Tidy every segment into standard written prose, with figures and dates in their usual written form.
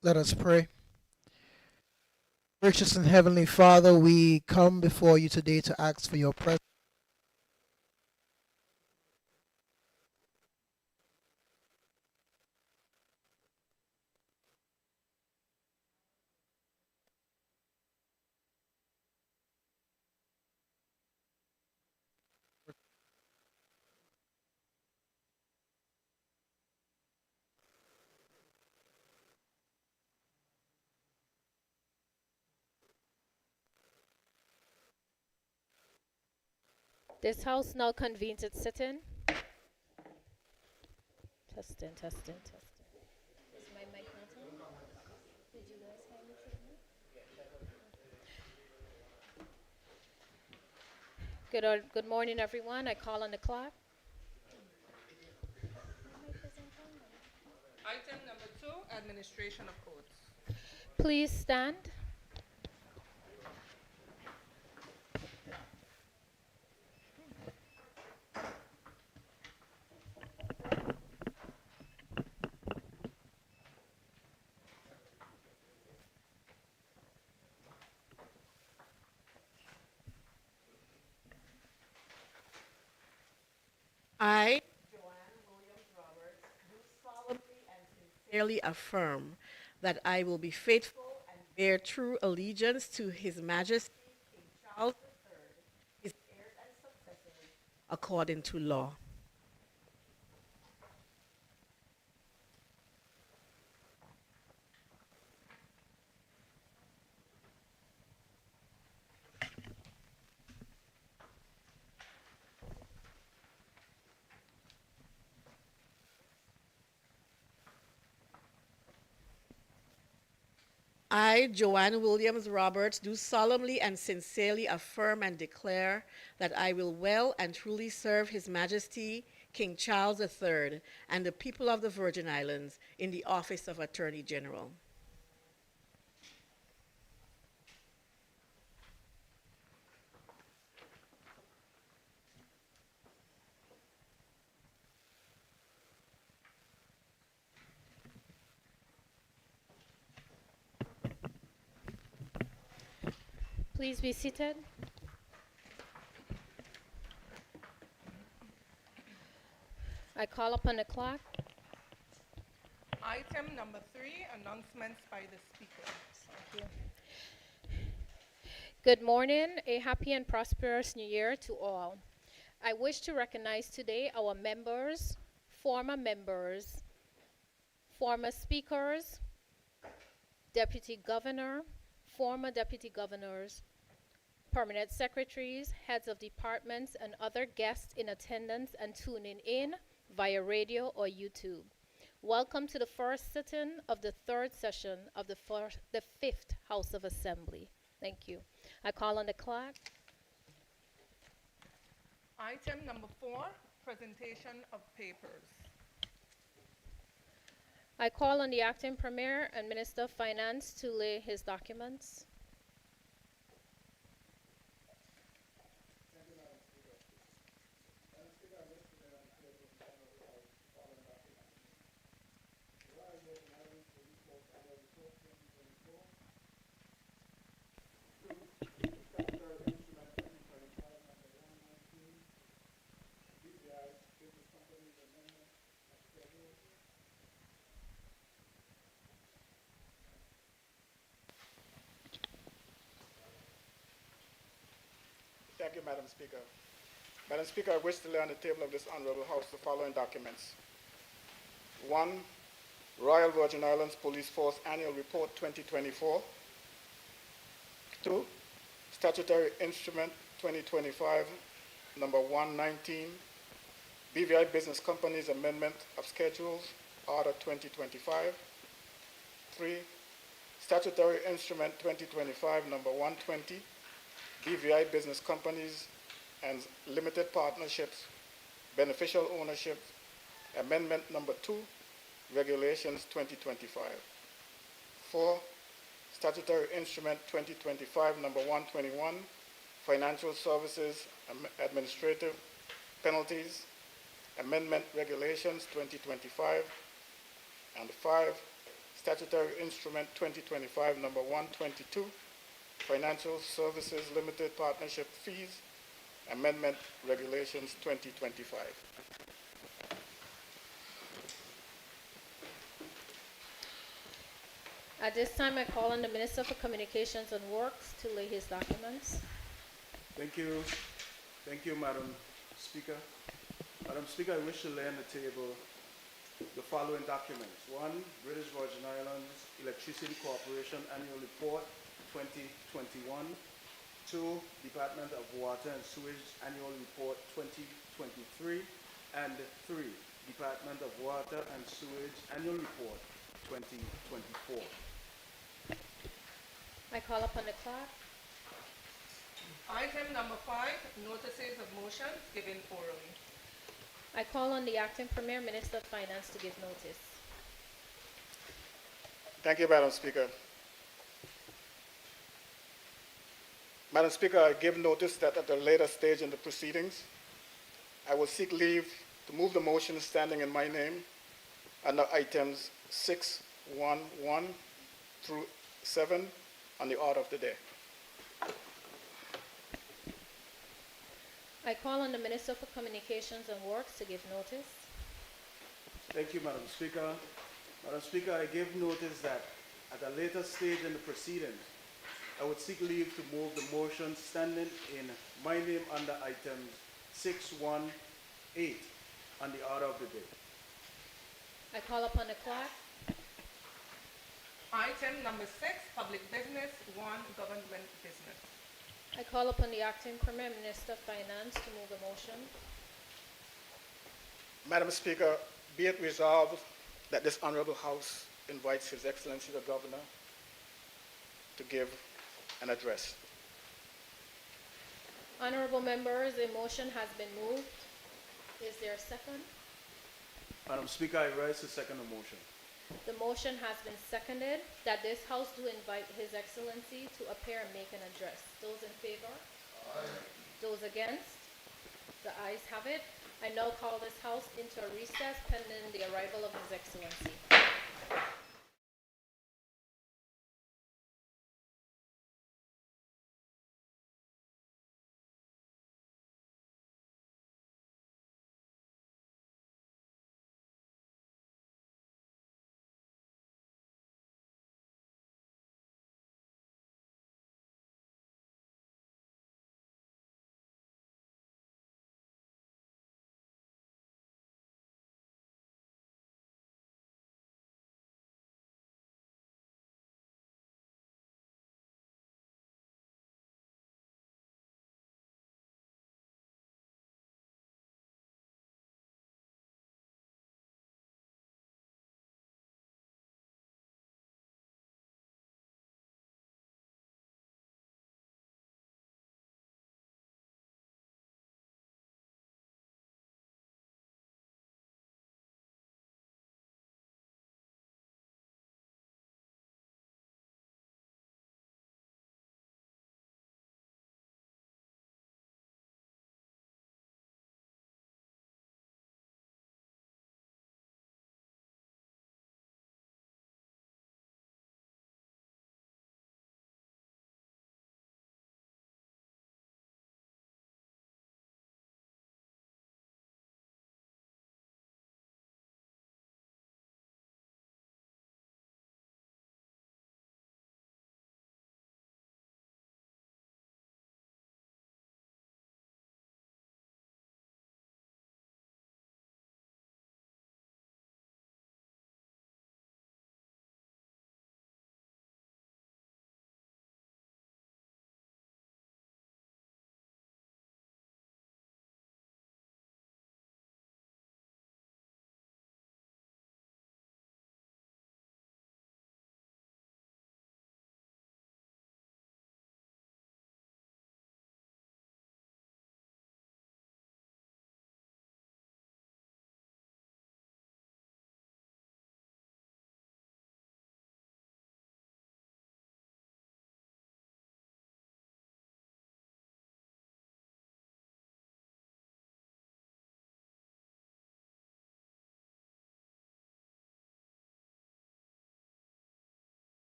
Let us pray. Gracious and Heavenly Father, we come before you today to ask for your presence. This house now convenes its sitting. Testing, testing, testing. Is my mic not on? Did you guys hear me through? Good morning, everyone. I call on the clock. Item number 2, administration of courts. Please stand. I sincerely affirm that I will be faithful and bear true allegiance to His Majesty King Charles III, his heirs and successors, according to law. I, Joanne Williams Roberts, do solemnly and sincerely affirm and declare that I will well and truly serve His Majesty King Charles III and the people of the Virgin Islands in the office of Attorney General. Please be seated. I call upon the clock. Item number 3, announcements by the Speaker. Thank you. Good morning. A happy and prosperous new year to all. I wish to recognize today our members, former speakers, deputy governor, former deputy governors, permanent secretaries, heads of departments, and other guests in attendance and tuning in via radio or YouTube. Welcome to the first sitting of the third session of the fifth House of Assembly. Thank you. I call on the clock. Item number 4, presentation of papers. I call on the acting premier and minister of finance to lay his documents. Thank you, Madam Speaker. Madam Speaker, I wish to lay on the table of this honorable House the following documents. 1. Royal Virgin Islands Police Force Annual Report 2024. 2. Statutory Instrument 2025, number 119. BVI Business Companies Amendment of Schedules, Order 2025. 3. Statutory Instrument 2025, number 120. BVI Business Companies and Limited Partnerships, Beneficial Ownership, Amendment Number 2, Regulations 2025. 4. Statutory Instrument 2025, Number 121, Financial Services Administrative Penalties, Amendment Regulations 2025. And 5. Statutory Instrument 2025, number 122, Financial Services Limited Partnership Fees, Amendment Regulations 2025. At this time, I call on the Minister for Communications and Works to lay his documents. Thank you. Thank you, Madam Speaker. Madam Speaker, I wish to lay on the table the following documents. One, British Virgin Islands Electricity Corporation Annual Report 2021. Two, Department of Water and Sewage Annual Report 2023. And three, Department of Water and Sewage Annual Report 2024. I call upon the clerk. Item number 5, notices of motions given orally. I call on the Acting Premier Minister of Finance to give notice. Thank you, Madam Speaker. Madam Speaker, I give notice that at a later stage in the proceedings, I will seek leave to move the motion standing in my name under items 6, 1, 1 through 7 on the order of the day. I call on the Minister for Communications and Works to give notice. Thank you, Madam Speaker. Madam Speaker, I give notice that at a later stage in the proceedings, I would seek leave to move the motion standing in my name under items 6, 1, 8 on the order of the day. I call upon the clerk. Item number 6, public business. 1, government business. I call upon the Acting Premier Minister of Finance to move the motion. Madam Speaker, be it resolved that this Honorable House invites His Excellency the Governor to give an address. Honorable members, a motion has been moved. Is there a second? Madam Speaker, I rise to second the motion. The motion has been seconded that this House do invite His Excellency to appear and make an address. Those in favor? Aye. Those against? The ayes have it. I now call this House into a recess pending the arrival of His Excellency.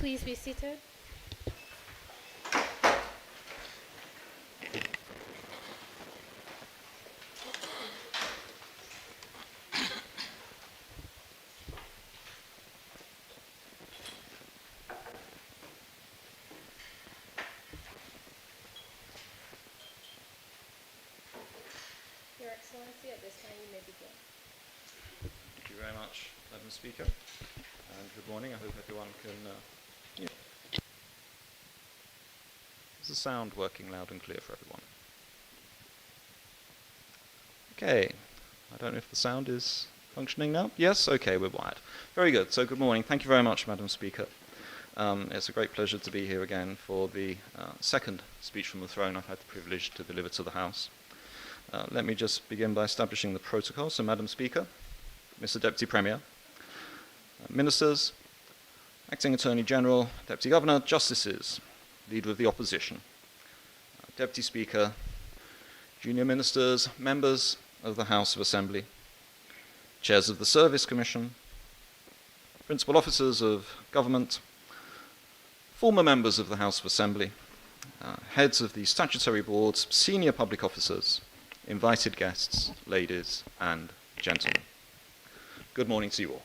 Please be seated. Your Excellency, at this time you may begin. Thank you very much, Madam Speaker, and good morning. I hope everyone can hear. Is the sound working loud and clear for everyone? Okay, I don't know if the sound is functioning now. Yes? Okay, we're wired. Very good. So good morning. Thank you very much, Madam Speaker. It's a great pleasure to be here again for the second speech from the throne I've had the privilege to deliver to the House. Let me just begin by establishing the protocol. So, Madam Speaker, Mr. Deputy Premier, Ministers, Acting Attorney General, Deputy Governor, Justices, Leader of the Opposition, Deputy Speaker, Junior Ministers, Members of the House of Assembly, Chairs of the Service Commission, Principal Officers of Government, former members of the House of Assembly, heads of the statutory boards, senior public officers, invited guests, ladies and gentlemen. Good morning to you all.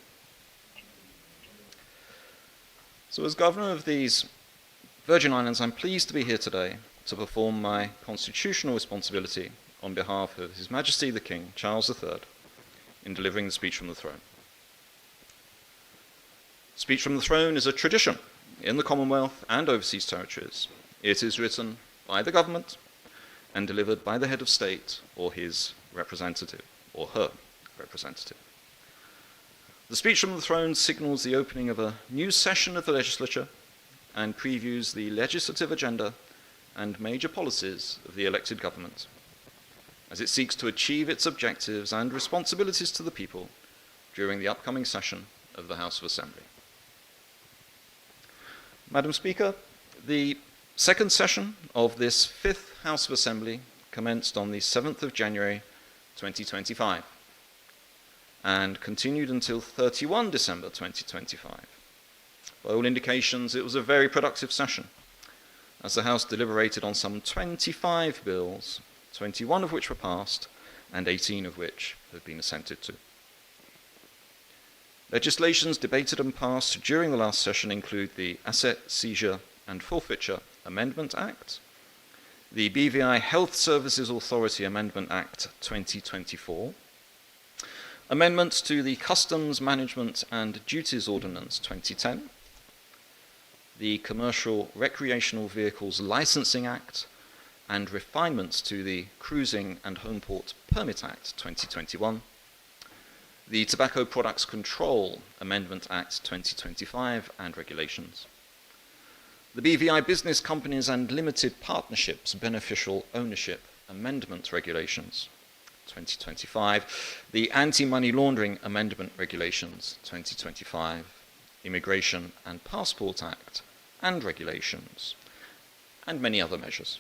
So as Governor of these Virgin Islands, I'm pleased to be here today to perform my constitutional responsibility on behalf of His Majesty the King, Charles III, in delivering the speech from the throne. Speech from the throne is a tradition in the Commonwealth and overseas territories. It is written by the government and delivered by the head of state or his representative, or her representative. The speech from the throne signals the opening of a new session of the legislature and previews the legislative agenda and major policies of the elected government, as it seeks to achieve its objectives and responsibilities to the people during the upcoming session of the House of Assembly. Madam Speaker, the second session of this fifth House of Assembly commenced on the 7th of January 2025 and continued until 31 December 2025. By all indications, it was a very productive session, as the House deliberated on some 25 bills, 21 of which were passed and 18 of which have been assented to. Legislations debated and passed during the last session include the Asset Seizure and Forfeiture Amendment Act, the BVI Health Services Authority Amendment Act 2024, amendments to the Customs Management and Duties Ordinance 2010, the Commercial Recreational Vehicles Licensing Act, and refinements to the Cruising and Homeport Permit Act 2021, the Tobacco Products Control Amendment Act 2025 and regulations, the BVI Business Companies and Limited Partnerships Beneficial Ownership Amendment Regulations 2025, the Anti-Money Laundering Amendment Regulations 2025, Immigration and Passport Act and regulations, and many other measures.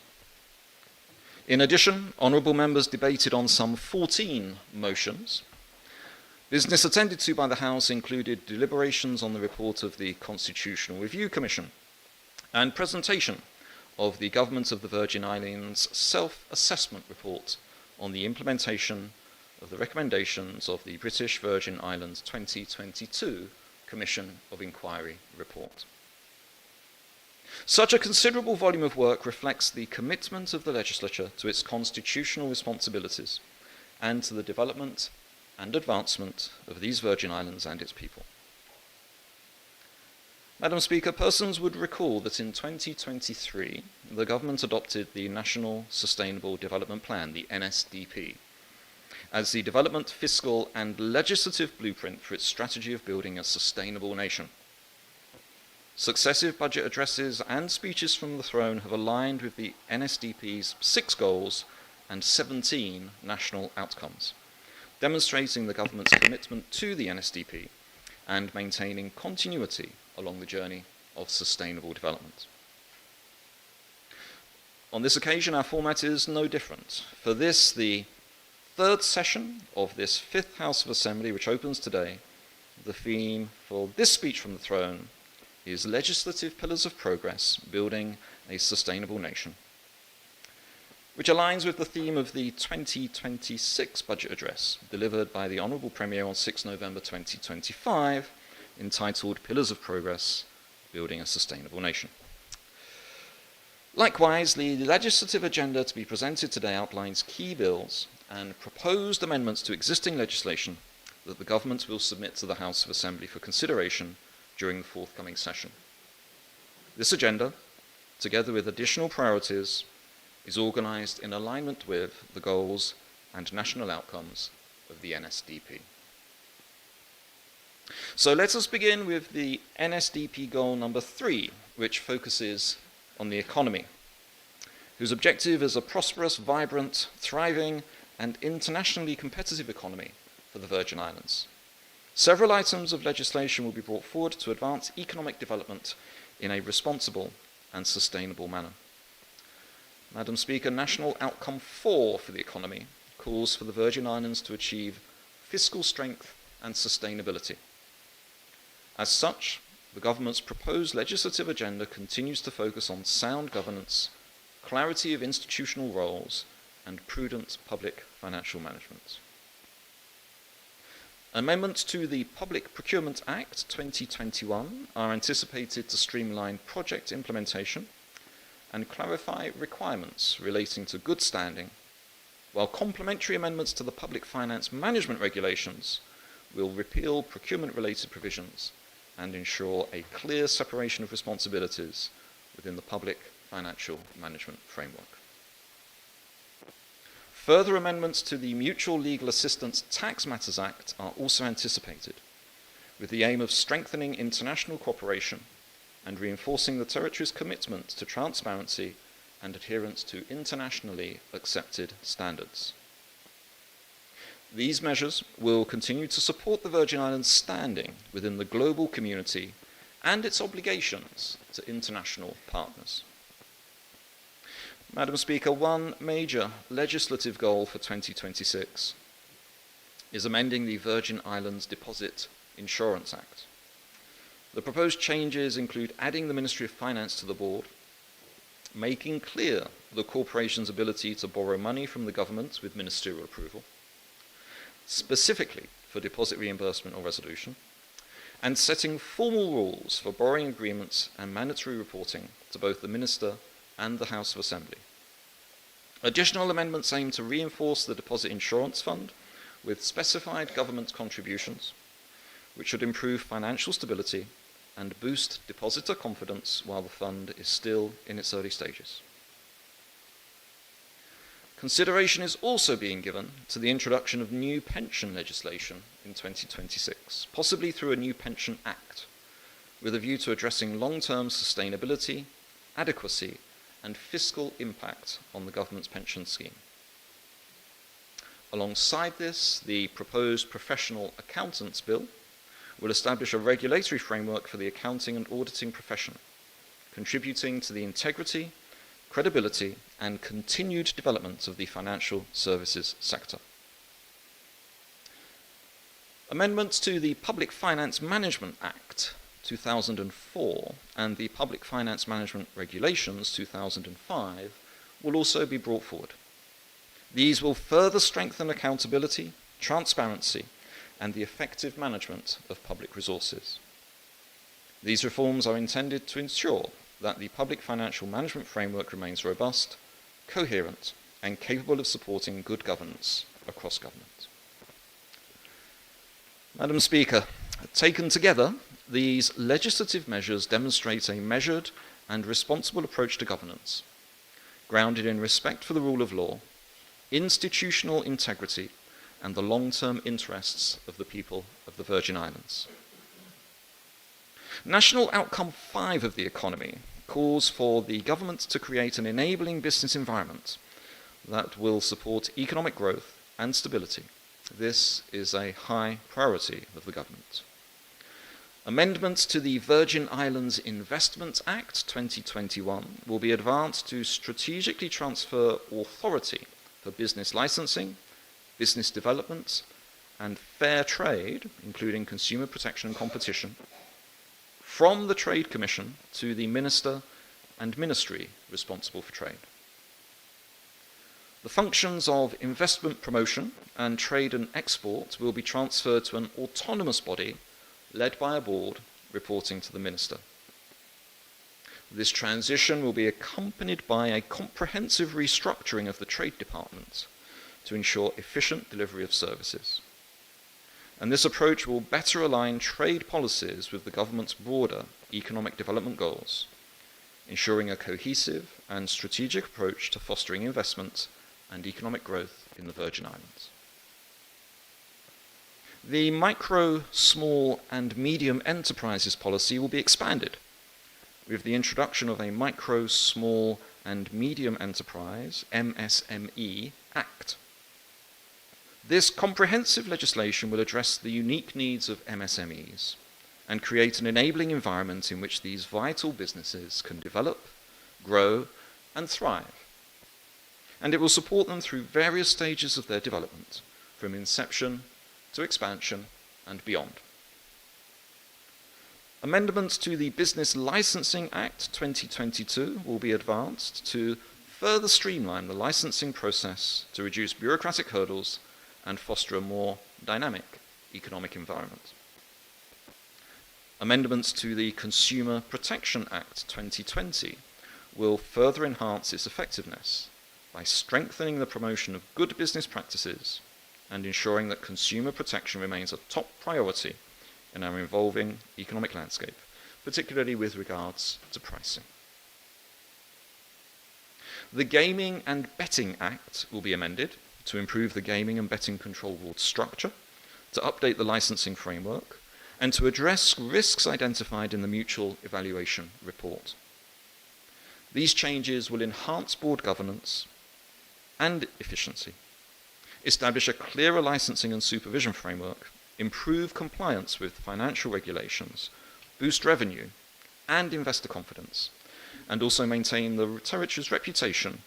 In addition, honourable members debated on some 14 motions. Business attended to by the House included deliberations on the report of the Constitutional Review Commission and presentation of the Government of the Virgin Islands self-assessment report on the implementation of the recommendations of the British Virgin Islands 2022 Commission of Inquiry report. Such a considerable volume of work reflects the commitment of the legislature to its constitutional responsibilities and to the development and advancement of these Virgin Islands and its people. Madam Speaker, persons would recall that in 2023, the government adopted the National Sustainable Development Plan, the NSDP, as the development, fiscal, and legislative blueprint for its strategy of building a sustainable nation. Successive budget addresses and speeches from the throne have aligned with the NSDP's 6 goals and 17 national outcomes, demonstrating the government's commitment to the NSDP and maintaining continuity along the journey of sustainable development. On this occasion, our format is no different. For this, the third session of this fifth House of Assembly, which opens today, the theme for this speech from the throne is Legislative Pillars of Progress, Building a Sustainable Nation, which aligns with the theme of the 2026 budget address delivered by the Honourable Premier on 6 November 2025, entitled Pillars of Progress, Building a Sustainable Nation. Likewise, the legislative agenda to be presented today outlines key bills and proposed amendments to existing legislation that the government will submit to the House of Assembly for consideration during the forthcoming session. This agenda, together with additional priorities, is organised in alignment with the goals and national outcomes of the NSDP. So let us begin with the NSDP goal number 3, which focuses on the economy, whose objective is a prosperous, vibrant, thriving, and internationally competitive economy for the Virgin Islands. Several items of legislation will be brought forward to advance economic development in a responsible and sustainable manner. Madam Speaker, National Outcome 4 for the economy calls for the Virgin Islands to achieve fiscal strength and sustainability. As such, the government's proposed legislative agenda continues to focus on sound governance, clarity of institutional roles, and prudent public financial management. Amendments to the Public Procurement Act 2021 are anticipated to streamline project implementation and clarify requirements relating to good standing, while complementary amendments to the Public Finance Management Regulations will repeal procurement-related provisions and ensure a clear separation of responsibilities within the public financial management framework. Further amendments to the Mutual Legal Assistance Tax Matters Act are also anticipated, with the aim of strengthening international cooperation and reinforcing the territory's commitment to transparency and adherence to internationally accepted standards. These measures will continue to support the Virgin Islands' standing within the global community and its obligations to international partners. Madam Speaker, one major legislative goal for 2026 is amending the Virgin Islands Deposit Insurance Act. The proposed changes include adding the Ministry of Finance to the board, making clear the corporation's ability to borrow money from the government with ministerial approval, specifically for deposit reimbursement or resolution, and setting formal rules for borrowing agreements and mandatory reporting to both the Minister and the House of Assembly. Additional amendments aim to reinforce the Deposit Insurance Fund with specified government contributions, which should improve financial stability and boost depositor confidence while the fund is still in its early stages. Consideration is also being given to the introduction of new pension legislation in 2026, possibly through a new pension act, with a view to addressing long-term sustainability, adequacy, and fiscal impact on the government's pension scheme. Alongside this, the proposed Professional Accountants Bill will establish a regulatory framework for the accounting and auditing profession, contributing to the integrity, credibility, and continued development of the financial services sector. Amendments to the Public Finance Management Act 2004 and the Public Finance Management Regulations 2005 will also be brought forward. These will further strengthen accountability, transparency, and the effective management of public resources. These reforms are intended to ensure that the public financial management framework remains robust, coherent, and capable of supporting good governance across government. Madam Speaker, taken together, these legislative measures demonstrate a measured and responsible approach to governance, grounded in respect for the rule of law, institutional integrity, and the long-term interests of the people of the Virgin Islands. National Outcome 5 of the economy calls for the government to create an enabling business environment that will support economic growth and stability. This is a high priority of the government. Amendments to the Virgin Islands Investment Act 2021 will be advanced to strategically transfer authority for business licensing, business development, and fair trade, including consumer protection and competition, from the Trade Commission to the Minister and Ministry responsible for trade. The functions of investment promotion and trade and export will be transferred to an autonomous body led by a board reporting to the Minister. This transition will be accompanied by a comprehensive restructuring of the Trade Department to ensure efficient delivery of services. And this approach will better align trade policies with the government's broader economic development goals, ensuring a cohesive and strategic approach to fostering investment and economic growth in the Virgin Islands. The micro, small and medium enterprises policy will be expanded with the introduction of a Micro, Small and Medium Enterprise MSME Act. This comprehensive legislation will address the unique needs of MSMEs and create an enabling environment in which these vital businesses can develop, grow and thrive. And it will support them through various stages of their development, from inception to expansion and beyond. Amendments to the Business Licensing Act 2022 will be advanced to further streamline the licensing process to reduce bureaucratic hurdles and foster a more dynamic economic environment. Amendments to the Consumer Protection Act 2020 will further enhance its effectiveness by strengthening the promotion of good business practices and ensuring that consumer protection remains a top priority in our evolving economic landscape, particularly with regards to pricing. The Gaming and Betting Act will be amended to improve the Gaming and Betting Control Board structure, to update the licensing framework, and to address risks identified in the Mutual Evaluation Report. These changes will enhance board governance and efficiency, establish a clearer licensing and supervision framework, improve compliance with financial regulations, boost revenue and investor confidence, and also maintain the territory's reputation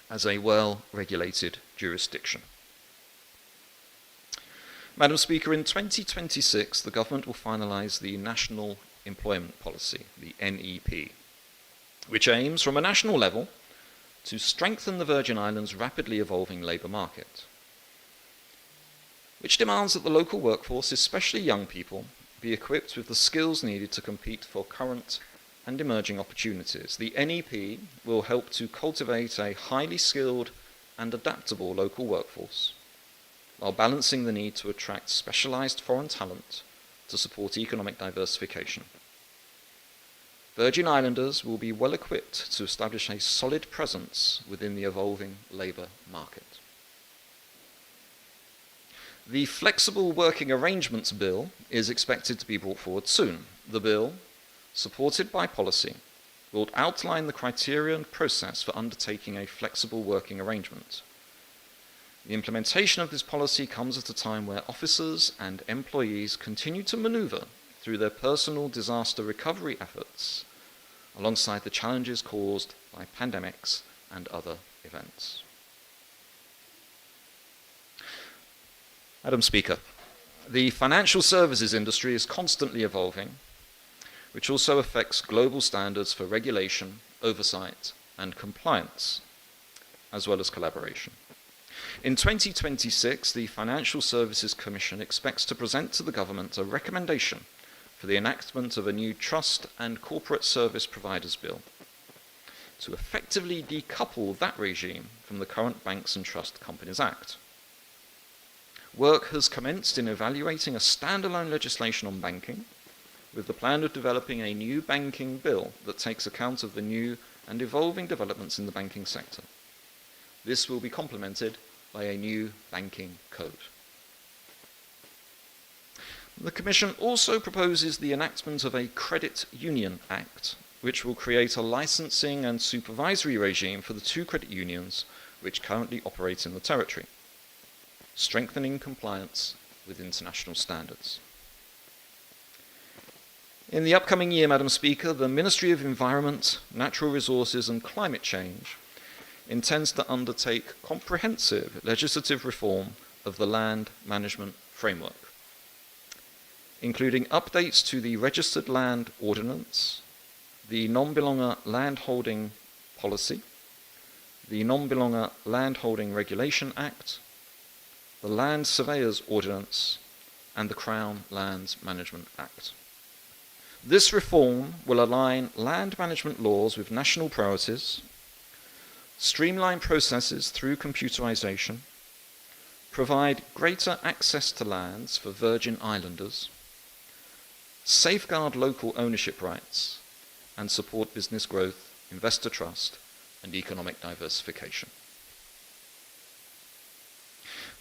as a well-regulated jurisdiction. Madam Speaker, in 2026, the government will finalise the National Employment Policy, the NEP, which aims from a national level to strengthen the Virgin Islands' rapidly evolving labour market, which demands that the local workforce, especially young people, be equipped with the skills needed to compete for current and emerging opportunities. The NEP will help to cultivate a highly skilled and adaptable local workforce, while balancing the need to attract specialised foreign talent to support economic diversification. Virgin Islanders will be well equipped to establish a solid presence within the evolving labour market. The Flexible Working Arrangements Bill is expected to be brought forward soon. The bill, supported by policy, will outline the criteria and process for undertaking a flexible working arrangement. The implementation of this policy comes at a time where officers and employees continue to manoeuvre through their personal disaster recovery efforts, alongside the challenges caused by pandemics and other events. Madam Speaker, the financial services industry is constantly evolving, which also affects global standards for regulation, oversight, and compliance, as well as collaboration. In 2026, the Financial Services Commission expects to present to the government a recommendation for the enactment of a new Trust and Corporate Service Providers Bill to effectively decouple that regime from the current Banks and Trust Companies Act. Work has commenced in evaluating a standalone legislation on banking, with the plan of developing a new banking bill that takes account of the new and evolving developments in the banking sector. This will be complemented by a new banking code. The Commission also proposes the enactment of a Credit Union Act, which will create a licensing and supervisory regime for the 2 credit unions which currently operate in the territory, strengthening compliance with international standards. In the upcoming year, Madam Speaker, the Ministry of Environment, Natural Resources and Climate Change intends to undertake comprehensive legislative reform of the land management framework. including updates to the Registered Land Ordinance, the Non-Belonger Landholding Policy, the Non-Belonger Landholding Regulation Act, the Land Surveyors Ordinance, and the Crown Lands Management Act. This reform will align land management laws with national priorities, streamline processes through computerization, provide greater access to lands for Virgin Islanders, safeguard local ownership rights, and support business growth, investor trust, and economic diversification.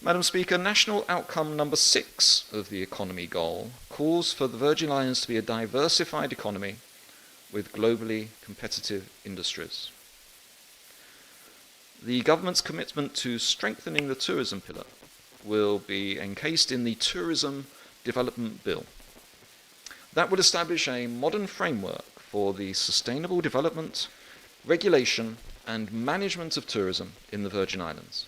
Madam Speaker, national outcome number 6 of the economy goal calls for the Virgin Islands to be a diversified economy with globally competitive industries. The government's commitment to strengthening the tourism pillar will be encased in the Tourism Development Bill. That would establish a modern framework for the sustainable development, regulation, and management of tourism in the Virgin Islands.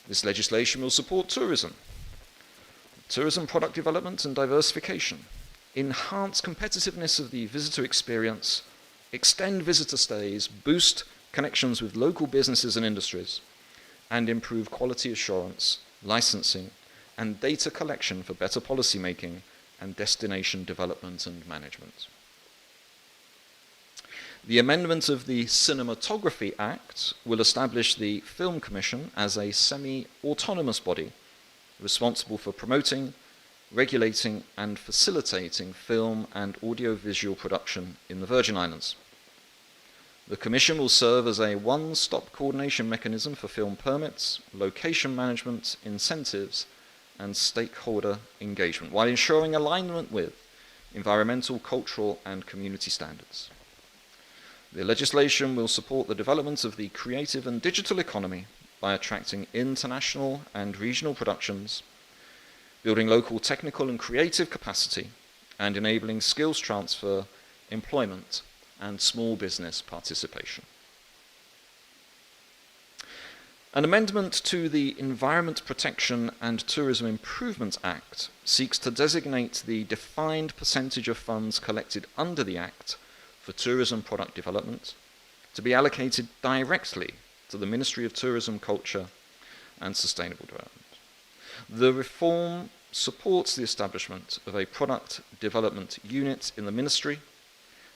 This legislation will support tourism product development and diversification, enhance competitiveness of the visitor experience, extend visitor stays, boost connections with local businesses and industries, and improve quality assurance, licensing, and data collection for better policy making and destination development and management. The amendment of the Cinematography Act will establish the Film Commission as a semi-autonomous body responsible for promoting, regulating, and facilitating film and audiovisual production in the Virgin Islands. The Commission will serve as a one-stop coordination mechanism for film permits, location management, incentives, and stakeholder engagement, while ensuring alignment with environmental, cultural, and community standards. The legislation will support the development of the creative and digital economy by attracting international and regional productions, building local technical and creative capacity, and enabling skills transfer, employment, and small business participation. An amendment to the Environment Protection and Tourism Improvement Act seeks to designate the defined percentage of funds collected under the Act for tourism product development to be allocated directly to the Ministry of Tourism, Culture and Sustainable Development. The reform supports the establishment of a product development unit in the Ministry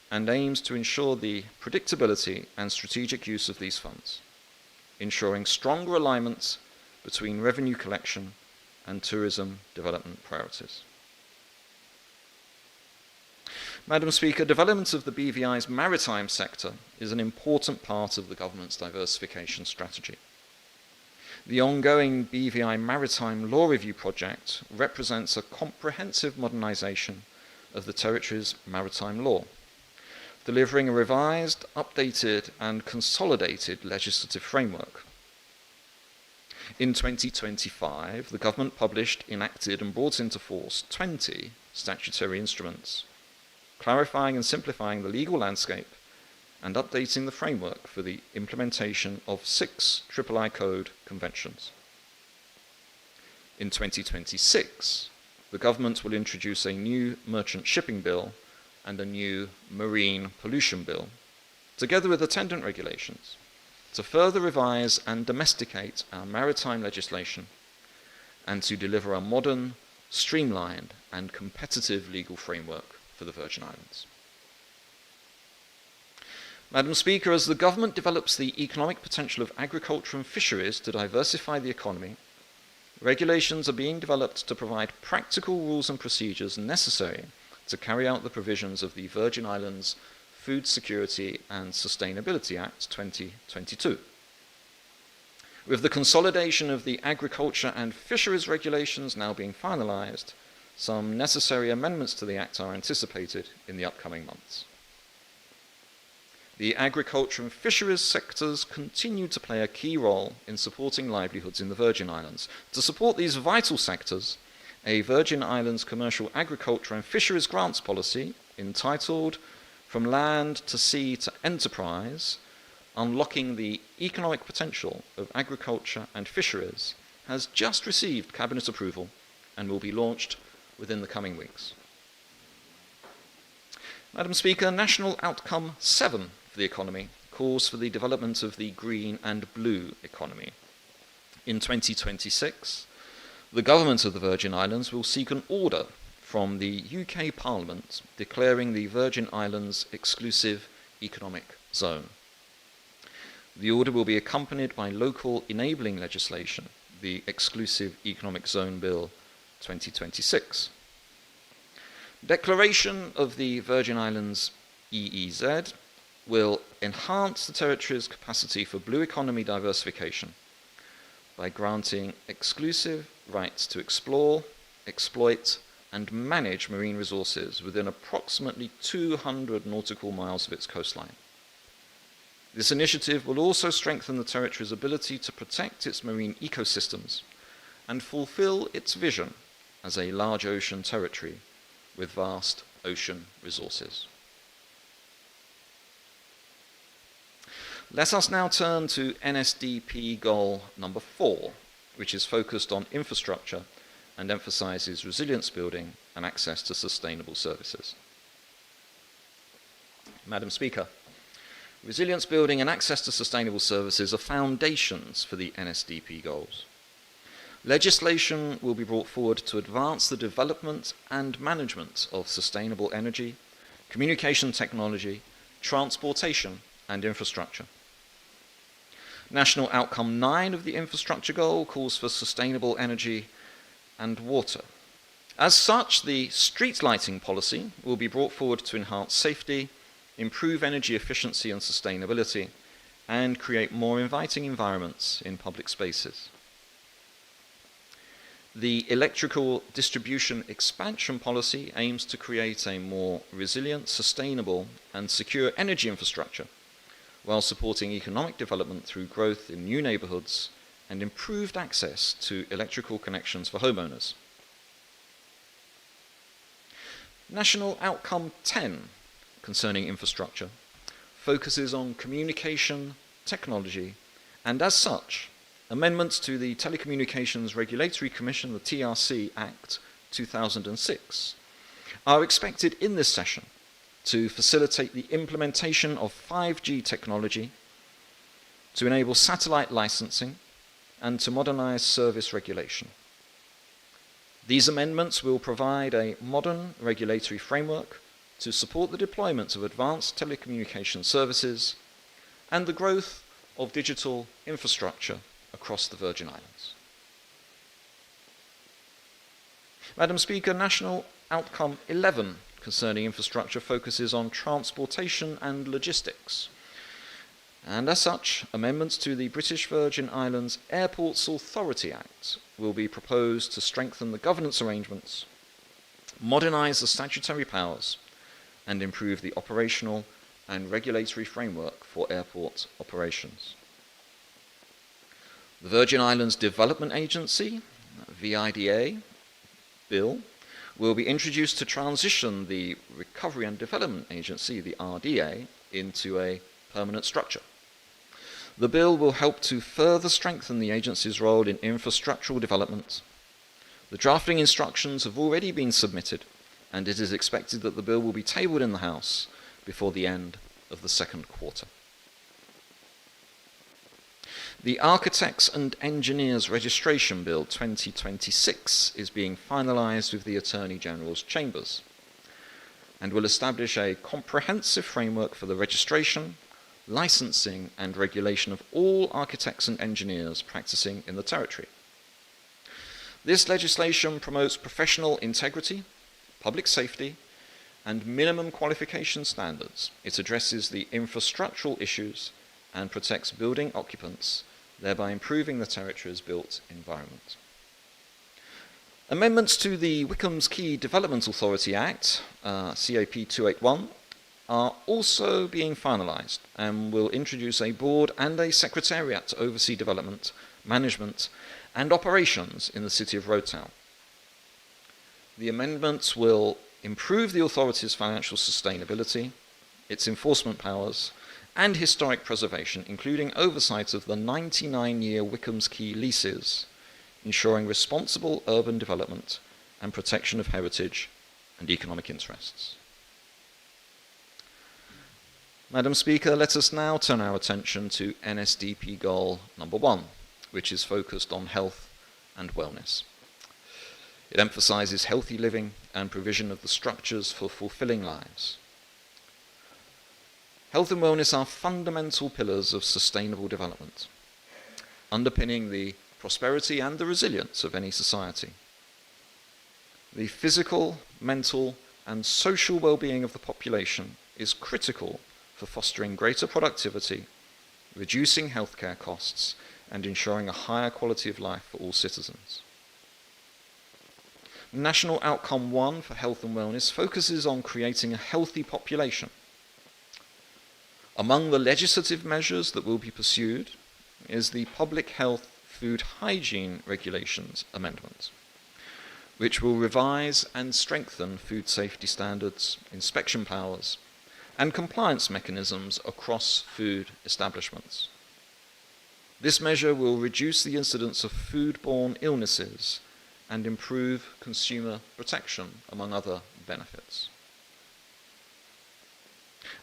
and aims to ensure the predictability and strategic use of these funds, ensuring stronger alignment between revenue collection and tourism development priorities. Madam Speaker, development of the BVI's maritime sector is an important part of the government's diversification strategy. The ongoing BVI Maritime Law Review project represents a comprehensive modernisation of the territory's maritime law, delivering a revised, updated, and consolidated legislative framework. In 2025, the government published, enacted, and brought into force 20 statutory instruments, clarifying and simplifying the legal landscape and updating the framework for the implementation of 6 III Code conventions. In 2026, the government will introduce a new merchant shipping bill and a new marine pollution bill, together with attendant regulations, to further revise and domesticate our maritime legislation and to deliver a modern, streamlined, and competitive legal framework for the Virgin Islands. Madam Speaker, as the government develops the economic potential of agriculture and fisheries to diversify the economy, regulations are being developed to provide practical rules and procedures necessary to carry out the provisions of the Virgin Islands Food Security and Sustainability Act 2022. With the consolidation of the agriculture and fisheries regulations now being finalised, some necessary amendments to the Act are anticipated in the upcoming months. The agriculture and fisheries sectors continue to play a key role in supporting livelihoods in the Virgin Islands. To support these vital sectors, a Virgin Islands commercial agriculture and fisheries grants policy entitled From Land to Sea to Enterprise, Unlocking the Economic Potential of Agriculture and Fisheries has just received Cabinet approval and will be launched within the coming weeks. Madam Speaker, National Outcome 7 for the economy calls for the development of the green and blue economy. In 2026, the government of the Virgin Islands will seek an order from the UK Parliament declaring the Virgin Islands exclusive economic zone. The order will be accompanied by local enabling legislation, the Exclusive Economic Zone Bill 2026. Declaration of the Virgin Islands EEZ will enhance the territory's capacity for blue economy diversification by granting exclusive rights to explore, exploit, and manage marine resources within approximately 200 nautical miles of its coastline. This initiative will also strengthen the territory's ability to protect its marine ecosystems and fulfill its vision as a large ocean territory with vast ocean resources. Let us now turn to NSDP goal number 4, which is focused on infrastructure and emphasizes resilience building and access to sustainable services. Madam Speaker, resilience building and access to sustainable services are foundations for the NSDP goals. Legislation will be brought forward to advance the development and management of sustainable energy, communication technology, transportation, and infrastructure. National Outcome 9 of the infrastructure goal calls for sustainable energy and water. As such, the street lighting policy will be brought forward to enhance safety, improve energy efficiency and sustainability, and create more inviting environments in public spaces. The electrical distribution expansion policy aims to create a more resilient, sustainable, and secure energy infrastructure while supporting economic development through growth in new neighborhoods and improved access to electrical connections for homeowners. National Outcome 10 concerning infrastructure focuses on communication technology, and as such, amendments to the Telecommunications Regulatory Commission, the TRC Act 2006, are expected in this session to facilitate the implementation of 5G technology, to enable satellite licensing, and to modernize service regulation. These amendments will provide a modern regulatory framework to support the deployment of advanced telecommunication services and the growth of digital infrastructure across the Virgin Islands. Madam Speaker, National Outcome 11 concerning infrastructure focuses on transportation and logistics. And as such, amendments to the British Virgin Islands Airports Authority Act will be proposed to strengthen the governance arrangements, modernise the statutory powers, and improve the operational and regulatory framework for airport operations. The Virgin Islands Development Agency, VIDA, bill will be introduced to transition the Recovery and Development Agency, the RDA, into a permanent structure. The bill will help to further strengthen the agency's role in infrastructural development. The drafting instructions have already been submitted, and it is expected that the bill will be tabled in the House before the end of the second quarter. The Architects and Engineers Registration Bill 2026 is being finalised with the Attorney General's Chambers and will establish a comprehensive framework for the registration, licensing and regulation of all architects and engineers practicing in the territory. This legislation promotes professional integrity, public safety, and minimum qualification standards. It addresses the infrastructural issues and protects building occupants, thereby improving the territory's built environment. Amendments to the Wickham's Quay Development Authority Act, CAP 281, are also being finalised and will introduce a board and a secretariat to oversee development, management, and operations in the City of Roadtown. The amendments will improve the authority's financial sustainability, its enforcement powers, and historic preservation, including oversight of the 99-year Wickham's Quay leases, ensuring responsible urban development and protection of heritage and economic interests. Madam Speaker, let us now turn our attention to NSDP Goal number 1, which is focused on health and wellness. It emphasizes healthy living and provision of the structures for fulfilling lives. Health and wellness are fundamental pillars of sustainable development, underpinning the prosperity and the resilience of any society. The physical, mental, and social well-being of the population is critical for fostering greater productivity, reducing healthcare costs, and ensuring a higher quality of life for all citizens. National Outcome 1 for Health and Wellness focuses on creating a healthy population. Among the legislative measures that will be pursued is the Public Health Food Hygiene Regulations Amendment, which will revise and strengthen food safety standards, inspection powers, and compliance mechanisms across food establishments. This measure will reduce the incidence of foodborne illnesses and improve consumer protection, among other benefits.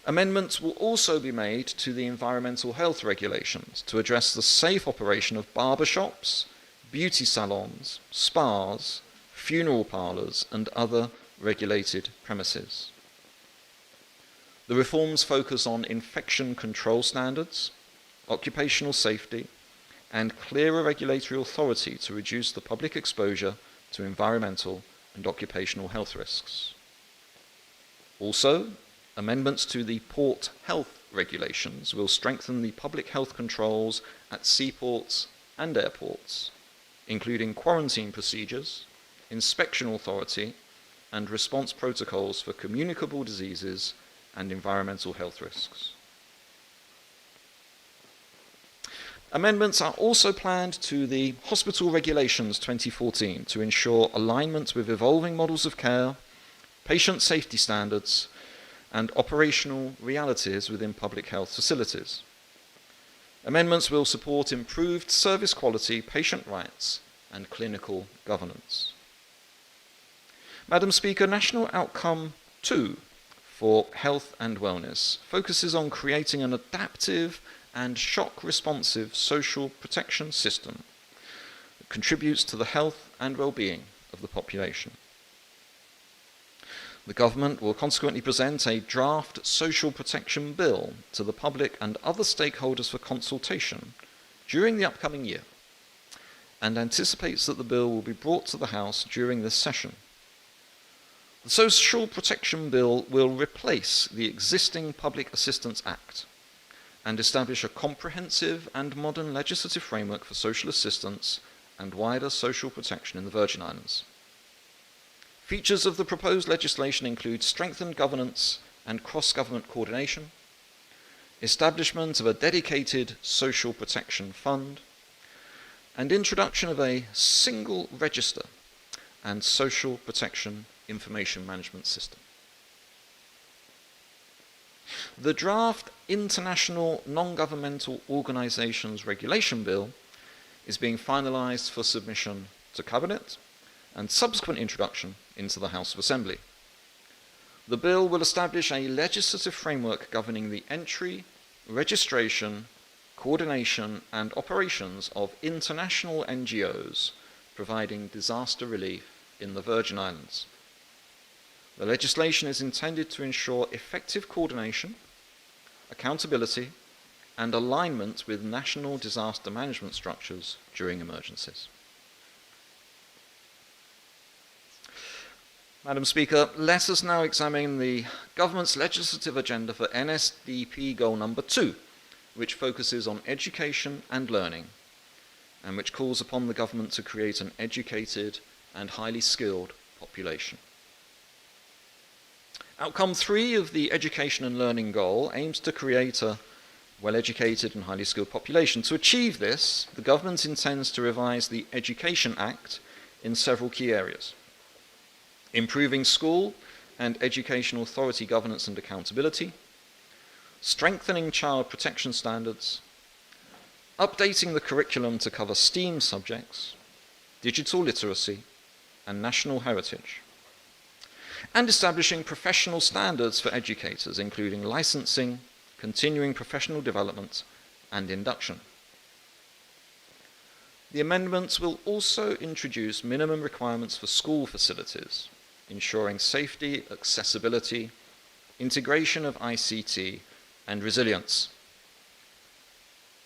Amendments will also be made to the environmental health regulations to address the safe operation of barbershops, beauty salons, spas, funeral parlours, and other regulated premises. The reforms focus on infection control standards, occupational safety, and clearer regulatory authority to reduce the public exposure to environmental and occupational health risks. Also, amendments to the port health regulations will strengthen the public health controls at seaports and airports, including quarantine procedures, inspection authority, and response protocols for communicable diseases and environmental health risks. Amendments are also planned to the Hospital Regulations 2014 to ensure alignment with evolving models of care, patient safety standards, and operational realities within public health facilities. Amendments will support improved service quality, patient rights, and clinical governance. Madam Speaker, National Outcome 2 for Health and Wellness focuses on creating an adaptive and shock-responsive social protection system that contributes to the health and well-being of the population. The government will consequently present a draft social protection bill to the public and other stakeholders for consultation during the upcoming year, and anticipates that the bill will be brought to the House during this session. The Social Protection Bill will replace the existing Public Assistance Act and establish a comprehensive and modern legislative framework for social assistance and wider social protection in the Virgin Islands. Features of the proposed legislation include strengthened governance and cross-government coordination, establishment of a dedicated social protection fund, and introduction of a single register and social protection information management system. The draft International Non-Governmental Organisations Regulation Bill is being finalised for submission to Cabinet and subsequent introduction into the House of Assembly. The bill will establish a legislative framework governing the entry, registration, coordination and operations of international NGOs providing disaster relief in the Virgin Islands. The legislation is intended to ensure effective coordination, accountability, and alignment with national disaster management structures during emergencies. Madam Speaker, let us now examine the government's legislative agenda for NSDP Goal number 2, which focuses on education and learning, and which calls upon the government to create an educated and highly skilled population. Outcome 3 of the Education and Learning Goal aims to create a well-educated and highly skilled population. To achieve this, the government intends to revise the Education Act in several key areas: improving school and education authority governance and accountability, strengthening child protection standards, updating the curriculum to cover STEAM subjects, digital literacy, and national heritage, and establishing professional standards for educators, including licensing, continuing professional development, and induction. The amendments will also introduce minimum requirements for school facilities, ensuring safety, accessibility, integration of ICT, and resilience.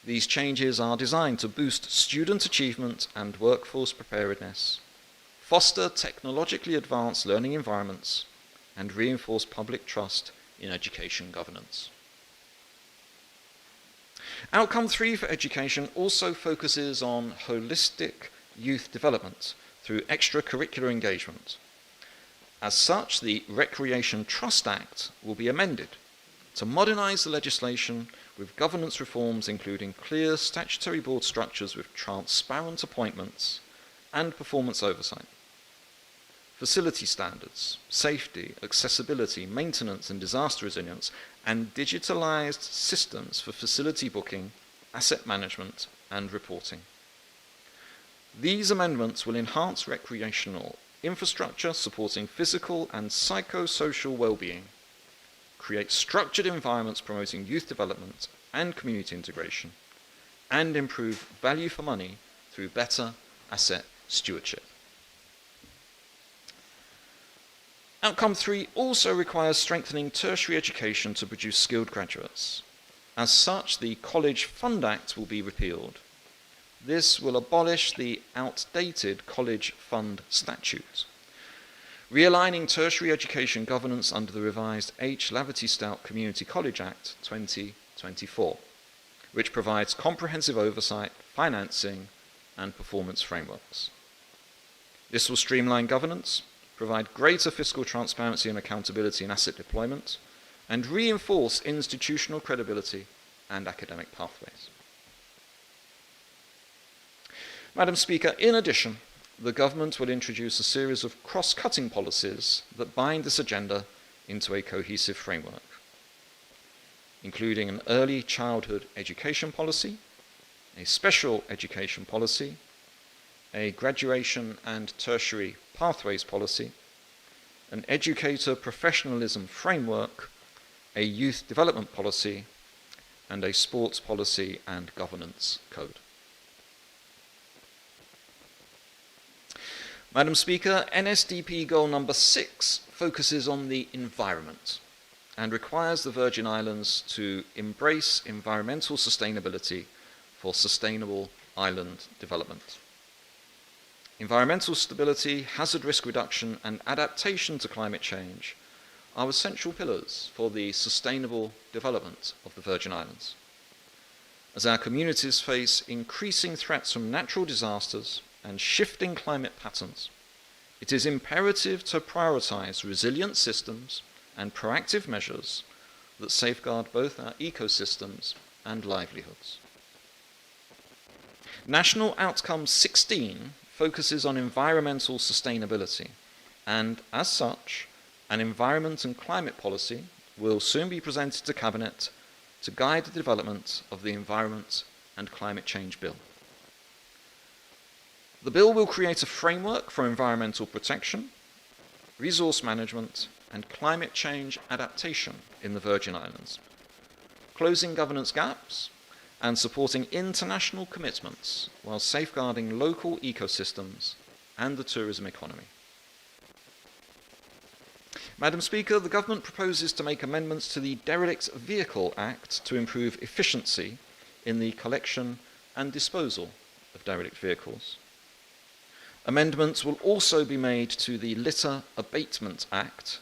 These changes are designed to boost student achievement and workforce preparedness, foster technologically advanced learning environments, and reinforce public trust in education governance. Outcome 3 for education also focuses on holistic youth development through extracurricular engagement. As such, the Recreation Trust Act will be amended to modernize the legislation with governance reforms including clear statutory board structures with transparent appointments and performance oversight. Facility standards, safety, accessibility, maintenance and disaster resilience, and digitalized systems for facility booking, asset management, and reporting. These amendments will enhance recreational infrastructure supporting physical and psychosocial well-being, create structured environments promoting youth development and community integration, and improve value for money through better asset stewardship. Outcome 3 also requires strengthening tertiary education to produce skilled graduates. As such, the College Fund Act will be repealed. This will abolish the outdated College Fund Statute, realigning tertiary education governance under the revised H. Laverty Stout Community College Act 2024, which provides comprehensive oversight, financing, and performance frameworks. This will streamline governance, provide greater fiscal transparency and accountability in asset deployment, and reinforce institutional credibility and academic pathways. Madam Speaker, in addition, the government will introduce a series of cross-cutting policies that bind this agenda into a cohesive framework, including an early childhood education policy, a special education policy, a graduation and tertiary pathways policy, an educator professionalism framework, a youth development policy, and a sports policy and governance code. Madam Speaker, NSDP goal number 6 focuses on the environment and requires the Virgin Islands to embrace environmental sustainability for sustainable island development. Environmental stability, hazard risk reduction, and adaptation to climate change are essential pillars for the sustainable development of the Virgin Islands. As our communities face increasing threats from natural disasters and shifting climate patterns, it is imperative to prioritize resilient systems and proactive measures that safeguard both our ecosystems and livelihoods. National Outcome 16 focuses on environmental sustainability, and as such, an environment and climate policy will soon be presented to Cabinet to guide the development of the Environment and Climate Change Bill. The bill will create a framework for environmental protection, resource management, and climate change adaptation in the Virgin Islands, closing governance gaps and supporting international commitments while safeguarding local ecosystems and the tourism economy. Madam Speaker, the government proposes to make amendments to the Derelict Vehicle Act to improve efficiency in the collection and disposal of derelict vehicles. Amendments will also be made to the Litter Abatement Act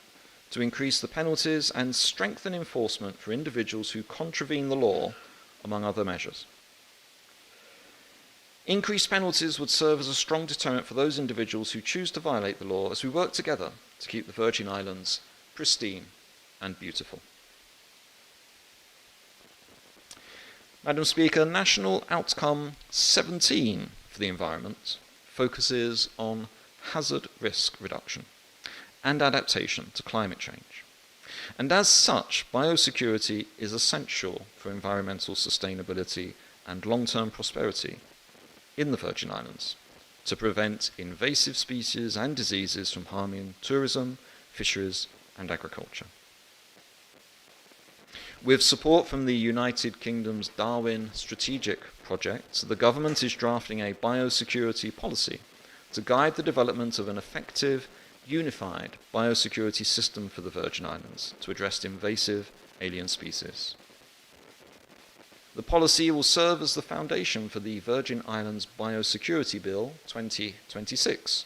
to increase the penalties and strengthen enforcement for individuals who contravene the law, among other measures. Increased penalties would serve as a strong deterrent for those individuals who choose to violate the law as we work together to keep the Virgin Islands pristine and beautiful. Madam Speaker, National Outcome 17 for the environment focuses on hazard risk reduction and adaptation to climate change. And as such, biosecurity is essential for environmental sustainability and long-term prosperity in the Virgin Islands. to prevent invasive species and diseases from harming tourism, fisheries, and agriculture. With support from the United Kingdom's Darwin Strategic Project, the government is drafting a biosecurity policy to guide the development of an effective, unified biosecurity system for the Virgin Islands to address invasive alien species. The policy will serve as the foundation for the Virgin Islands Biosecurity Bill 2026,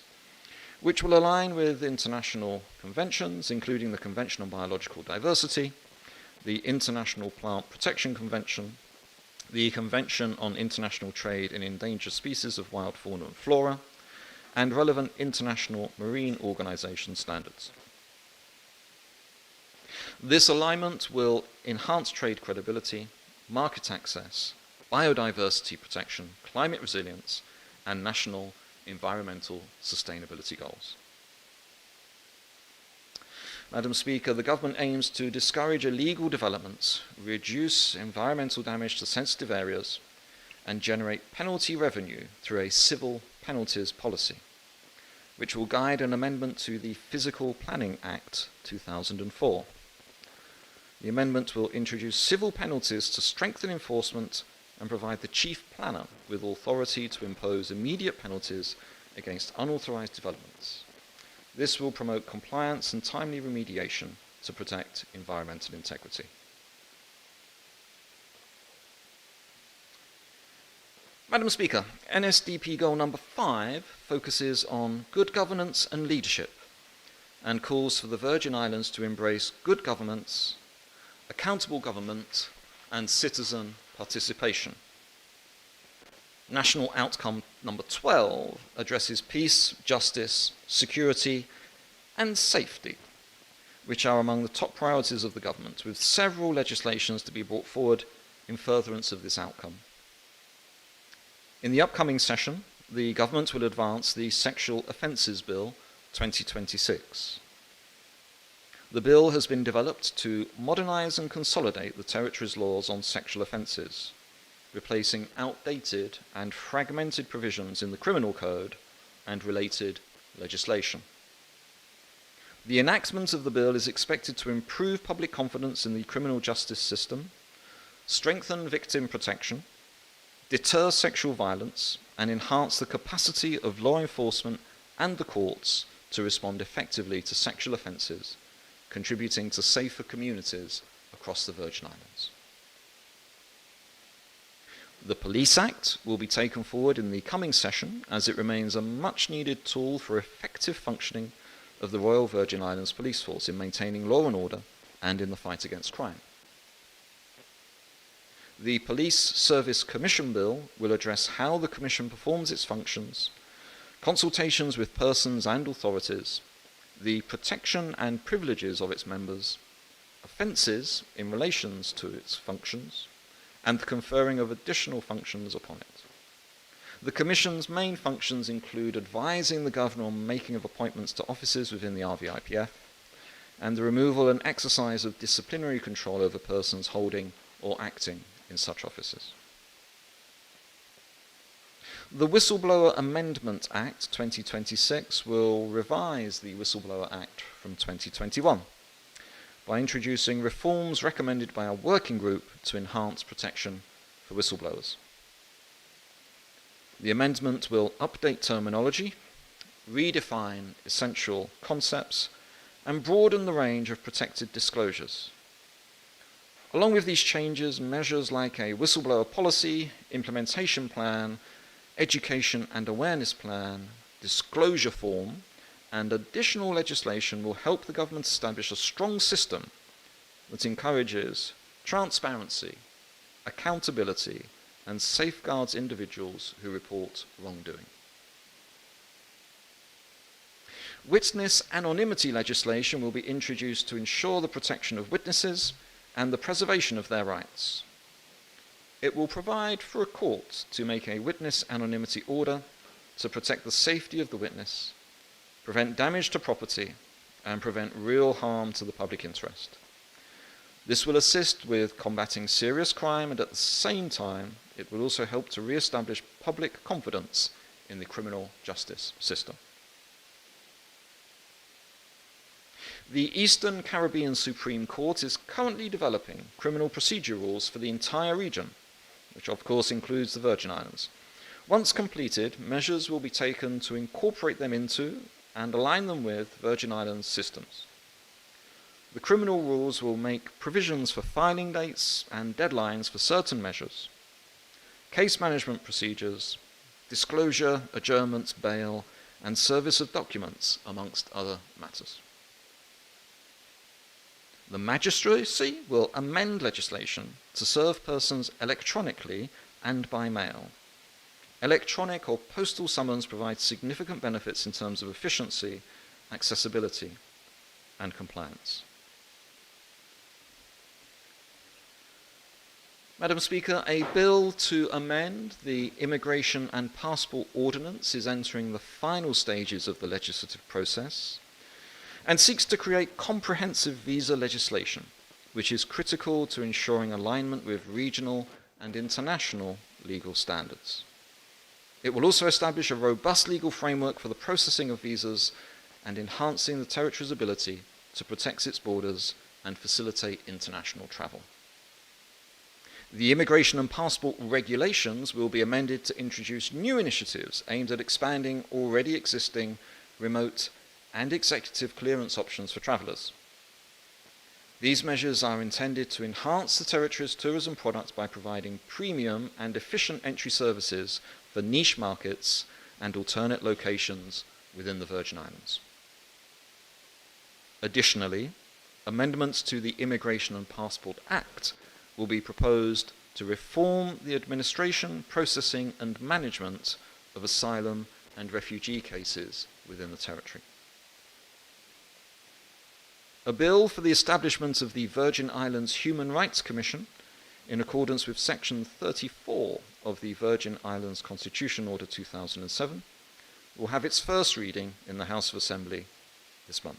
which will align with international conventions, including the Convention on Biological Diversity, the International Plant Protection Convention, the Convention on International Trade in Endangered Species of Wild Fauna and Flora, and relevant international marine organization standards. This alignment will enhance trade credibility, market access, biodiversity protection, climate resilience, and national environmental sustainability goals. Madam Speaker, the government aims to discourage illegal developments, reduce environmental damage to sensitive areas, and generate penalty revenue through a civil penalties policy, which will guide an amendment to the Physical Planning Act 2004. The amendment will introduce civil penalties to strengthen enforcement and provide the chief planner with authority to impose immediate penalties against unauthorized developments. This will promote compliance and timely remediation to protect environmental integrity. Madam Speaker, NSDP goal number 5 focuses on good governance and leadership and calls for the Virgin Islands to embrace good governance, accountable government, and citizen participation. National outcome number 12 addresses peace, justice, security, and safety, which are among the top priorities of the government, with several legislations to be brought forward in furtherance of this outcome. In the upcoming session, the government will advance the Sexual Offences Bill 2026. The bill has been developed to modernise and consolidate the territory's laws on sexual offences, replacing outdated and fragmented provisions in the criminal code and related legislation. The enactment of the bill is expected to improve public confidence in the criminal justice system, strengthen victim protection, deter sexual violence, and enhance the capacity of law enforcement and the courts to respond effectively to sexual offences, contributing to safer communities across the Virgin Islands. The Police Act will be taken forward in the coming session as it remains a much-needed tool for effective functioning of the Royal Virgin Islands Police Force in maintaining law and order and in the fight against crime. The Police Service Commission Bill will address how the Commission performs its functions, consultations with persons and authorities, the protection and privileges of its members, offences in relation to its functions, and the conferring of additional functions upon it. The Commission's main functions include advising the Governor on making of appointments to offices within the RVIPF, and the removal and exercise of disciplinary control over persons holding or acting in such offices. The Whistleblower Amendment Act 2026 will revise the Whistleblower Act from 2021 by introducing reforms recommended by a working group to enhance protection for whistleblowers. The amendment will update terminology, redefine essential concepts, and broaden the range of protected disclosures. Along with these changes, measures like a whistleblower policy, implementation plan, education and awareness plan, disclosure form, and additional legislation will help the government establish a strong system that encourages transparency, accountability, and safeguards individuals who report wrongdoing. Witness anonymity legislation will be introduced to ensure the protection of witnesses and the preservation of their rights. It will provide for a court to make a witness anonymity order to protect the safety of the witness, prevent damage to property, and prevent real harm to the public interest. This will assist with combating serious crime, and at the same time, it will also help to re-establish public confidence in the criminal justice system. The Eastern Caribbean Supreme Court is currently developing criminal procedure rules for the entire region, which of course includes the Virgin Islands. Once completed, measures will be taken to incorporate them into and align them with Virgin Islands systems. The criminal rules will make provisions for filing dates and deadlines for certain measures, case management procedures, disclosure, adjournments, bail, and service of documents, amongst other matters. The magistracy will amend legislation to serve persons electronically and by mail. Electronic or postal summons provide significant benefits in terms of efficiency, accessibility, and compliance. Madam Speaker, a bill to amend the Immigration and Passport Ordinance is entering the final stages of the legislative process and seeks to create comprehensive visa legislation, which is critical to ensuring alignment with regional and international legal standards. It will also establish a robust legal framework for the processing of visas and enhancing the territory's ability to protect its borders and facilitate international travel. The immigration and passport regulations will be amended to introduce new initiatives aimed at expanding already existing remote and executive clearance options for travellers. These measures are intended to enhance the territory's tourism products by providing premium and efficient entry services for niche markets and alternate locations within the Virgin Islands. Additionally, amendments to the Immigration and Passport Act will be proposed to reform the administration, processing, and management of asylum and refugee cases within the territory. A bill for the establishment of the Virgin Islands Human Rights Commission, in accordance with Section 34 of the Virgin Islands Constitution Order 2007, will have its first reading in the House of Assembly this month.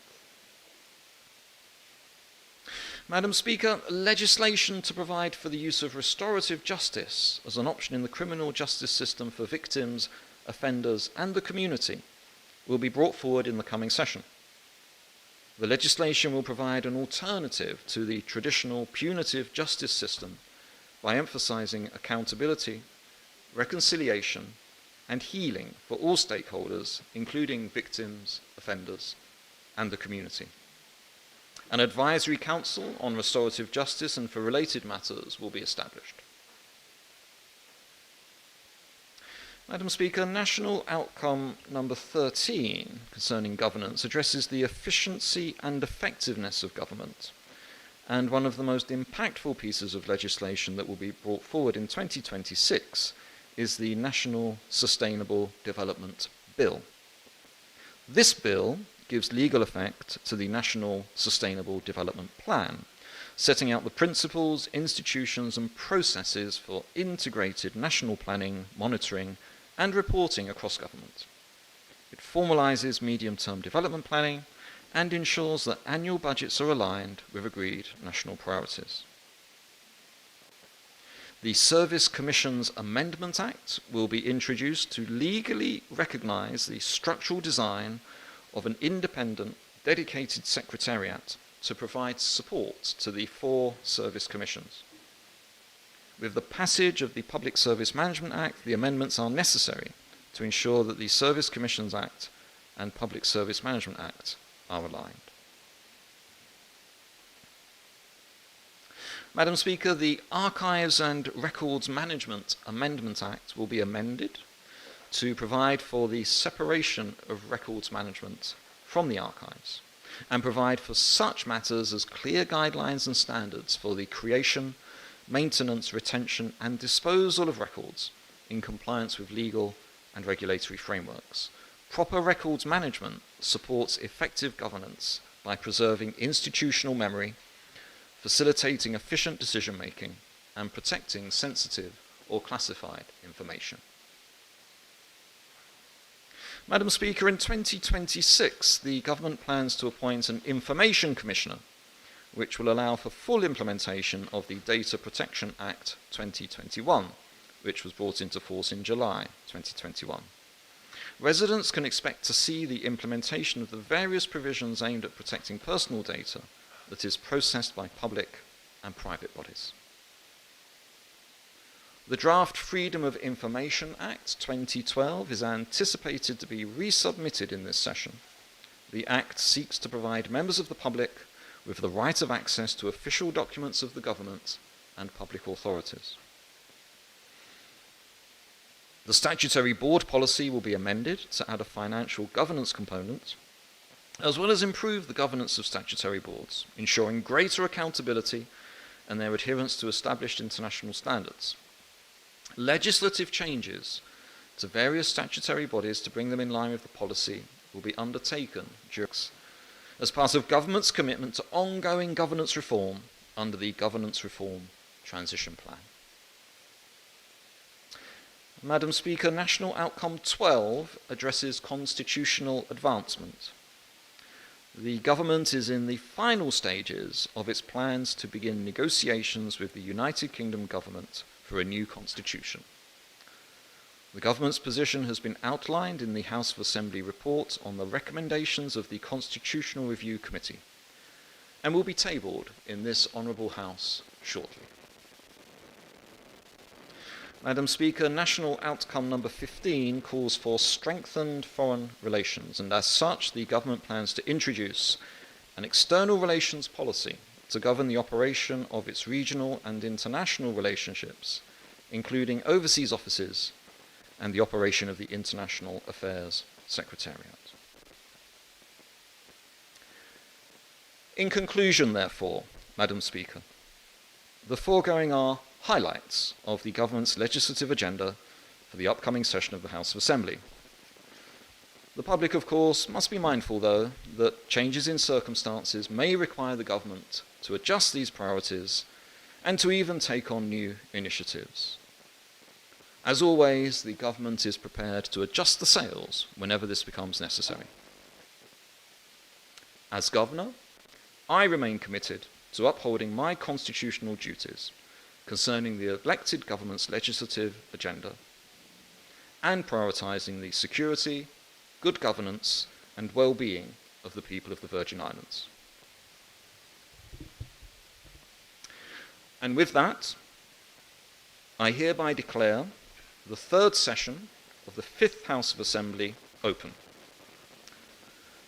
Madam Speaker, legislation to provide for the use of restorative justice as an option in the criminal justice system for victims, offenders, and the community will be brought forward in the coming session. The legislation will provide an alternative to the traditional punitive justice system by emphasizing accountability, reconciliation, and healing for all stakeholders, including victims, offenders, and the community. An advisory council on restorative justice and for related matters will be established. Madam Speaker, National Outcome number 13 concerning governance addresses the efficiency and effectiveness of government, and one of the most impactful pieces of legislation that will be brought forward in 2026 is the National Sustainable Development Bill. This bill gives legal effect to the National Sustainable Development Plan, setting out the principles, institutions, and processes for integrated national planning, monitoring, and reporting across government. It formalizes medium-term development planning and ensures that annual budgets are aligned with agreed national priorities. The Service Commission's Amendment Act will be introduced to legally recognize the structural design of an independent, dedicated secretariat to provide support to the 4 service commissions. With the passage of the Public Service Management Act, the amendments are necessary to ensure that the Service Commissions Act and Public Service Management Act are aligned. Madam Speaker, the Archives and Records Management Amendment Act will be amended to provide for the separation of records management from the archives and provide for such matters as clear guidelines and standards for the creation, maintenance, retention, and disposal of records in compliance with legal and regulatory frameworks. Proper records management supports effective governance by preserving institutional memory, facilitating efficient decision-making, and protecting sensitive or classified information. Madam Speaker, in 2026, the government plans to appoint an Information Commissioner, which will allow for full implementation of the Data Protection Act 2021, which was brought into force in July 2021. residents can expect to see the implementation of the various provisions aimed at protecting personal data that is processed by public and private bodies. The draft Freedom of Information Act 2012 is anticipated to be resubmitted in this session. The Act seeks to provide members of the public with the right of access to official documents of the government and public authorities. The statutory board policy will be amended to add a financial governance component, as well as improve the governance of statutory boards, ensuring greater accountability and their adherence to established international standards. Legislative changes to various statutory bodies to bring them in line with the policy will be undertaken as part of government's commitment to ongoing governance reform under the Governance Reform Transition Plan. Madam Speaker, National Outcome 12 addresses constitutional advancement. The government is in the final stages of its plans to begin negotiations with the United Kingdom government for a new constitution. The government's position has been outlined in the House of Assembly report on the recommendations of the Constitutional Review Committee and will be tabled in this Honourable House shortly. Madam Speaker, National Outcome number 15 calls for strengthened foreign relations, and as such the government plans to introduce an external relations policy to govern the operation of its regional and international relationships, including overseas offices and the operation of the International Affairs Secretariat. In conclusion, therefore, Madam Speaker, the foregoing are highlights of the government's legislative agenda for the upcoming session of the House of Assembly. The public, of course, must be mindful, though, that changes in circumstances may require the government to adjust these priorities and to even take on new initiatives. As always, the government is prepared to adjust the sails whenever this becomes necessary. As Governor, I remain committed to upholding my constitutional duties concerning the elected government's legislative agenda and prioritising the security, good governance and well-being of the people of the Virgin Islands. And with that, I hereby declare the third session of the Fifth House of Assembly open.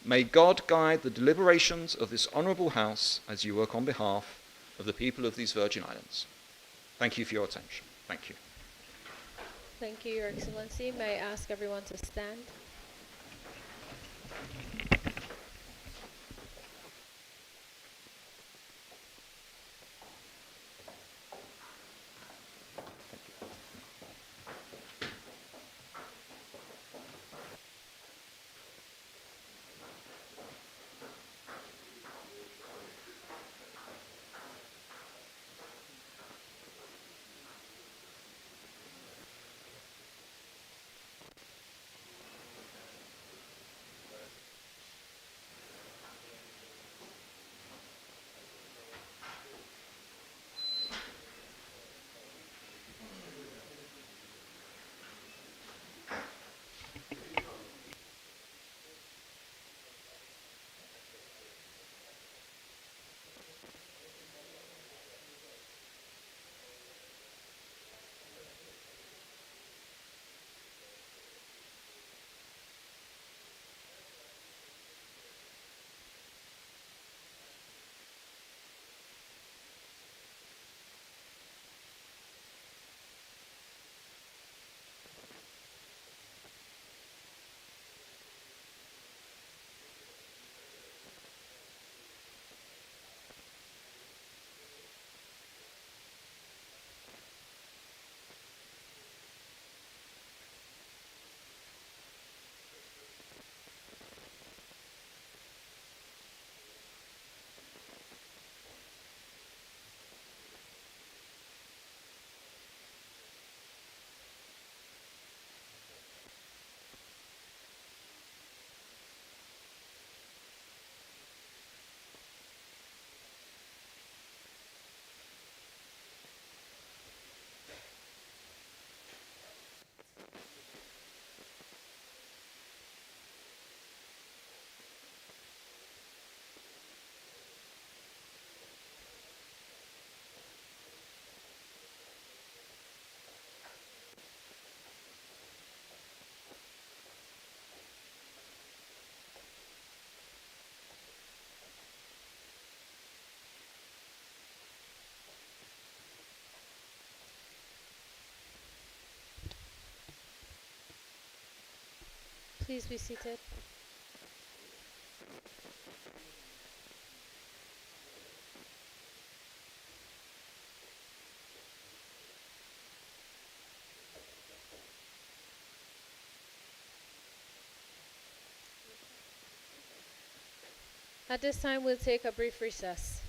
May God guide the deliberations of this Honourable House as you work on behalf of the people of these Virgin Islands. Thank you for your attention. Thank you. Thank you, Your Excellency. May I ask everyone to stand? Please be seated. At this time, we'll take a brief recess.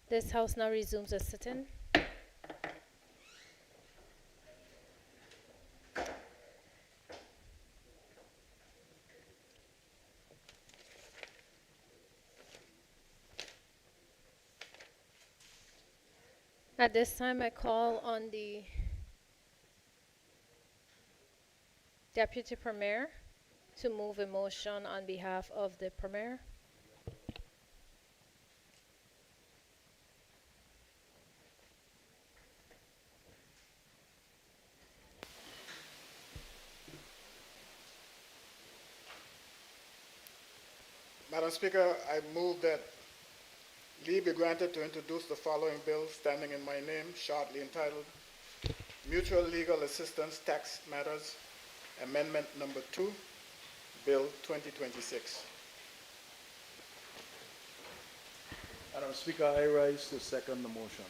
This House now resumes its sitting. At this time, I call on the Deputy Premier to move a motion on behalf of the Premier. Madam Speaker, I move that leave be granted to introduce the following bill standing in my name, shortly entitled Mutual Legal Assistance Tax Matters, Amendment Number 2, Bill 2026. Madam Speaker, I rise to second the motion.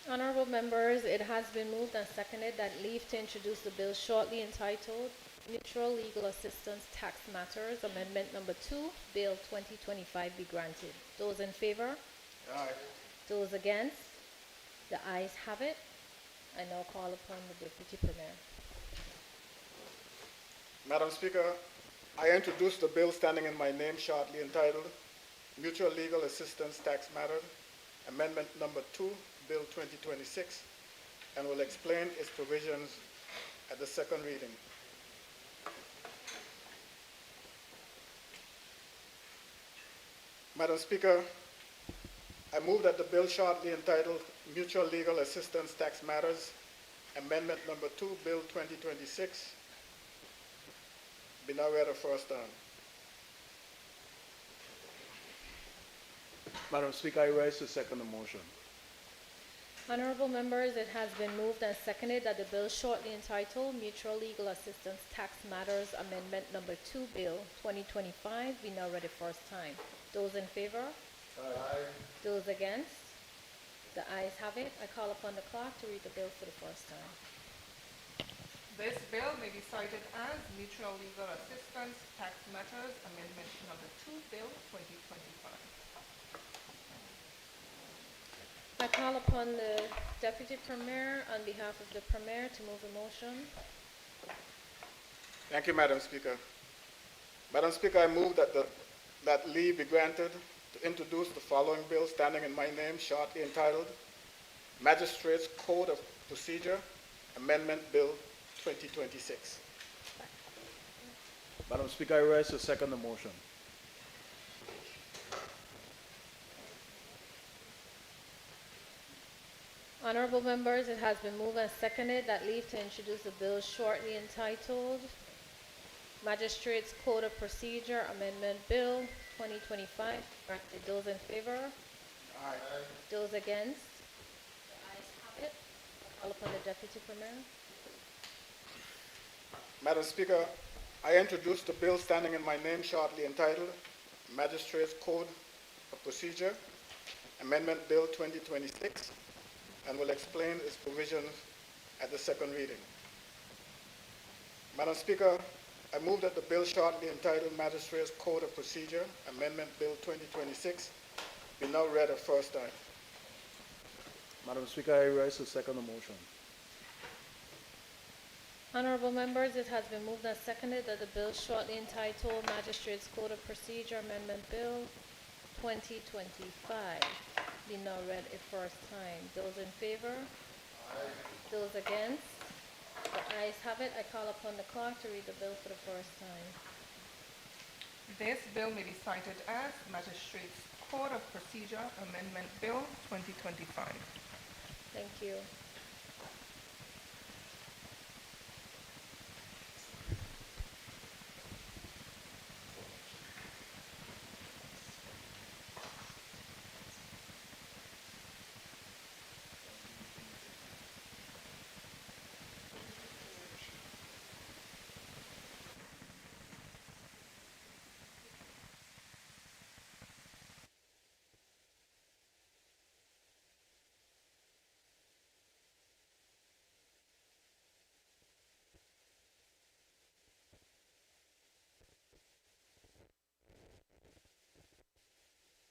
Honorable members, it has been moved and seconded that leave to introduce the bill shortly entitled Mutual Legal Assistance Tax Matters, Amendment Number 2, Bill 2025 be granted. Those in favor? Aye. Those against? The ayes have it. I now call upon the Deputy Premier. Madam Speaker, I introduce the bill standing in my name, shortly entitled Mutual Legal Assistance Tax Matters, Amendment Number 2, Bill 2026, and will explain its provisions at the second reading. Madam Speaker, I move that the bill shortly entitled Mutual Legal Assistance Tax Matters, Amendment Number 2, Bill 2026, be now read a first time. Madam Speaker, I rise to second the motion. Honorable members, it has been moved and seconded that the bill shortly entitled Mutual Legal Assistance Tax Matters Amendment Number 2, Bill 2025 be now read a first time. Those in favor? Aye. Those against? The ayes have it. I call upon the clerk to read the bill for the first time. This bill may be cited as Mutual Legal Assistance Tax Matters Amendment Number 2, Bill 2025. I call upon the Deputy Premier on behalf of the Premier to move a motion. Thank you, Madam Speaker. Madam Speaker, I move that leave be granted to introduce the following bill standing in my name, shortly entitled Magistrates Code of Procedure Amendment Bill 2026. Madam Speaker, I rise to second the motion. Honorable members, it has been moved and seconded that leave to introduce the bill shortly entitled Magistrates Code of Procedure Amendment Bill 2025. Granted. Those in favor? Aye. Those against? The ayes have it. Call upon the Deputy Premier. Madam Speaker, I introduce the bill standing in my name, shortly entitled Magistrates Code of Procedure Amendment Bill 2026, and will explain its provisions at the second reading. Madam Speaker, I move that the bill shortly entitled Magistrates Code of Procedure Amendment Bill 2026 be now read a first time. Madam Speaker, I rise to second the motion. Honorable members, it has been moved and seconded that the bill shortly entitled Magistrates Code of Procedure Amendment Bill 2025 be now read a first time. Those in favor? Aye. Those against? The ayes have it. I call upon the clerk to read the bill for the first time. This bill may be cited as Magistrates Code of Procedure Amendment Bill 2025. Thank you.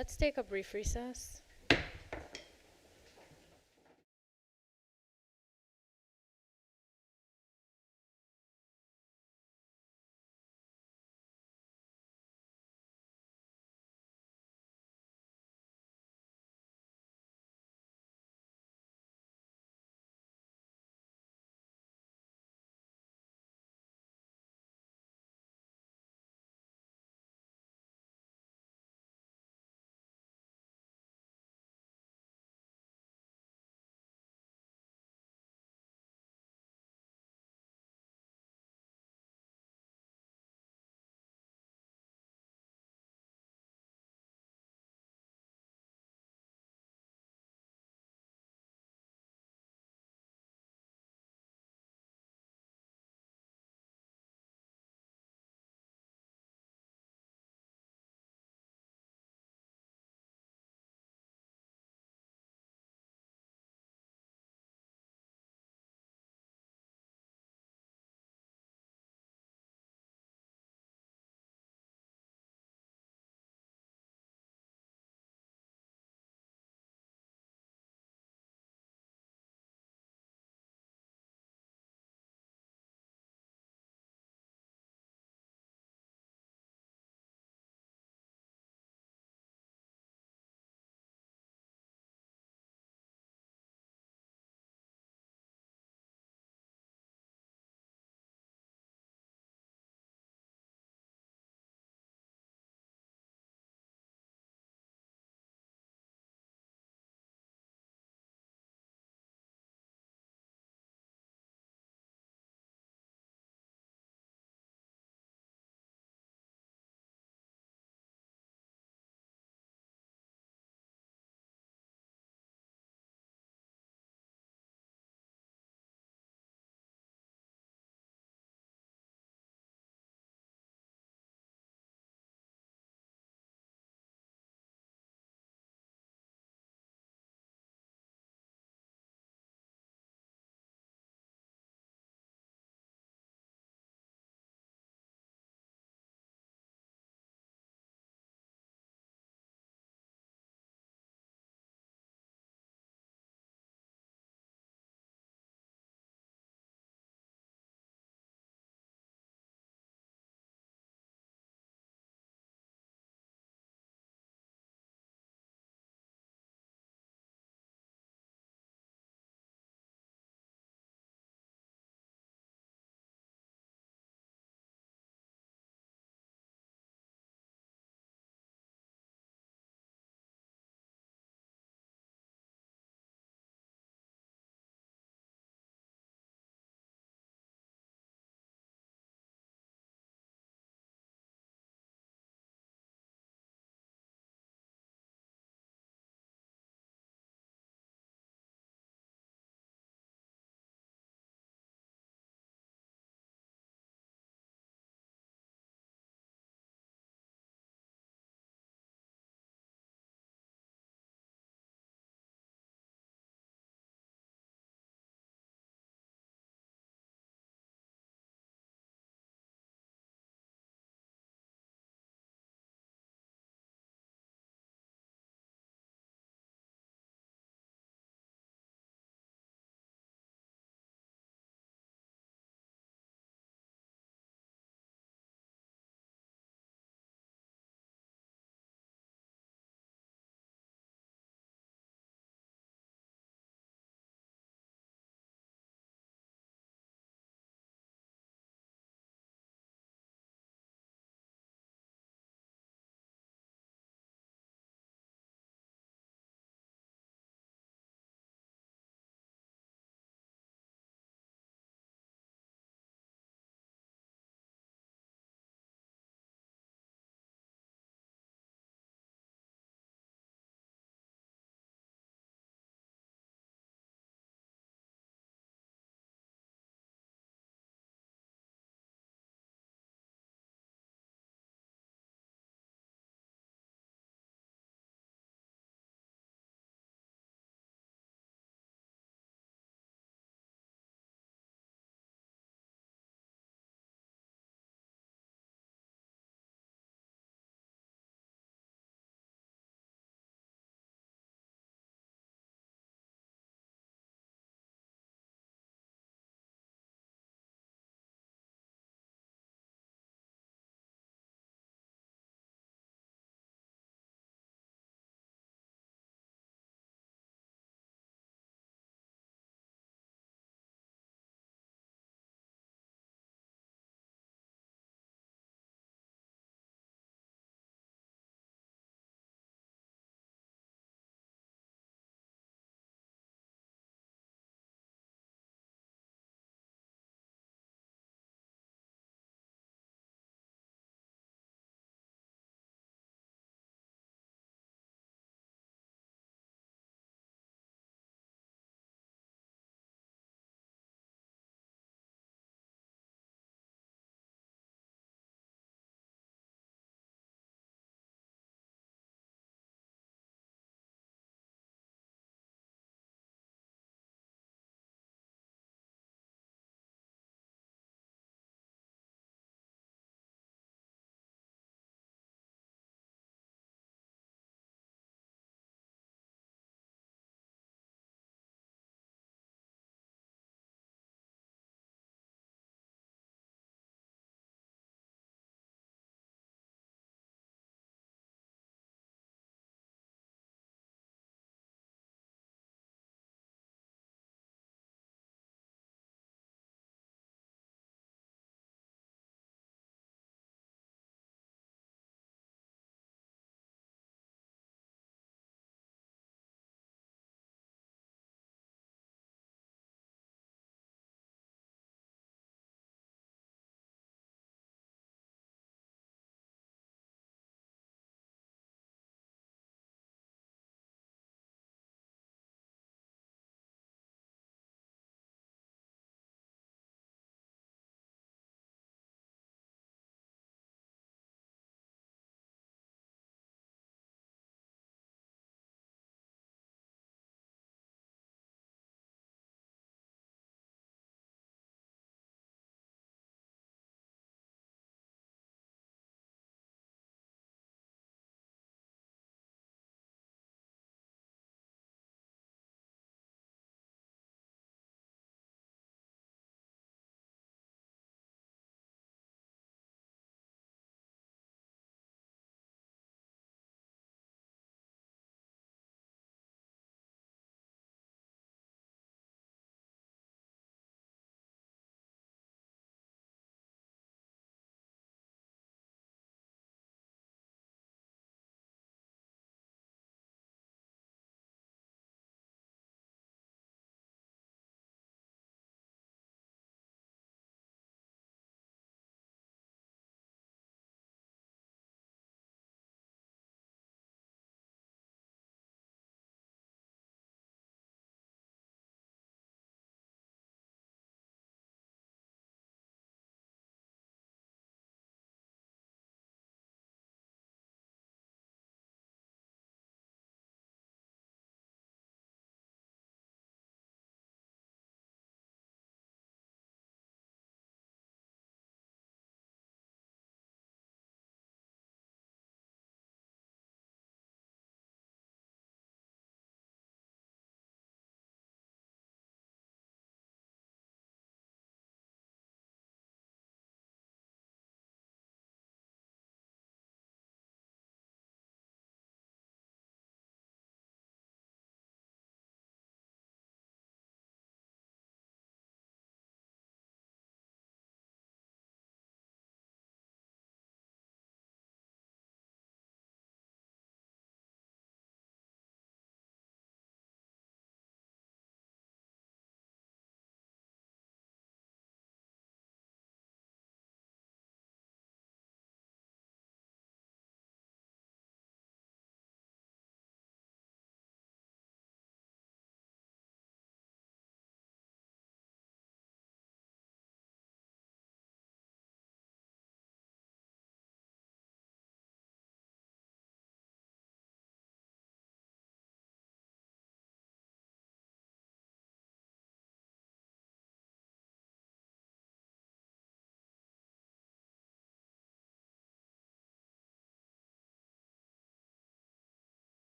Let's take a brief recess.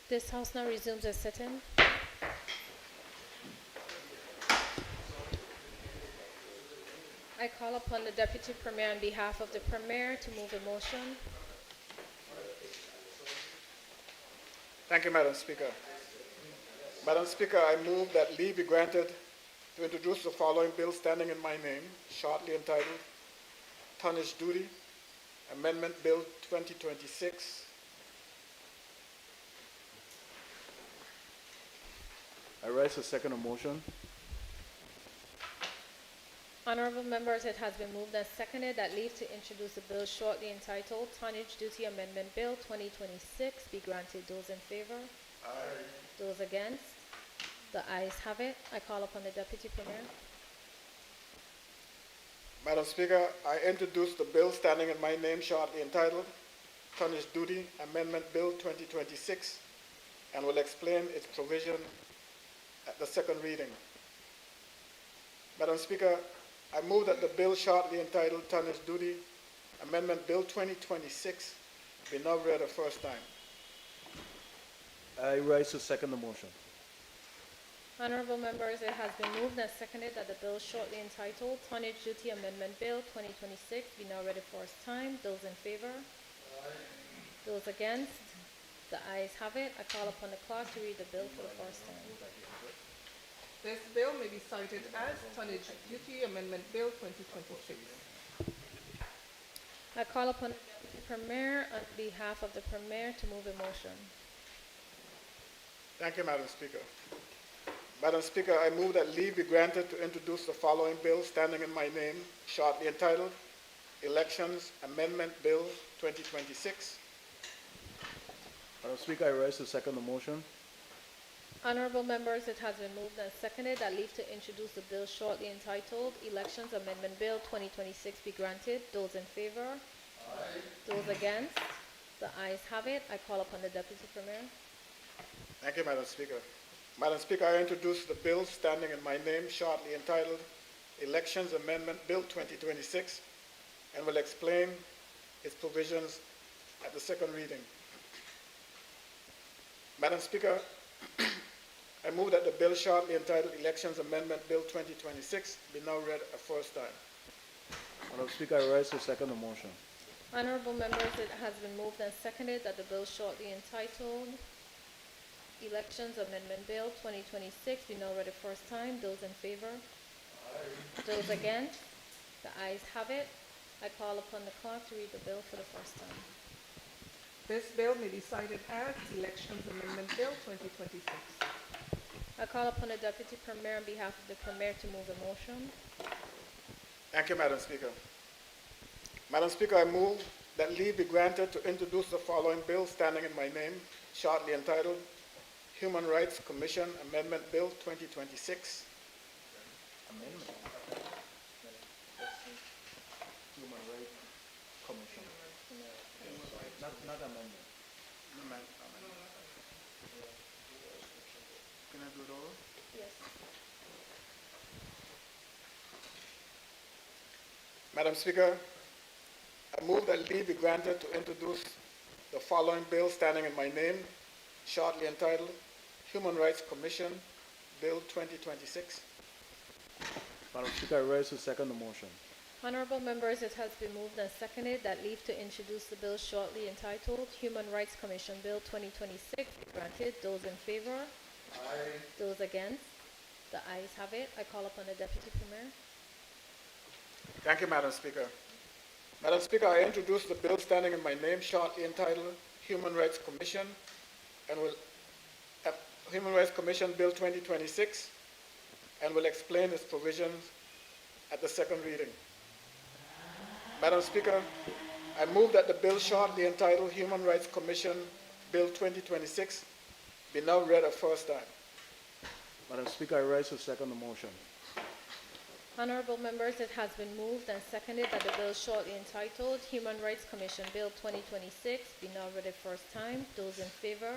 This House now resumes its sitting. I call upon the Deputy Premier on behalf of the Premier to move a motion. Thank you, Madam Speaker. Madam Speaker, I move that leave be granted to introduce the following bill standing in my name, shortly entitled Tonnage Duty Amendment Bill 2026. I rise to second the motion. Honorable members, it has been moved and seconded that leave to introduce the bill shortly entitled Tonnage Duty Amendment Bill 2026 be granted. Those in favor? Aye. Those against? The ayes have it. I call upon the Deputy Premier. Madam Speaker, I introduce the bill standing in my name, shortly entitled Tonnage Duty Amendment Bill 2026, and will explain its provision at the second reading. Madam Speaker, I move that the bill shortly entitled Tonnage Duty Amendment Bill 2026 be now read a first time. I rise to second the motion. Honorable members, it has been moved and seconded that the bill shortly entitled Tonnage Duty Amendment Bill 2026 be now read a first time. Those in favor? Aye. Those against? The ayes have it. I call upon the clerk to read the bill for the first time. This bill may be cited as Tonnage Duty Amendment Bill 2026. I call upon the Deputy Premier on behalf of the Premier to move a motion. Thank you, Madam Speaker. Madam Speaker, I move that leave be granted to introduce the following bill standing in my name, shortly entitled Elections Amendment Bill 2026. Madam Speaker, I rise to second the motion. Honorable members, it has been moved and seconded that leave to introduce the bill shortly entitled Elections Amendment Bill 2026 be granted. Those in favor? Aye. Those against? The ayes have it. I call upon the Deputy Premier. Thank you, Madam Speaker. Madam Speaker, I introduce the bill standing in my name, shortly entitled Elections Amendment Bill 2026, and will explain its provisions at the second reading. Madam Speaker, I move that the bill shortly entitled Elections Amendment Bill 2026 be now read a first time. Madam Speaker, I rise to second the motion. Honorable members, it has been moved and seconded that the bill shortly entitled Elections Amendment Bill 2026 be now read a first time. Those in favor? Aye. Those against? The ayes have it. I call upon the clerk to read the bill for the first time. This bill may be cited as Elections Amendment Bill 2026. I call upon the Deputy Premier on behalf of the Premier to move a motion. Thank you, Madam Speaker. Madam Speaker, I move that leave be granted to introduce the following bill standing in my name, shortly entitled Human Rights Commission Amendment Bill 2026. Amendment. Human Rights Commission. Not amendment. Can I do it over? Yes. Madam Speaker, I move that leave be granted to introduce the following bill standing in my name, shortly entitled Human Rights Commission Bill 2026. Madam Speaker, I rise to second the motion. Honorable members, it has been moved and seconded that leave to introduce the bill shortly entitled Human Rights Commission Bill 2026 be granted. Those in favor? Aye. Those against? The ayes have it. I call upon the Deputy Premier. Thank you, Madam Speaker. Madam Speaker, I introduce the bill standing in my name, shortly entitled Human Rights Commission, and will Human Rights Commission Bill 2026, and will explain its provisions at the second reading. Madam Speaker, I move that the bill shortly entitled Human Rights Commission Bill 2026 be now read a first time. Madam Speaker, I rise to second the motion. Honorable members, it has been moved and seconded that the bill shortly entitled Human Rights Commission Bill 2026 be now read a first time. Those in favor?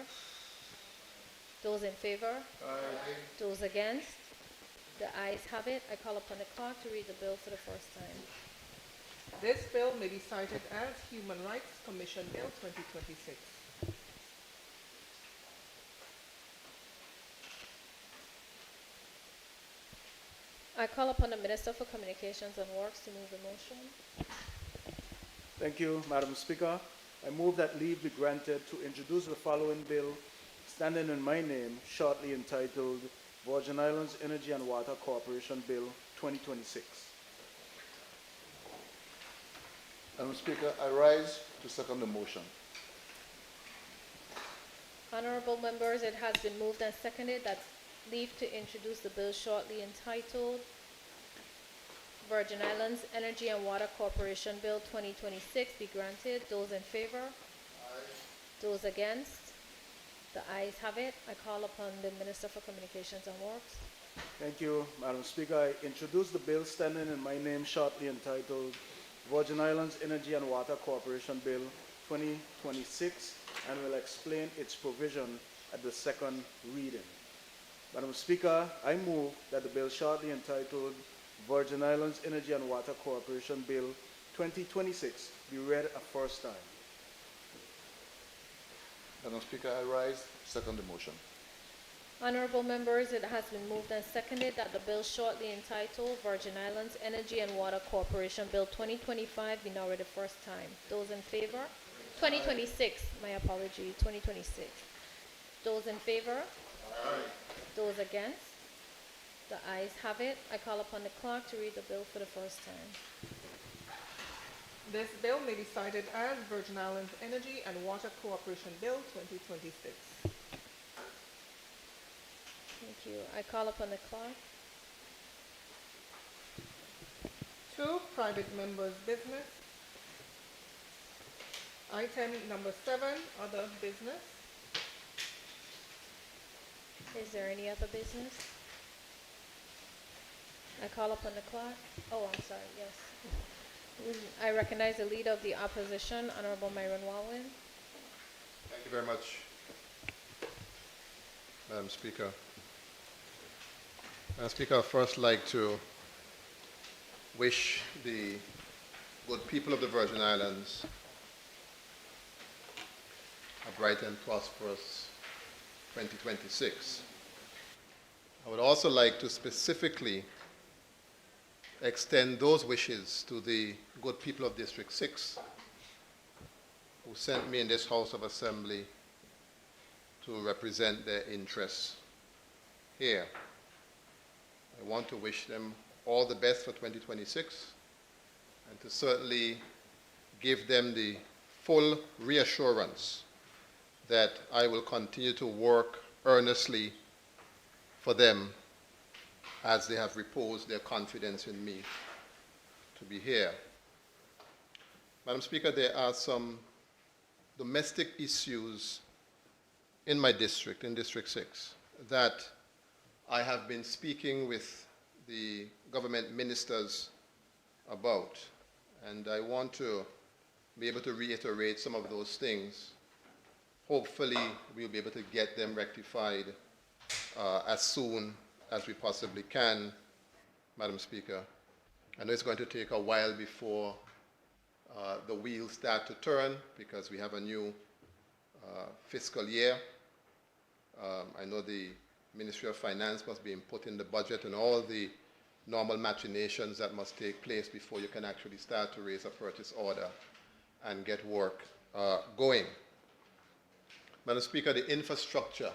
Those in favor? Aye. Those against? The ayes have it. I call upon the clerk to read the bill for the first time. This bill may be cited as Human Rights Commission Bill 2026. I call upon the Minister for Communications and Works to move the motion. Thank you, Madam Speaker. I move that leave be granted to introduce the following bill standing in my name, shortly entitled Virgin Islands Energy and Water Corporation Bill 2026. Madam Speaker, I rise to second the motion. Honorable members, it has been moved and seconded that leave to introduce the bill shortly entitled Virgin Islands Energy and Water Corporation Bill 2026 be granted. Those in favor? Aye. Those against? The ayes have it. I call upon the Minister for Communications and Works. Thank you, Madam Speaker. I introduce the bill standing in my name, shortly entitled Virgin Islands Energy and Water Corporation Bill 2026, and will explain its provision at the second reading. Madam Speaker, I move that the bill shortly entitled Virgin Islands Energy and Water Corporation Bill 2026 be read a first time. Madam Speaker, I rise to second the motion. Honorable members, it has been moved and seconded that the bill shortly entitled Virgin Islands Energy and Water Corporation Bill 2025 be now read the first time. Those in favor? 2026, my apology, 2026. Those in favor? Aye. Those against? The ayes have it. I call upon the clerk to read the bill for the first time. This bill may be cited as Virgin Islands Energy and Water Corporation Bill 2026. Thank you. I call upon the clerk. 2, private members' business. Item number 7, other business. Is there any other business? I call upon the clerk. Oh, I'm sorry, yes. I recognize the leader of the opposition, Honorable Myron Walwin. Thank you very much, Madam Speaker. Madam Speaker, I'd first like to wish the good people of the Virgin Islands a bright and prosperous 2026. I would also like to specifically extend those wishes to the good people of District 6 who sent me in this House of Assembly to represent their interests here. I want to wish them all the best for 2026 and to certainly give them the full reassurance that I will continue to work earnestly for them as they have reposed their confidence in me to be here. Madam Speaker, there are some domestic issues in my district, in District 6, that I have been speaking with the government ministers about, and I want to be able to reiterate some of those things. Hopefully, we'll be able to get them rectified as soon as we possibly can, Madam Speaker. I know it's going to take a while before the wheels start to turn because we have a new fiscal year. I know the Ministry of Finance must be inputting the budget and all the normal machinations that must take place before you can actually start to raise a purchase order and get work going. Madam Speaker, the infrastructure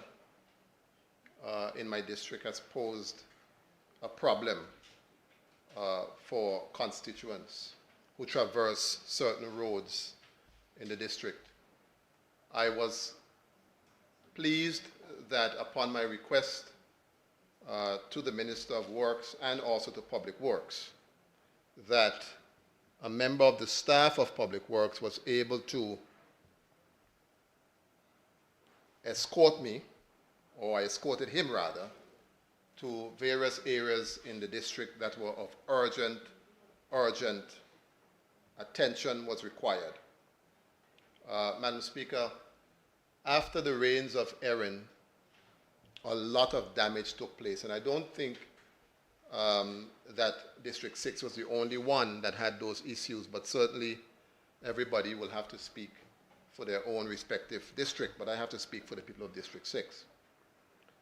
in my district has posed a problem for constituents who traverse certain roads in the district. I was pleased that upon my request to the Minister of Works and also to Public Works, that a member of the staff of Public Works was able to escort me, or I escorted him rather, to various areas in the district that were of urgent attention was required. Madam Speaker, after the rains of Erin, a lot of damage took place, and I don't think that District 6 was the only one that had those issues, but certainly everybody will have to speak for their own respective district, but I have to speak for the people of District 6.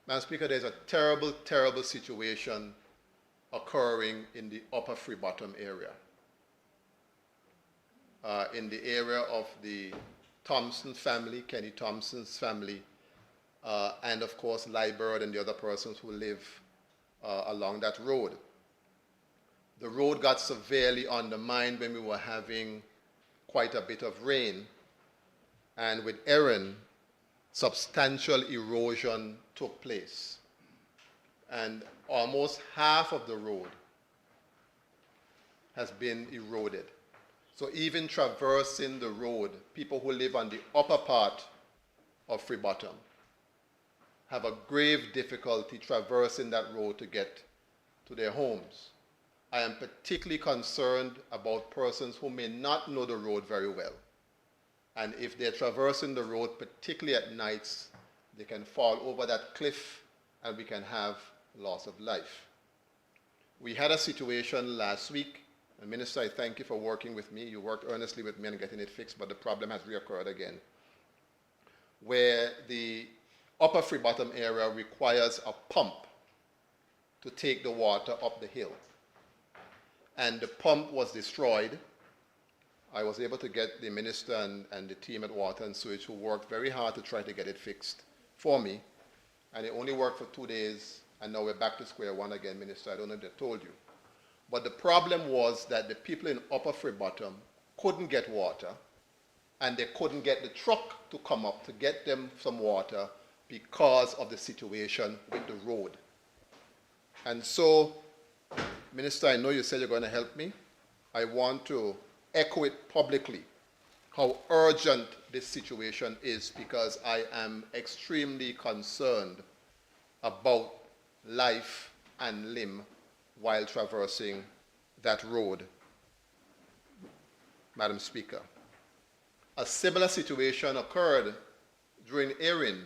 Madam Speaker, there's a terrible, terrible situation occurring in the upper Free Bottom area. In the area of the Thompson family, Kenny Thompson's family, and of course Liebert and the other persons who live along that road. The road got severely undermined when we were having quite a bit of rain, and with Erin, substantial erosion took place. And almost half of the road has been eroded. So even traversing the road, people who live on the upper part of Free Bottom have a grave difficulty traversing that road to get to their homes. I am particularly concerned about persons who may not know the road very well. And if they're traversing the road, particularly at nights, they can fall over that cliff and we can have loss of life. We had a situation last week, and Minister, I thank you for working with me. You worked earnestly with me and getting it fixed, but the problem has reoccurred again, where the upper Free Bottom area requires a pump to take the water up the hill. And the pump was destroyed. I was able to get the minister and the team at Water and Sewage, who worked very hard to try to get it fixed for me. And it only worked for 2 days, and now we're back to square one again, Minister. I don't know if they told you. But the problem was that the people in upper Free Bottom couldn't get water, and they couldn't get the truck to come up to get them some water because of the situation with the road. And so, Minister, I know you said you're going to help me. I want to echo it publicly, how urgent this situation is, because I am extremely concerned about life and limb while traversing that road. Madam Speaker, a similar situation occurred during Erin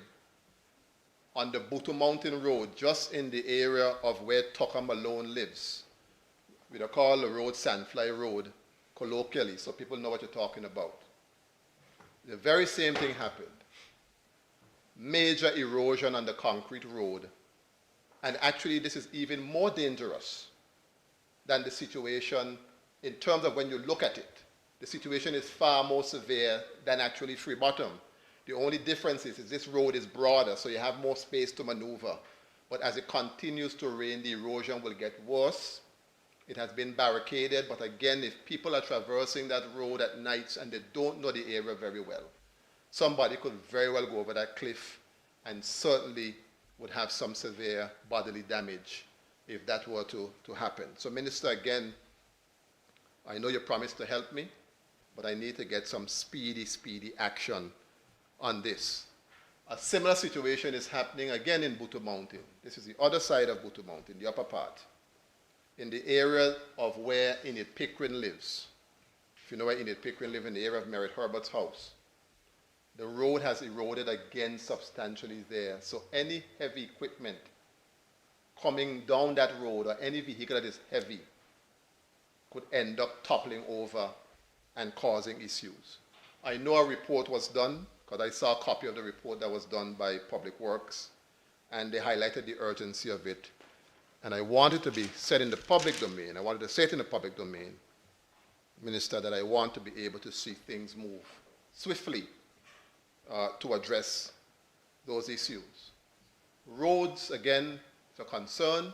on the Butu Mountain Road, just in the area of where Tucker Malone lives. We call the road Sandfly Road, colloquially, so people know what you're talking about. The very same thing happened. Major erosion on the concrete road. And actually, this is even more dangerous than the situation in terms of when you look at it. The situation is far more severe than actually Free Bottom. The only difference is this road is broader, so you have more space to maneuver. But as it continues to rain, the erosion will get worse. It has been barricaded, but again, if people are traversing that road at nights and they don't know the area very well, somebody could very well go over that cliff and certainly would have some severe bodily damage if that were to happen. So, Minister, again, I know you promised to help me, but I need to get some speedy action on this. A similar situation is happening again in Butu Mountain. This is the other side of Butu Mountain, the upper part, in the area of where Enid Pickering lives. If you know where Enid Pickering lives, in the area of Merritt Herbert's house. The road has eroded again substantially there. So any heavy equipment coming down that road, or any vehicle that is heavy, could end up toppling over and causing issues. I know a report was done, because I saw a copy of the report that was done by Public Works, and they highlighted the urgency of it. And I wanted to be said in the public domain, I wanted to say it in the public domain, Minister, that I want to be able to see things move swiftly to address those issues. Roads, again, is a concern.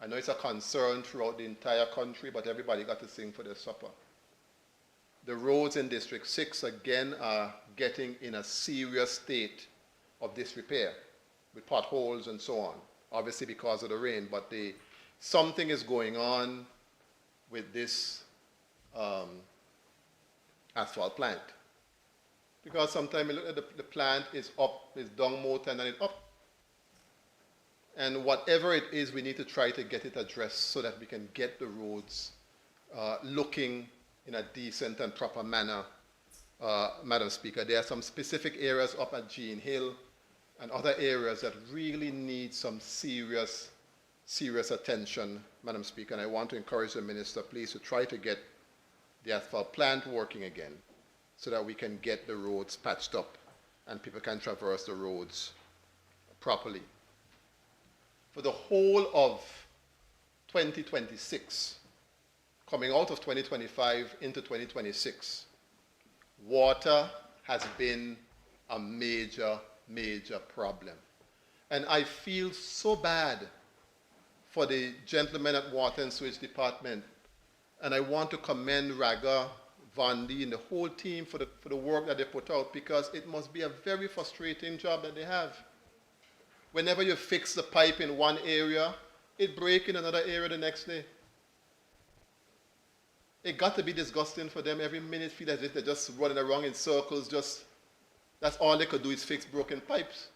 I know it's a concern throughout the entire country, but everybody got to sing for their supper. The roads in District 6, again, are getting in a serious state of disrepair with potholes and so on, obviously because of the rain, but something is going on with this asphalt plant. Because sometimes you look at the plant is up, is down more and then it's up. And whatever it is, we need to try to get it addressed so that we can get the roads looking in a decent and proper manner. Madam Speaker, there are some specific areas up at Jean Hill and other areas that really need some serious serious attention, Madam Speaker, and I want to encourage the Minister, please, to try to get the asphalt plant working again so that we can get the roads patched up and people can traverse the roads properly. For the whole of 2026, coming out of 2025 into 2026, water has been a major, major problem. And I feel so bad for the gentlemen at Water and Sewage Department. And I want to commend Raga, Vandi, and the whole team for the work that they put out, because it must be a very frustrating job that they have. Whenever you fix the pipe in one area, it breaks in another area the next day. It got to be disgusting for them. Every minute feel as if they're just running around in circles, that's all they could do is fix broken pipes.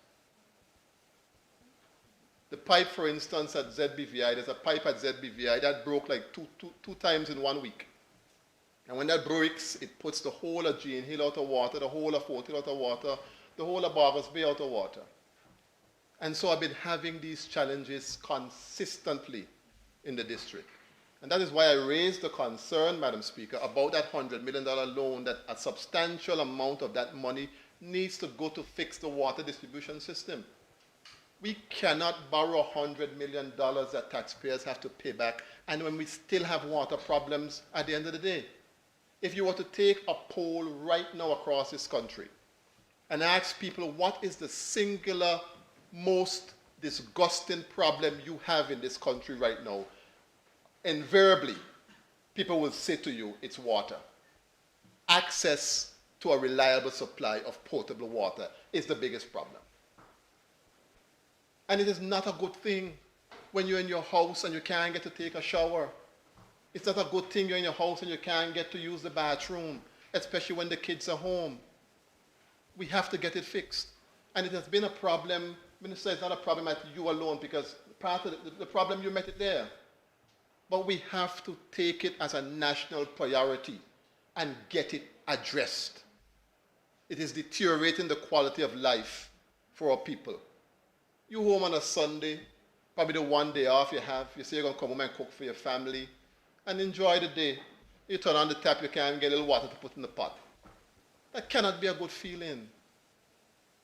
The pipe, for instance, at ZBVI, there's a pipe at ZBVI that broke like two times in 1 week. And when that breaks, it puts the whole of Jean Hill out of water, the whole of Fort Hill out of water, the whole of Barber's Bay out of water. And so I've been having these challenges consistently in the district. And that is why I raised the concern, Madam Speaker, about that $100 million loan, that a substantial amount of that money needs to go to fix the water distribution system. We cannot borrow $100 million that taxpayers have to pay back, and when we still have water problems at the end of the day. If you were to take a poll right now across this country and ask people what is the singular most disgusting problem you have in this country right now, invariably people will say to you, it's water. Access to a reliable supply of potable water is the biggest problem. And it is not a good thing when you're in your house and you can't get to take a shower. It's not a good thing you're in your house and you can't get to use the bathroom, especially when the kids are home. We have to get it fixed. And it has been a problem. Minister, it's not a problem at you alone, because part of the problem, you met it there. But we have to take it as a national priority and get it addressed. It is deteriorating the quality of life for our people. You home on a Sunday, probably the one day off you have, you say you're going to come home and cook for your family and enjoy the day. You turn on the tap, you can't get a little water to put in the pot. That cannot be a good feeling.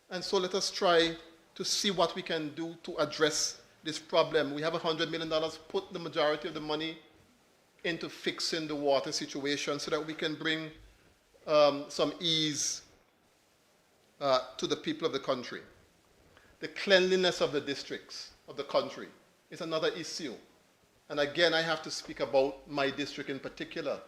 And so let us try to see what we can do to address this problem. We have $100 million, put the majority of the money into fixing the water situation so that we can bring some ease to the people of the country. The cleanliness of the districts of the country is another issue. And again, I have to speak about my district in particular.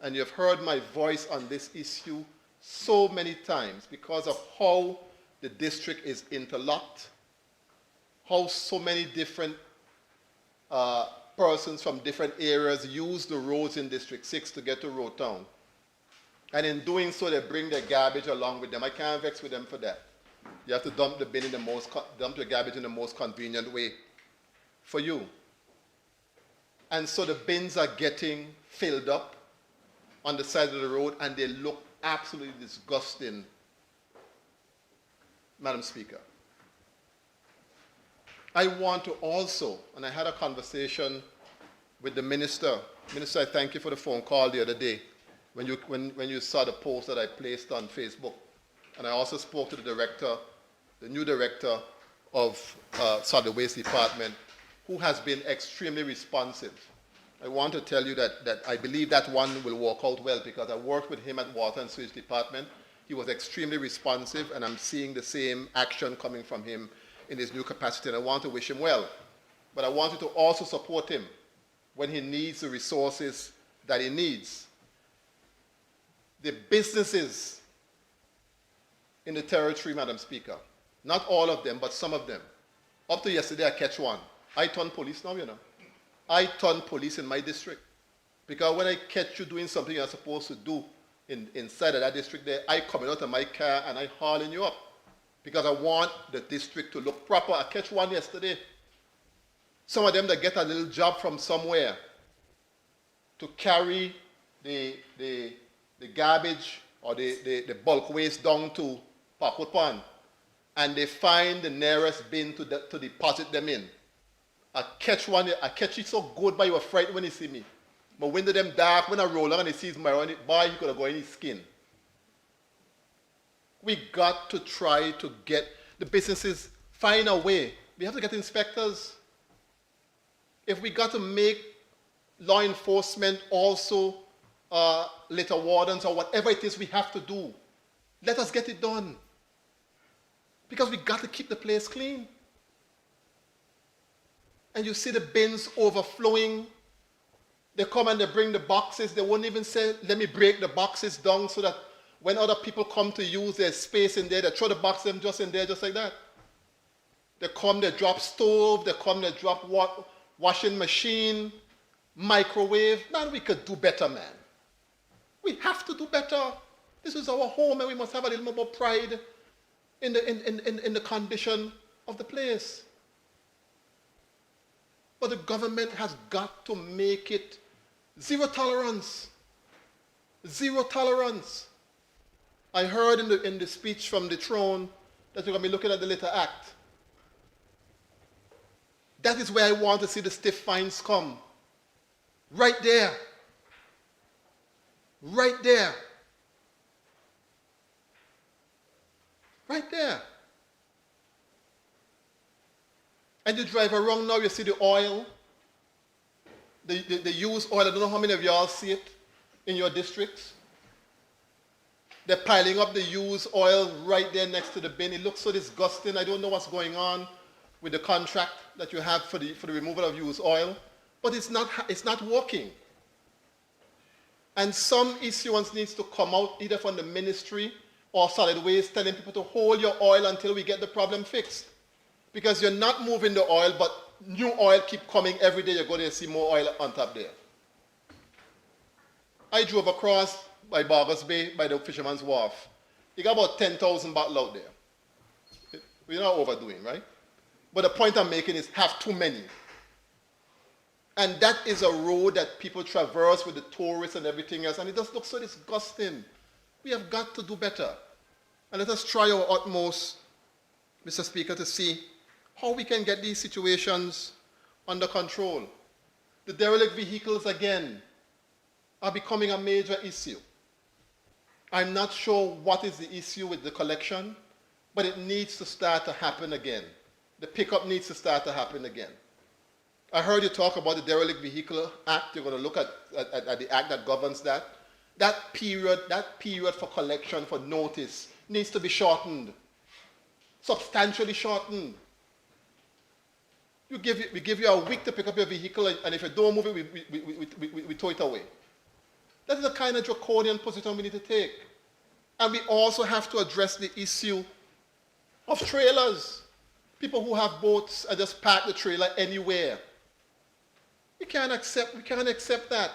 And you've heard my voice on this issue so many times because of how the district is interlocked, how so many different persons from different areas use the roads in District 6 to get to Road Town. And in doing so, they bring their garbage along with them. I can't vex with them for that. You have to dump the bin in dump your garbage in the most convenient way for you. And so the bins are getting filled up on the side of the road, and they look absolutely disgusting, Madam Speaker. I want to also, and I had a conversation with the minister. Minister, I thank you for the phone call the other day when you saw the post that I placed on Facebook. And I also spoke to the director, the new director of Solid Waste Department, who has been extremely responsive. I want to tell you that I believe that one will work out well, because I worked with him at Water and Sewage Department. He was extremely responsive, and I'm seeing the same action coming from him in his new capacity, and I want to wish him well. But I wanted to also support him when he needs the resources that he needs. The businesses in the territory, Madam Speaker, not all of them, but some of them. Up to yesterday, I catch one. I turn police now, you know. I turn police in my district. Because when I catch you doing something you're supposed to do inside of that district there, I come out of my car and I hauling you up. Because I want the district to look proper. I catch one yesterday. Some of them that get a little job from somewhere to carry the garbage or the bulk waste down to Parkwood Pond, and they find the nearest bin to deposit them in. I catch it so good, but you were frightened when you see me. My window them dark, when I roll out and he sees my on it, boy, he could have got in his skin. We got to try to get the businesses, find a way. We have to get inspectors. If we got to make law enforcement also litter wardens or whatever it is we have to do, let us get it done. Because we got to keep the place clean. And you see the bins overflowing. They come and they bring the boxes. They won't even say, let me break the boxes down so that when other people come to use, there's space in there. They throw the box them just in there, just like that. They come, they drop stove. They come, they drop washing machine, microwave. Man, we could do better, man. We have to do better. This is our home, and we must have a little more pride in the condition of the place. But the government has got to make it zero tolerance. Zero tolerance. I heard in the speech from the throne that we're going to be looking at the Litter Act. That is where I want to see the stiff fines come. Right there. Right there. Right there. And you drive around now, you see the oil, the used oil. I don't know how many of y'all see it in your districts. They're piling up the used oil right there next to the bin. It looks so disgusting. I don't know what's going on with the contract that you have for the removal of used oil, but it's not working. And some issuance needs to come out either from the ministry or solid waste telling people to hold your oil until we get the problem fixed. Because you're not moving the oil, but new oil keep coming every day. You go there and see more oil on top there. I drove across by Bargos Bay, by the Fisherman's Wharf. You got about 10,000 bottles out there. We're not overdoing, right? But the point I'm making is have too many. And that is a road that people traverse with the tourists and everything else, and it just looks so disgusting. We have got to do better. And let us try our utmost, Mr. Speaker, to see how we can get these situations under control. The derelict vehicles, again, are becoming a major issue. I'm not sure what is the issue with the collection, but it needs to start to happen again. The pickup needs to start to happen again. I heard you talk about the Derelict Vehicle Act. You're going to look at the act that governs that. That period for collection, for notice, needs to be shortened, substantially shortened. We give you a week to pick up your vehicle, and if you don't move it, we throw it away. That is the kind of draconian position we need to take. And we also have to address the issue of trailers. People who have boats and just park the trailer anywhere. We can't accept that.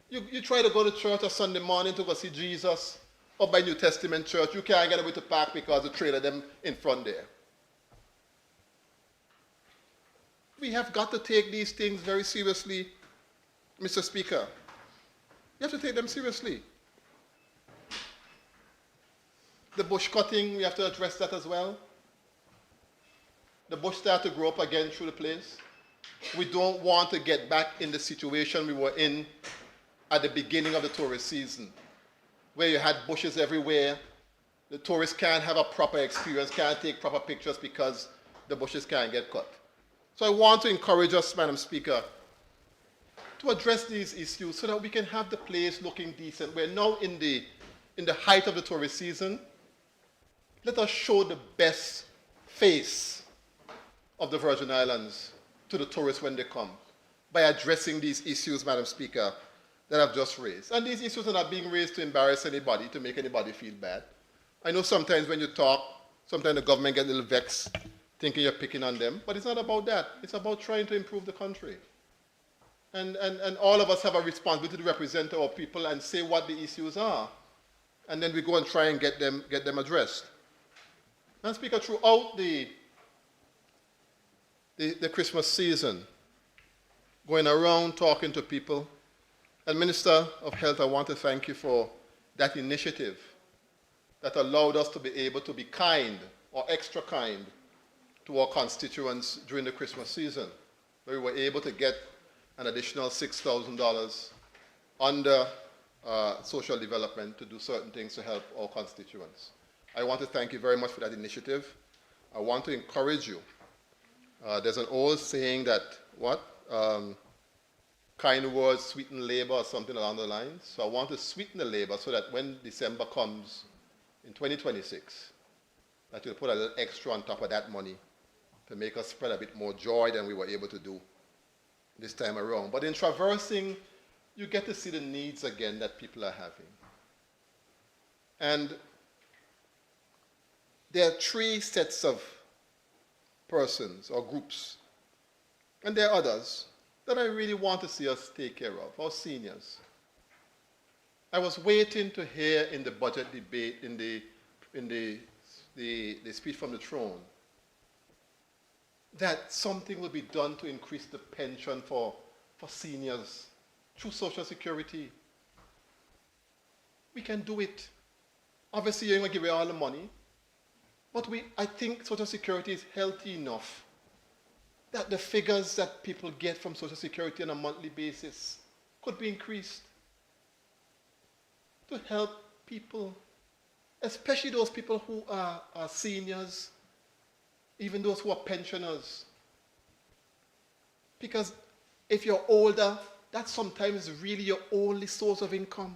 You try to go to church on Sunday morning to go see Jesus, or by New Testament church, you can't get away to park because the trailer them in front there. We have got to take these things very seriously, Mr. Speaker. You have to take them seriously. The bush cutting, we have to address that as well. The bush started to grow up again through the place. We don't want to get back in the situation we were in at the beginning of the tourist season, where you had bushes everywhere. The tourists can't have a proper experience, can't take proper pictures because the bushes can't get cut. So I want to encourage us, Madam Speaker, to address these issues so that we can have the place looking decent. We're now in the height of the tourist season. Let us show the best face of the Virgin Islands to the tourists when they come by addressing these issues, Madam Speaker, that I've just raised. And these issues are not being raised to embarrass anybody, to make anybody feel bad. I know sometimes when you talk, sometimes the government gets a little vexed, thinking you're picking on them, but it's not about that. It's about trying to improve the country. And all of us have a responsibility to represent our people and say what the issues are. And then we go and try and get them addressed. Madam Speaker, throughout the Christmas season, going around talking to people, and Minister of Health, I want to thank you for that initiative that allowed us to be able to be kind or extra kind to our constituents during the Christmas season, where we were able to get an additional $6,000 under social development to do certain things to help our constituents. I want to thank you very much for that initiative. I want to encourage you. There's an old saying that, kind words sweeten labor or something along the lines. So I want to sweeten the labor so that when December comes in 2026, that you'll put a little extra on top of that money to make us spread a bit more joy than we were able to do this time around. But in traversing, you get to see the needs again that people are having. And there are 3 sets of persons or groups, and there are others that I really want to see us take care of, our seniors. I was waiting to hear in the budget debate, in the speech from the throne, that something will be done to increase the pension for seniors through Social Security. We can do it. Obviously, you're going to give away all the money, but I think Social Security is healthy enough that the figures that people get from Social Security on a monthly basis could be increased to help people, especially those people who are seniors, even those who are pensioners. Because if you're older, that sometimes is really your only source of income.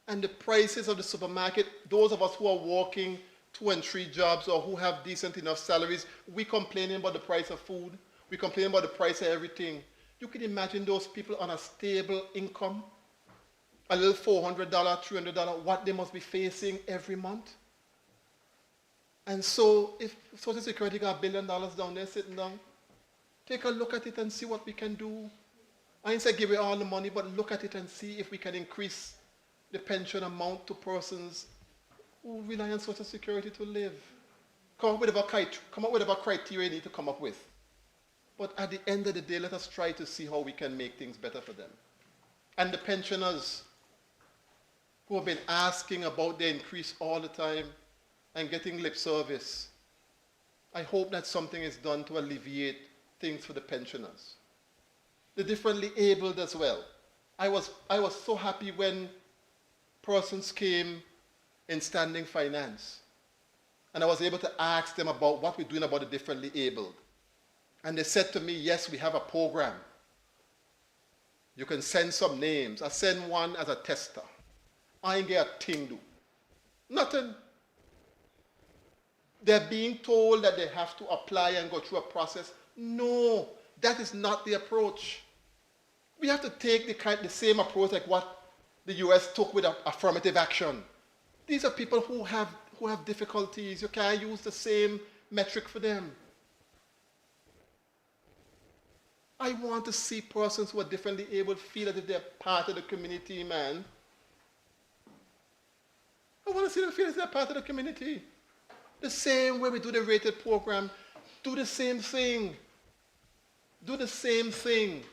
And the prices of the supermarket, those of us who are working 2 and 3 jobs or who have decent enough salaries, we complaining about the price of food, we complain about the price of everything. You can imagine those people on a stable income, a little $400, $300, what they must be facing every month. And so if Social Security got $1 billion down there sitting down, take a look at it and see what we can do. I ain't say give away all the money, but look at it and see if we can increase the pension amount to persons who rely on Social Security to live. Come up with whatever criteria you need to come up with. But at the end of the day, let us try to see how we can make things better for them. And the pensioners who have been asking about their increase all the time and getting lip service, I hope that something is done to alleviate things for the pensioners. The differently abled as well. I was so happy when persons came in standing finance, and I was able to ask them about what we're doing about the differently abled. And they said to me, yes, we have a program. You can send some names. I send one as a tester. I ain't get a thing do. Nothing. They're being told that they have to apply and go through a process. No, that is not the approach. We have to take the same approach like what the US took with affirmative action. These are people who have difficulties. You can't use the same metric for them. I want to see persons who are differently able feel that they're part of the community, man. I want to see them feel that they're part of the community. The same way we do the rated program, do the same thing. Do the same thing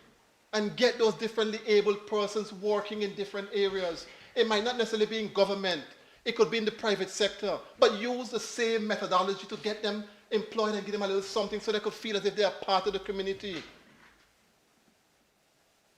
and get those differently abled persons working in different areas. It might not necessarily be in government. It could be in the private sector. But use the same methodology to get them employed and give them a little something so they could feel as if they are part of the community.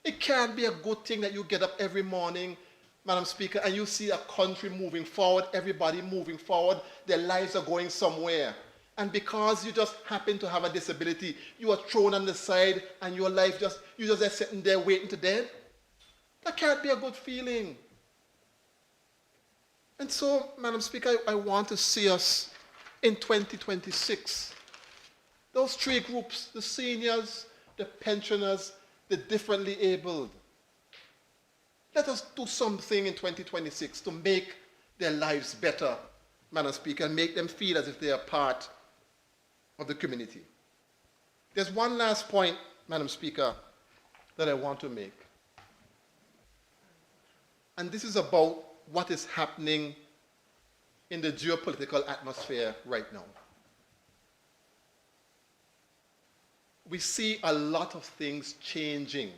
It can't be a good thing that you get up every morning, Madam Speaker, and you see a country moving forward, everybody moving forward, their lives are going somewhere. And because you just happen to have a disability, you are thrown on the side and your life you're just sitting there waiting to dead. That can't be a good feeling. And so, Madam Speaker, I want to see us in 2026. Those 3 groups, the seniors, the pensioners, the differently abled. Let us do something in 2026 to make their lives better, Madam Speaker, and make them feel as if they are part of the community. There's one last point, Madam Speaker, that I want to make. And this is about what is happening in the geopolitical atmosphere right now. We see a lot of things changing.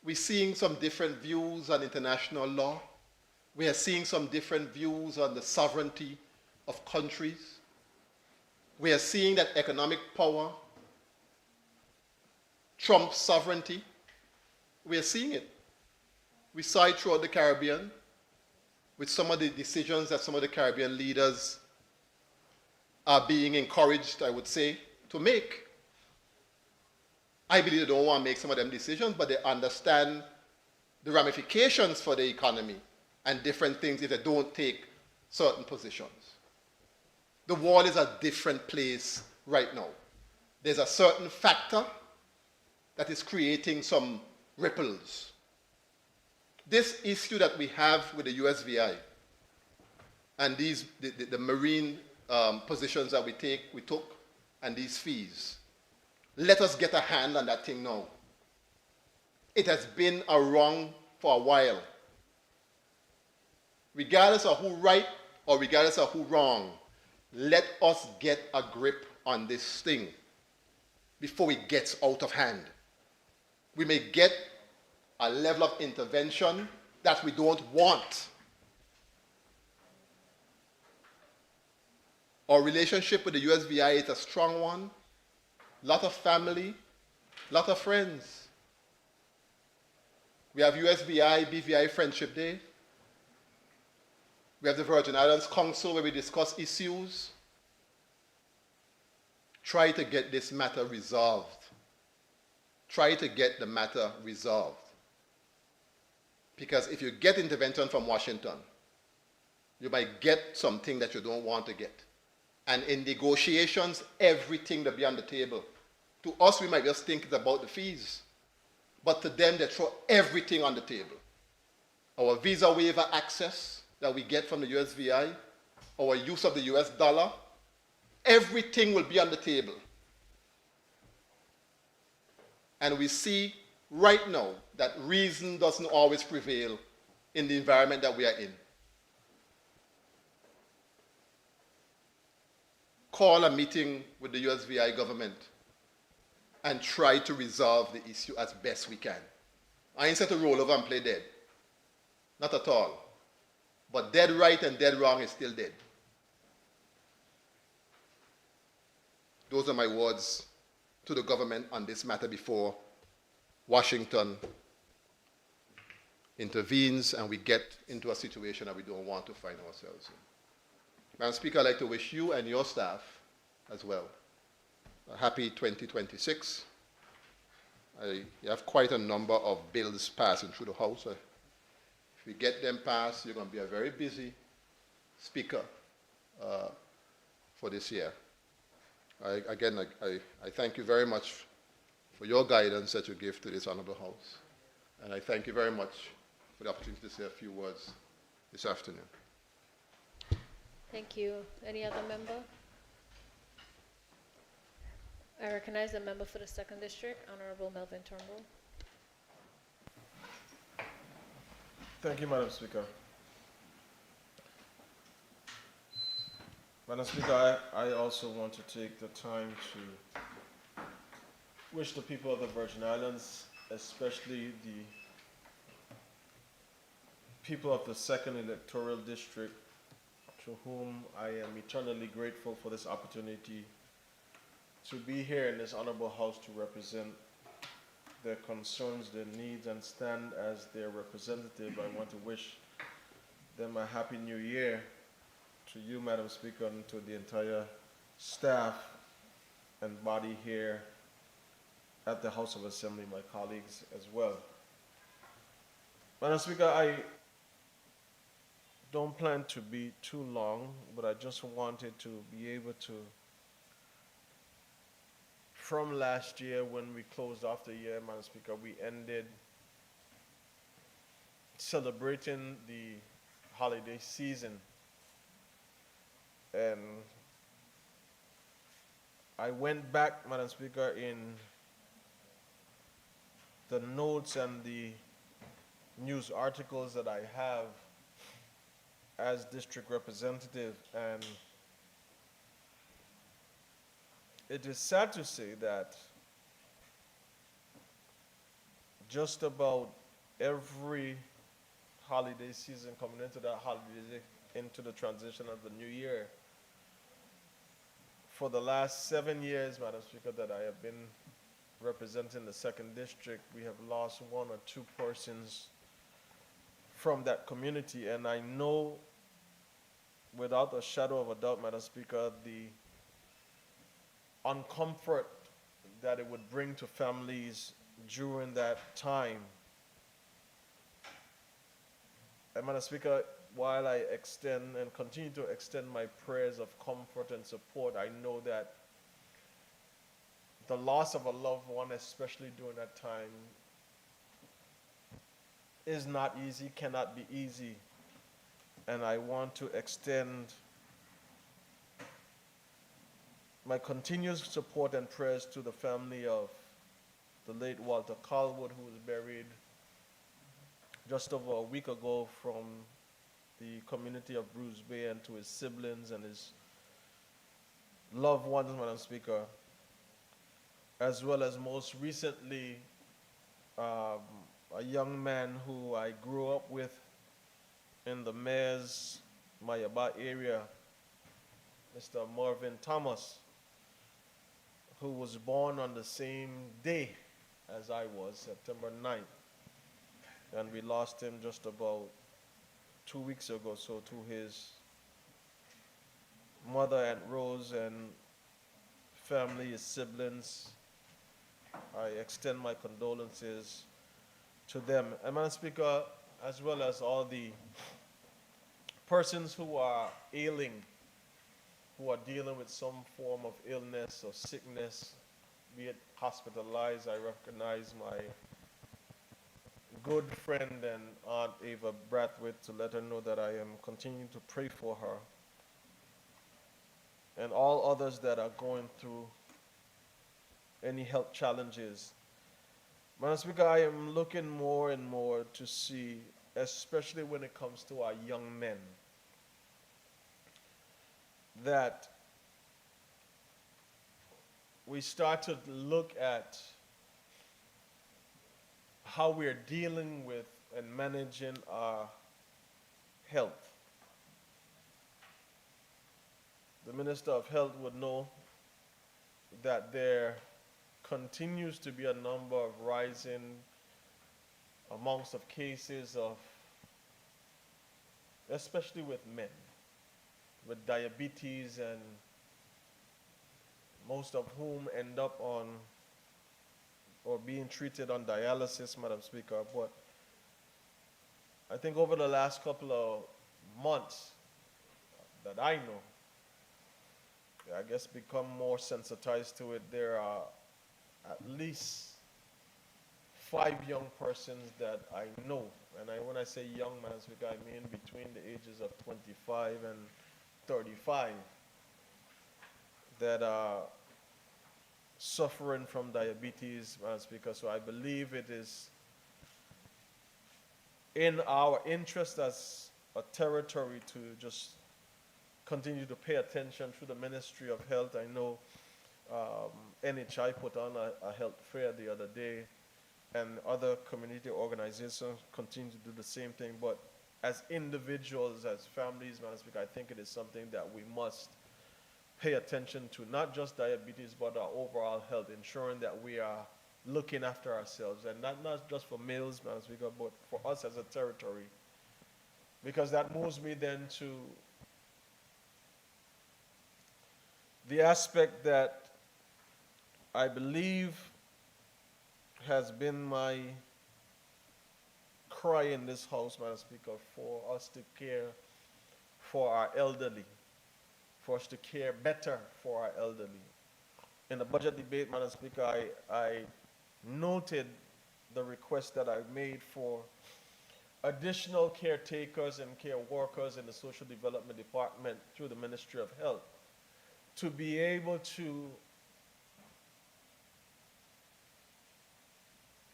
We're seeing some different views on international law. We are seeing some different views on the sovereignty of countries. We are seeing that economic power trumps sovereignty. We are seeing it. We saw it throughout the Caribbean with some of the decisions that some of the Caribbean leaders are being encouraged, I would say, to make. I believe they don't want to make some of them decisions, but they understand the ramifications for the economy and different things if they don't take certain positions. The world is a different place right now. There's a certain factor that is creating some ripples. This issue that we have with the USVI and the marine positions that we took, and these fees, let us get a hand on that thing now. It has been a wrong for a while. Regardless of who right or regardless of who wrong, let us get a grip on this thing before it gets out of hand. We may get a level of intervention that we don't want. Our relationship with the USVI is a strong one. Lot of family, lot of friends. We have USVI, BVI Friendship Day. We have the Virgin Islands Council where we discuss issues. Try to get this matter resolved. Try to get the matter resolved. Because if you get intervention from Washington, you might get something that you don't want to get. And in negotiations, everything will be on the table. To us, we might just think it's about the fees. But to them, they throw everything on the table. Our visa waiver access that we get from the USVI, our use of the US dollar, everything will be on the table. And we see right now that reason doesn't always prevail in the environment that we are in. Call a meeting with the USVI government and try to resolve the issue as best we can. I ain't said to roll over and play dead. Not at all. But dead right and dead wrong is still dead. Those are my words to the government on this matter before Washington intervenes and we get into a situation that we don't want to find ourselves in. Madam Speaker, I'd like to wish you and your staff as well a happy 2026. You have quite a number of bills passing through the House. If we get them passed, you're going to be a very busy speaker for this year. I thank you very much for your guidance that you give to this Honorable House. And I thank you very much for the opportunity to say a few words this afternoon. Thank you. Any other member? I recognize the member for the 2nd District, Honorable Melvin Turnbull. Thank you, Madam Speaker. Madam Speaker, I also want to take the time to wish the people of the Virgin Islands, especially the people of the 2nd Electoral District, to whom I am eternally grateful for this opportunity to be here in this honorable house to represent their concerns, their needs, and stand as their representative. I want to wish them a happy new year, to you, Madam Speaker, and to the entire staff and body here at the House of Assembly, my colleagues as well. Madam Speaker, I don't plan to be too long, but I just wanted to be able to, from last year when we closed off the year, Madam Speaker, we ended celebrating the holiday season. And I went back, Madam Speaker, in the notes and the news articles that I have as district representative, and it is sad to say that just about every holiday season, coming into that holiday, into the transition of the new year. For the last 7 years, Madam Speaker, that I have been representing the second district, we have lost one or two persons from that community, and I know without a shadow of a doubt, Madam Speaker, the uncomfort that it would bring to families during that time. And Madam Speaker, while I extend and continue to extend my prayers of comfort and support, I know that the loss of a loved one, especially during that time, is not easy, cannot be easy. And I want to extend my continuous support and prayers to the family of the late Walter Calwood, who was buried just over a week ago, from the community of Bruce Bay, and to his siblings and his loved ones, Madam Speaker, as well as most recently a young man who I grew up with in the Mayor's Mayaba area, Mr. Marvin Thomas, who was born on the same day as I was, September 9th. And we lost him just about 2 weeks ago. So to his mother, Aunt Rose, and family, his siblings, I extend my condolences to them. And Madam Speaker, as well as all the persons who are ailing, who are dealing with some form of illness or sickness, be it hospitalized. I recognize my good friend and Aunt Ava Brathwaite to let her know that I am continuing to pray for her, and all others that are going through any health challenges. Madam Speaker, I am looking more and more to see, especially when it comes to our young men, that we start to look at how we are dealing with and managing our health. The Minister of Health would know that there continues to be a number of rising amounts of cases of, especially with men, with diabetes, and most of whom end up on or being treated on dialysis, Madam Speaker. But I think over the last couple of months that I know, I guess become more sensitized to it, there are at least 5 young persons that I know, and when I say young, Madam Speaker, I mean between the ages of 25 and 35, that are suffering from diabetes, Madam Speaker. So I believe it is in our interest as a territory to just continue to pay attention through the Ministry of Health. I know NHI put on a health fair the other day, and other community organizations continue to do the same thing. But as individuals, as families, Madam Speaker, I think it is something that we must pay attention to, not just diabetes, but our overall health, ensuring that we are looking after ourselves, and not just for males, Madam Speaker, but for us as a territory. Because that moves me then to the aspect that I believe has been my cry in this house, Madam Speaker, for us to care for our elderly, for us to care better for our elderly. In the budget debate, Madam Speaker, I noted the request that I made for additional caretakers and care workers in the Social Development Department through the Ministry of Health to be able to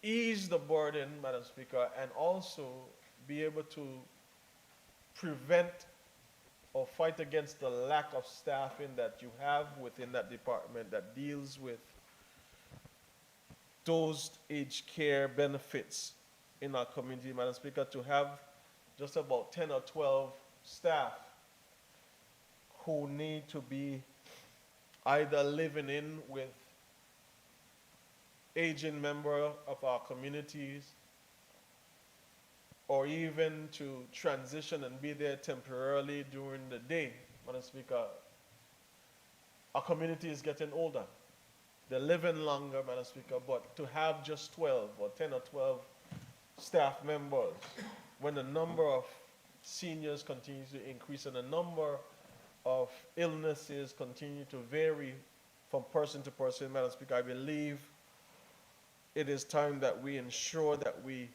ease the burden, Madam Speaker, and also be able to prevent or fight against the lack of staffing that you have within that department that deals with those aged care benefits in our community, Madam Speaker, to have just about 10 or 12 staff who need to be either living in with aging member of our communities, or even to transition and be there temporarily during the day. Madam Speaker, our community is getting older. They're living longer, Madam Speaker, but to have just 12 or 10 or 12 staff members, when the number of seniors continues to increase and the number of illnesses continue to vary from person to person, Madam Speaker, I believe it is time that we ensure that we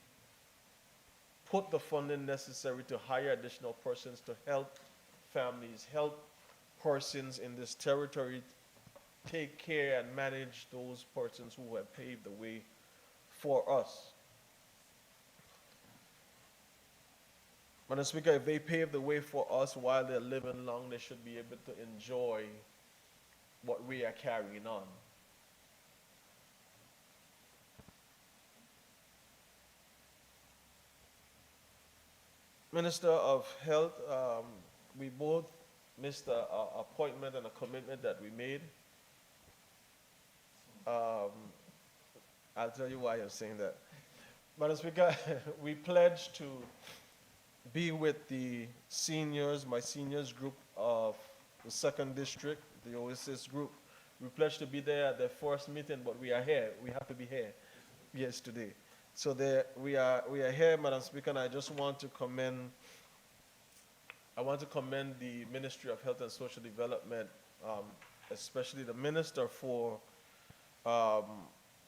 put the funding necessary to hire additional persons to help families, help persons in this territory take care and manage those persons who have paved the way for us. Madam Speaker, if they pave the way for us while they're living long, they should be able to enjoy what we are carrying on. Minister of Health, we both missed an appointment and a commitment that we made. I'll tell you why I'm saying that. Madam Speaker, we pledged to be with the seniors, my seniors group of the 2nd District, the Oasis group. We pledged to be there at their first meeting, but we are here. We have to be here yesterday. So we are here, Madam Speaker, and I just want to commend the Ministry of Health and Social Development, especially the Minister, for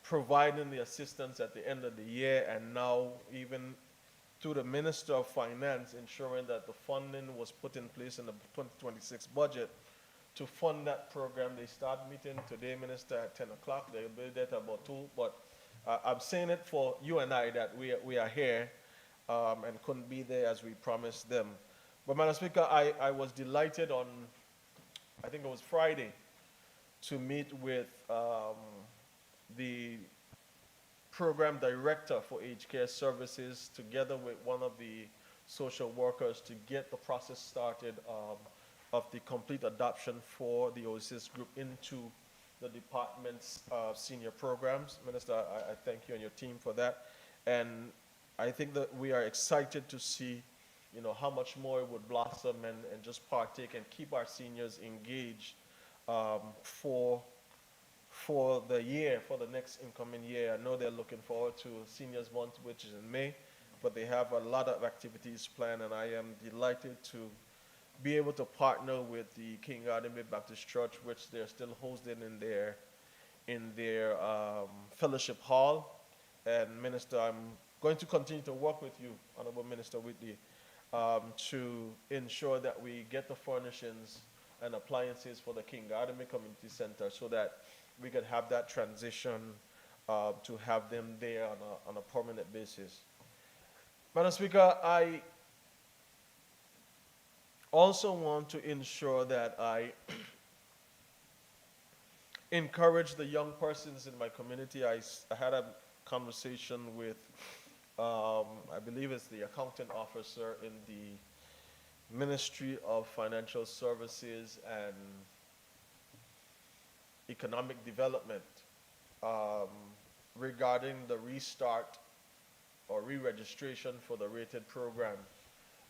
providing the assistance at the end of the year, and now even through the Minister of Finance, ensuring that the funding was put in place in the 2026 budget to fund that program. They start meeting today, Minister, at 10 o'clock. They'll be there at about 2, but I'm saying it for you and I that we are here and couldn't be there as we promised them. But Madam Speaker, I was delighted on, I think it was Friday, to meet with the program director for aged care services together with one of the social workers to get the process started of the complete adoption for the Oasis group into the department's senior programs. Minister, I thank you and your team for that. And I think that we are excited to see, how much more it would blossom and just partake and keep our seniors engaged for the year, for the next incoming year. I know they're looking forward to Seniors Month, which is in May, but they have a lot of activities planned, and I am delighted to be able to partner with the King Garden Bay Baptist Church, which they're still hosting in their fellowship hall. And Minister, I'm going to continue to work with you, Honorable Minister Whitley, to ensure that we get the furnishings and appliances for the King Garden Bay Community Center so that we could have that transition to have them there on a permanent basis. Madam Speaker, I also want to ensure that I encourage the young persons in my community. I had a conversation with, I believe it's the accountant officer in the Ministry of Financial Services and Economic Development regarding the restart or re-registration for the rated program.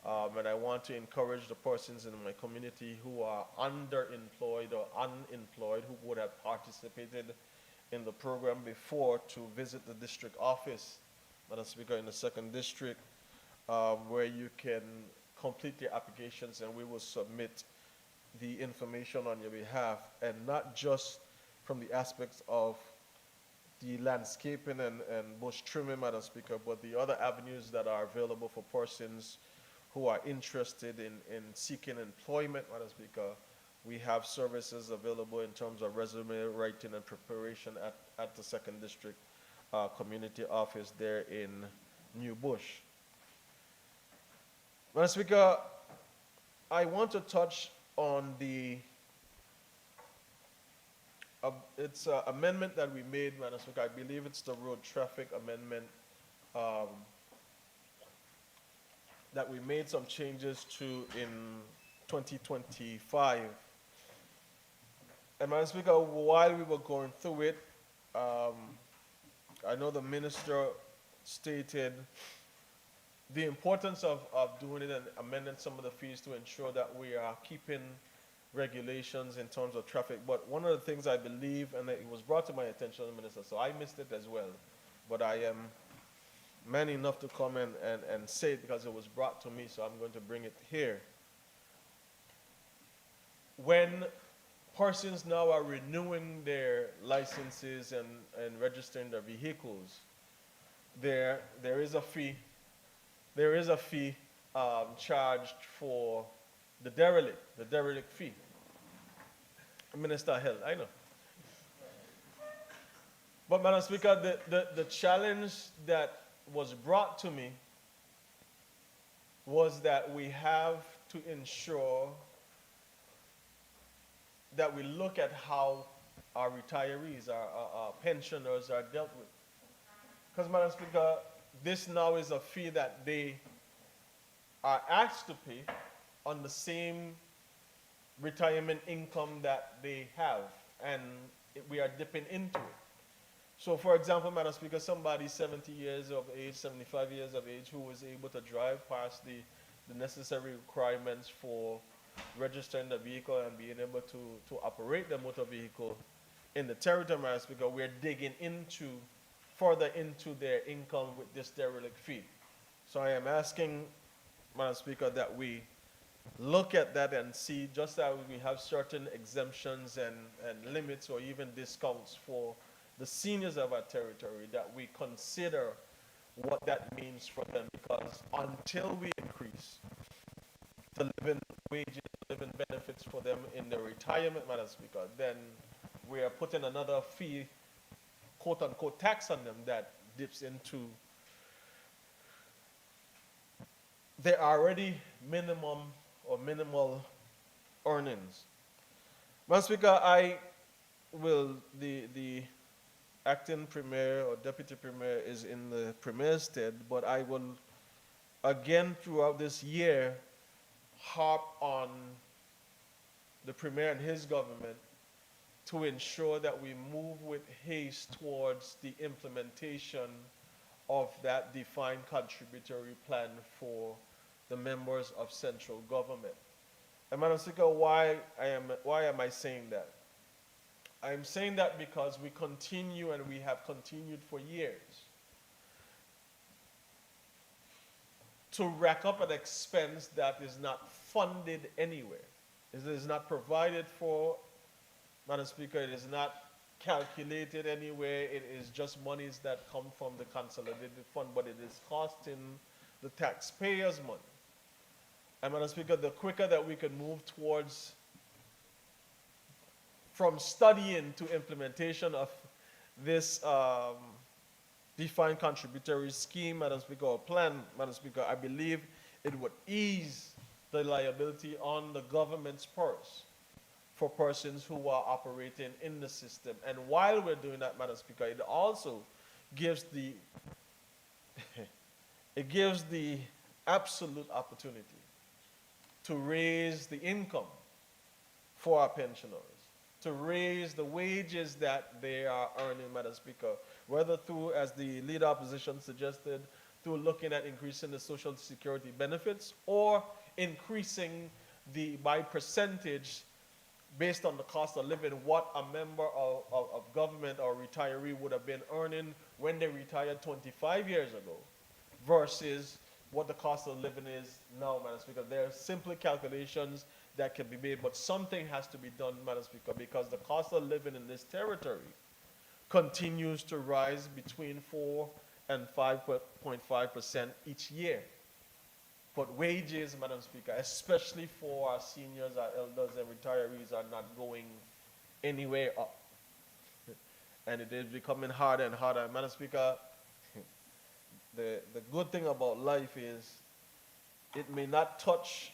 And I want to encourage the persons in my community who are underemployed or unemployed who would have participated in the program before to visit the district office, Madam Speaker, in the 2nd District, where you can complete your applications and we will submit the information on your behalf, and not just from the aspects of the landscaping and bush trimming, Madam Speaker, but the other avenues that are available for persons who are interested in seeking employment, Madam Speaker. We have services available in terms of resume writing and preparation at the 2nd District Community Office there in New Bush. Madam Speaker, I want to touch on the it's an amendment that we made, Madam Speaker. I believe it's the road traffic amendment that we made some changes to in 2025. And Madam Speaker, while we were going through it, I know the minister stated the importance of doing it and amending some of the fees to ensure that we are keeping regulations in terms of traffic. But one of the things I believe, and it was brought to my attention, Minister, so I missed it as well, but I am man enough to come and say it because it was brought to me, so I'm going to bring it here. When persons now are renewing their licenses and registering their vehicles, there is a fee. There is a fee charged for the derelict fee. Minister Hill, I know. But Madam Speaker, the challenge that was brought to me was that we have to ensure that we look at how our retirees, our pensioners are dealt with. Because, Madam Speaker, this now is a fee that they are asked to pay on the same retirement income that they have, and we are dipping into it. So, for example, Madam Speaker, somebody 70 years of age, 75 years of age, who was able to drive past the necessary requirements for registering the vehicle and being able to operate the motor vehicle in the territory, Madam Speaker, we're digging further into their income with this derelict fee. So I am asking, Madam Speaker, that we look at that and see, just as we have certain exemptions and limits or even discounts for the seniors of our territory, that we consider what that means for them, because until we increase the living wages, living benefits for them in their retirement, Madam Speaker, then we are putting another fee, quote unquote, tax on them that dips into their already minimum or minimal earnings. Madam Speaker, the acting premier or deputy premier is in the premier's stead, but I will again throughout this year harp on the premier and his government to ensure that we move with haste towards the implementation of that defined contributory plan for the members of central government. And Madam Speaker, why am I saying that? I'm saying that because we continue, and we have continued for years, to rack up an expense that is not funded anywhere. It is not provided for, Madam Speaker, it is not calculated anywhere. It is just monies that come from the consolidated fund, but it is costing the taxpayers money. And Madam Speaker, the quicker that we can move towards from studying to implementation of this defined contributory scheme, Madam Speaker, or plan, Madam Speaker, I believe it would ease the liability on the government's purse for persons who are operating in the system. And while we're doing that, Madam Speaker, it also gives the it gives the absolute opportunity to raise the income for our pensioners, to raise the wages that they are earning, Madam Speaker, whether through, as the leader opposition suggested, through looking at increasing the social security benefits or increasing by percentage based on the cost of living, what a member of government or retiree would have been earning when they retired 25 years ago versus what the cost of living is now, Madam Speaker. There are simply calculations that can be made, but something has to be done, Madam Speaker, because the cost of living in this territory continues to rise between 4 and 5.5% each year. But wages, Madam Speaker, especially for our seniors, our elders, and retirees, are not going anywhere up. And it is becoming harder and harder. Madam Speaker, the good thing about life is it may not touch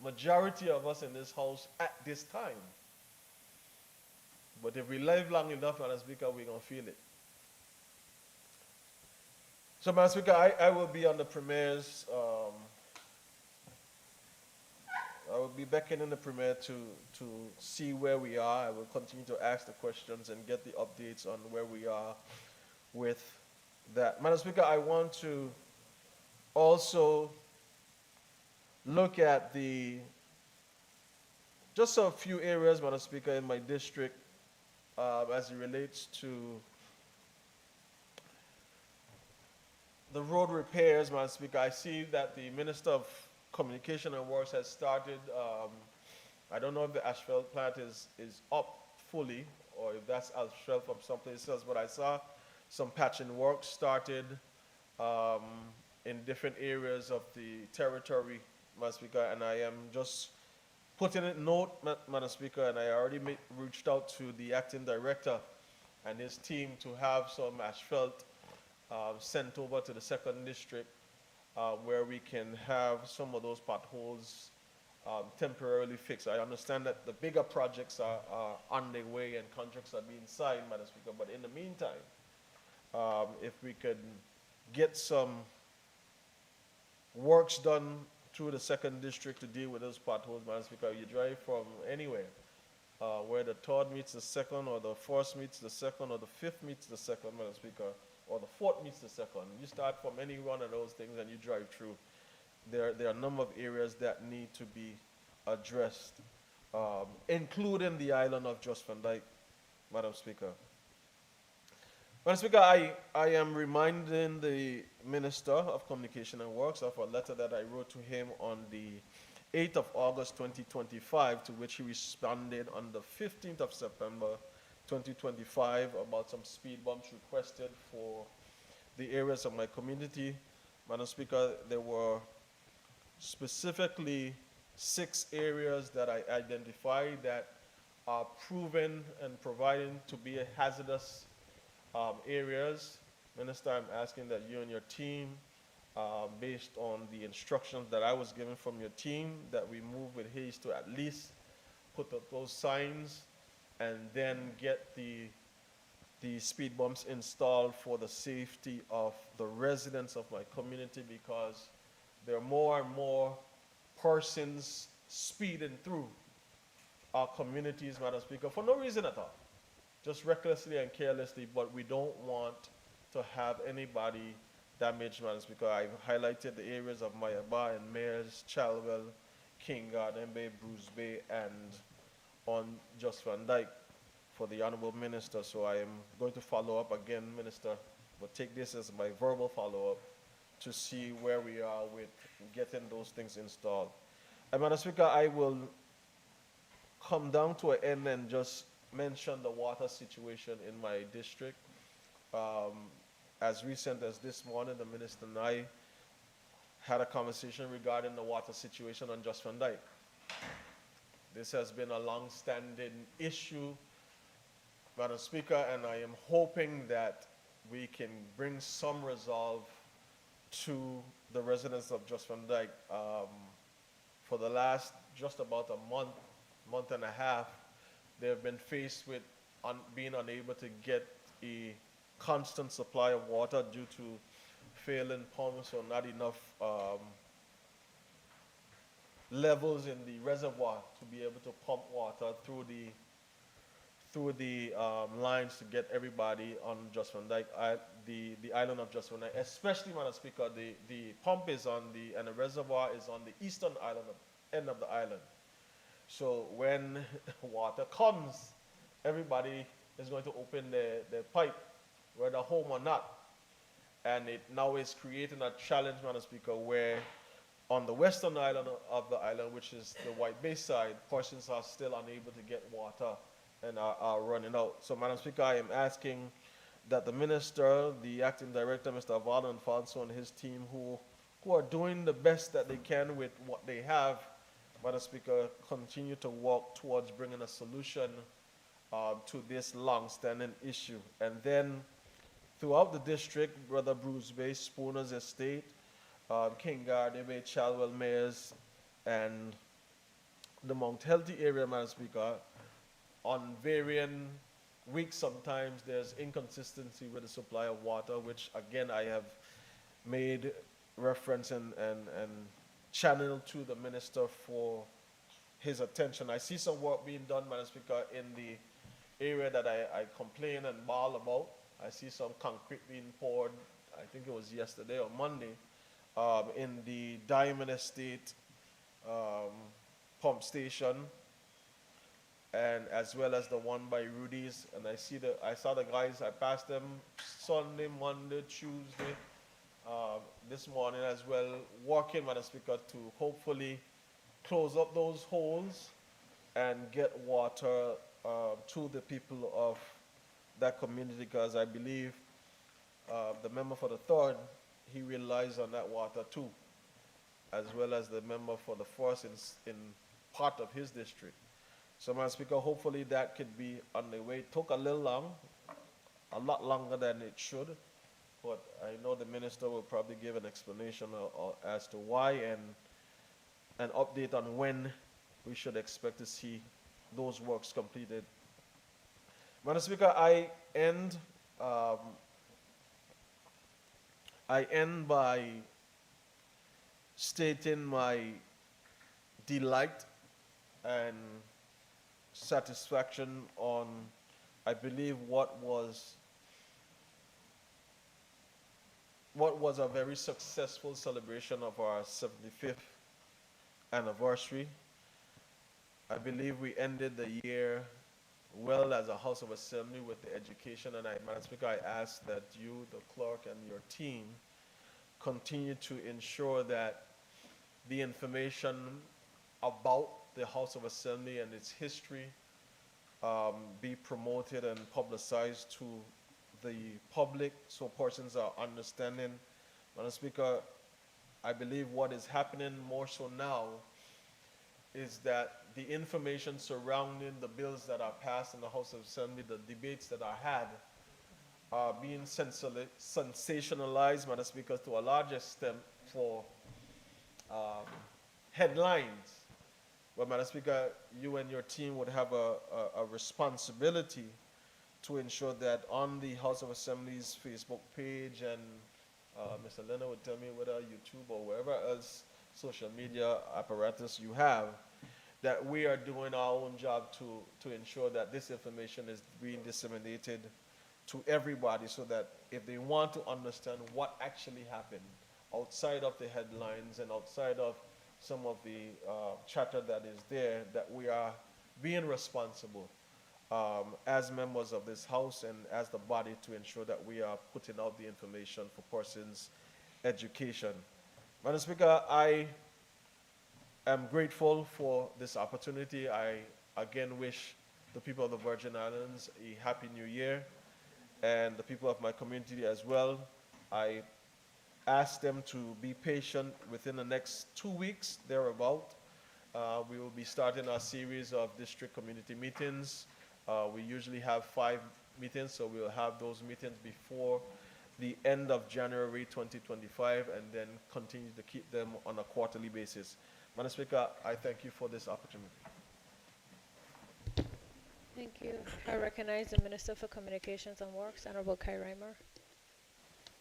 majority of us in this house at this time. But if we live long enough, Madam Speaker, we're going to feel it. So, Madam Speaker, I will be on the premiers. I will be beckoning the premier to see where we are. I will continue to ask the questions and get the updates on where we are with that. Madam Speaker, I want to also look at just a few areas, Madam Speaker, in my district as it relates to the road repairs, Madam Speaker. I see that the Minister of Communication and Works has started, I don't know if the asphalt plant is up fully or if that's asphalt from someplace else, but I saw some patching work started in different areas of the territory, Madam Speaker, and I am just putting a note, Madam Speaker, and I already reached out to the acting director and his team to have some asphalt sent over to the second district where we can have some of those potholes temporarily fixed. I understand that the bigger projects are on their way and contracts are being signed, Madam Speaker, but in the meantime, if we could get some works done through the second district to deal with those potholes, Madam Speaker, you drive from anywhere, where the third meets the second, or the first meets the second, or the fifth meets the second, Madam Speaker, or the fourth meets the second. You start from any one of those things and you drive through. There are a number of areas that need to be addressed, including the island of Just Van Dyke, Madam Speaker. Madam Speaker, I am reminding the Minister of Communication and Works of a letter that I wrote to him on the 8th of August 2025, to which he responded on the 15th of September 2025 about some speed bumps requested for the areas of my community. Madam Speaker, there were specifically 6 areas that I identified that are proven and providing to be a hazardous areas. Minister, I'm asking that you and your team, based on the instructions that I was given from your team, that we move with haste to at least put up those signs and then get the speed bumps installed for the safety of the residents of my community, because there are more and more persons speeding through our communities, Madam Speaker, for no reason at all, just recklessly and carelessly, but we don't want to have anybody damaged, Madam Speaker. I've highlighted the areas of Mayaba and Mayors, Chalwell, King Garden Bay, Bruce Bay, and on Just Van Dyke for the Honorable Minister. So I am going to follow up again, Minister, but take this as my verbal follow-up to see where we are with getting those things installed. And Madam Speaker, I will come down to an end and just mention the water situation in my district. As recent as this morning, the Minister and I had a conversation regarding the water situation on Just Van Dyke. This has been a long-standing issue, Madam Speaker, and I am hoping that we can bring some resolve to the residents of Just Van Dyke. For the last just about a month and a half, they have been faced with being unable to get a constant supply of water due to failing pumps or not enough levels in the reservoir to be able to pump water through the lines to get everybody on Just Van Dyke, the island of Just Van Dyke, especially, Madam Speaker, the pump is on and the reservoir is on the eastern end of the island. So when water comes, everybody is going to open their pipe, whether home or not. And it now is creating a challenge, Madam Speaker, where on the western island of the island, which is the White Bay side, persons are still unable to get water and are running out. So, Madam Speaker, I am asking that the Minister, the Acting Director, Mr. Avalo Alfonso, and his team, who are doing the best that they can with what they have, Madam Speaker, continue to work towards bringing a solution to this long-standing issue. And then throughout the district, Brother Bruce Bay, Spooner's Estate, King Garden Bay, Chalwell Mayors, and the Mount Healthy area, Madam Speaker, on varying weeks sometimes there's inconsistency with the supply of water, which again I have made reference and channeled to the minister for his attention. I see some work being done, Madam Speaker, in the area that I complain and bawl about. I see some concrete being poured, I think it was yesterday or Monday, in the Diamond Estate pump station, and as well as the one by Rudy's. And I saw the guys, I passed them Sunday, Monday, Tuesday, this morning as well, working, Madam Speaker, to hopefully close up those holes and get water to the people of that community, because I believe the member for the third, he relies on that water too, as well as the member for the first in part of his district. So, Madam Speaker, hopefully that could be on the way. It took a little long, a lot longer than it should, but I know the minister will probably give an explanation as to why, and an update on when we should expect to see those works completed. Madam Speaker, I end by stating my delight and satisfaction on, I believe, what was a very successful celebration of our 75th anniversary. I believe we ended the year well as a House of Assembly with the education, and Madam Speaker, I ask that you, the clerk, and your team continue to ensure that the information about the House of Assembly and its history be promoted and publicized to the public so persons are understanding. Madam Speaker, I believe what is happening more so now is that the information surrounding the bills that are passed in the House of Assembly, the debates that are had, are being sensationalized, Madam Speaker, to a large extent for headlines. But, Madam Speaker, you and your team would have a responsibility to ensure that on the House of Assembly's Facebook page, and Mr. Leonard would tell me whether YouTube or wherever else social media apparatus you have, that we are doing our own job to ensure that this information is being disseminated to everybody, so that if they want to understand what actually happened outside of the headlines and outside of some of the chatter that is there, that we are being responsible as members of this House and as the body to ensure that we are putting out the information for persons' education. Madam Speaker, I am grateful for this opportunity. I again wish the people of the Virgin Islands a happy new year, and the people of my community as well. I ask them to be patient. Within the next 2 weeks, thereabout, we will be starting our series of district community meetings. We usually have 5 meetings, so we'll have those meetings before the end of January 2025, and then continue to keep them on a quarterly basis. Madam Speaker, I thank you for this opportunity. Thank you. I recognize the Minister for Communications and Works, Honorable Kai Reimer.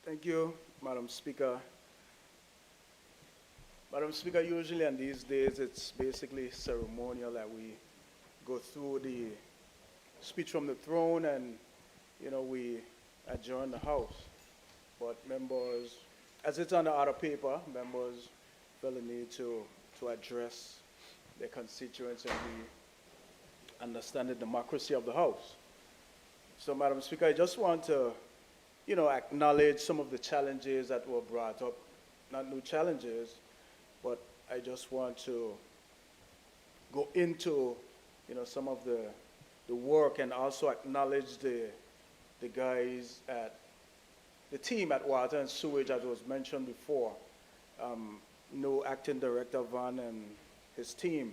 Thank you, Madam Speaker. Madam Speaker, usually on these days it's basically ceremonial that we go through the speech from the throne and, we adjourn the House. But members, as it's on the other paper, members feel the need to address their constituents and we understand the democracy of the House. So, Madam Speaker, I just want to, acknowledge some of the challenges that were brought up. Not new challenges, but I just want to go into, some of the work, and also acknowledge the guys at the team at Water and Sewage, as was mentioned before. Acting Director Van and his team.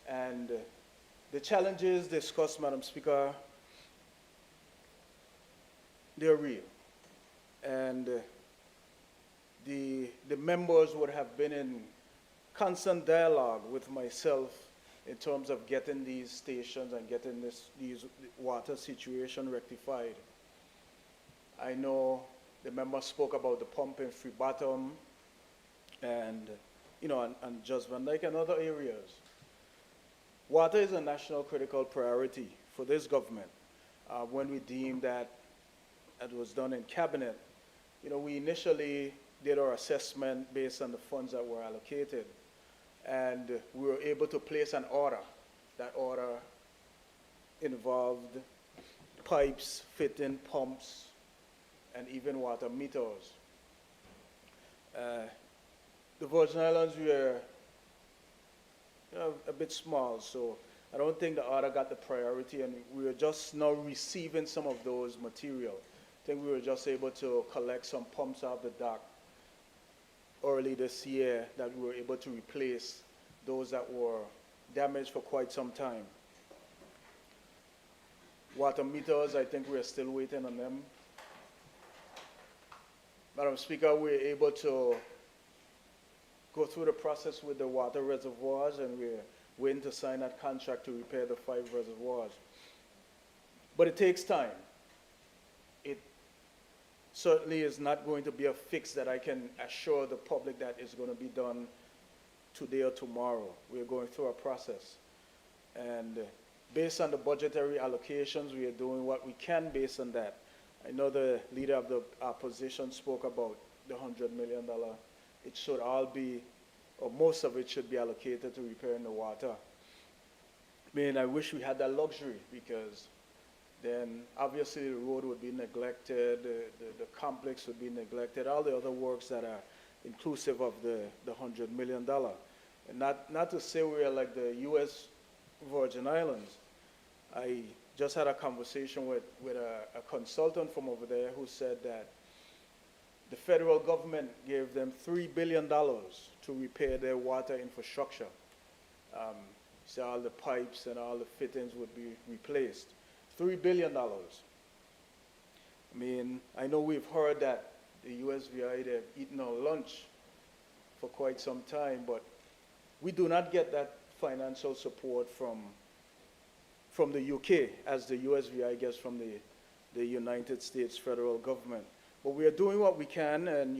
And the challenges discussed, Madam Speaker, they're real. And the members would have been in constant dialogue with myself in terms of getting these stations and getting these water situation rectified. I know the member spoke about the pump in Free Bottom and, and Just Van Dyke and other areas. Water is a national critical priority for this government. When we deemed that it was done in cabinet, we initially did our assessment based on the funds that were allocated, and we were able to place an order. That order involved pipes, fitting pumps, and even water meters. The Virgin Islands were a bit small, so I don't think the order got the priority, and we were just now receiving some of those material. I think we were just able to collect some pumps off the dock early this year that we were able to replace those that were damaged for quite some time. Water meters, I think we're still waiting on them. Madam Speaker, we're able to go through the process with the water reservoirs, and we're waiting to sign that contract to repair the 5 reservoirs. But it takes time. It certainly is not going to be a fix that I can assure the public that is going to be done today or tomorrow. We're going through a process. And based on the budgetary allocations, we are doing what we can based on that. I know the leader of the opposition spoke about the $100 million. It should all be, or most of it should be allocated to repairing the water. I wish we had that luxury, because then obviously the road would be neglected, the complex would be neglected, all the other works that are inclusive of the $100 million. And not to say we're like the U.S. Virgin Islands. I just had a conversation with a consultant from over there who said that the federal government gave them $3 billion to repair their water infrastructure. So all the pipes and all the fittings would be replaced. $3 billion. I know we've heard that the USVI, they've eaten our lunch for quite some time, but we do not get that financial support from the UK as the USVI gets from the United States federal government. But we are doing what we can, and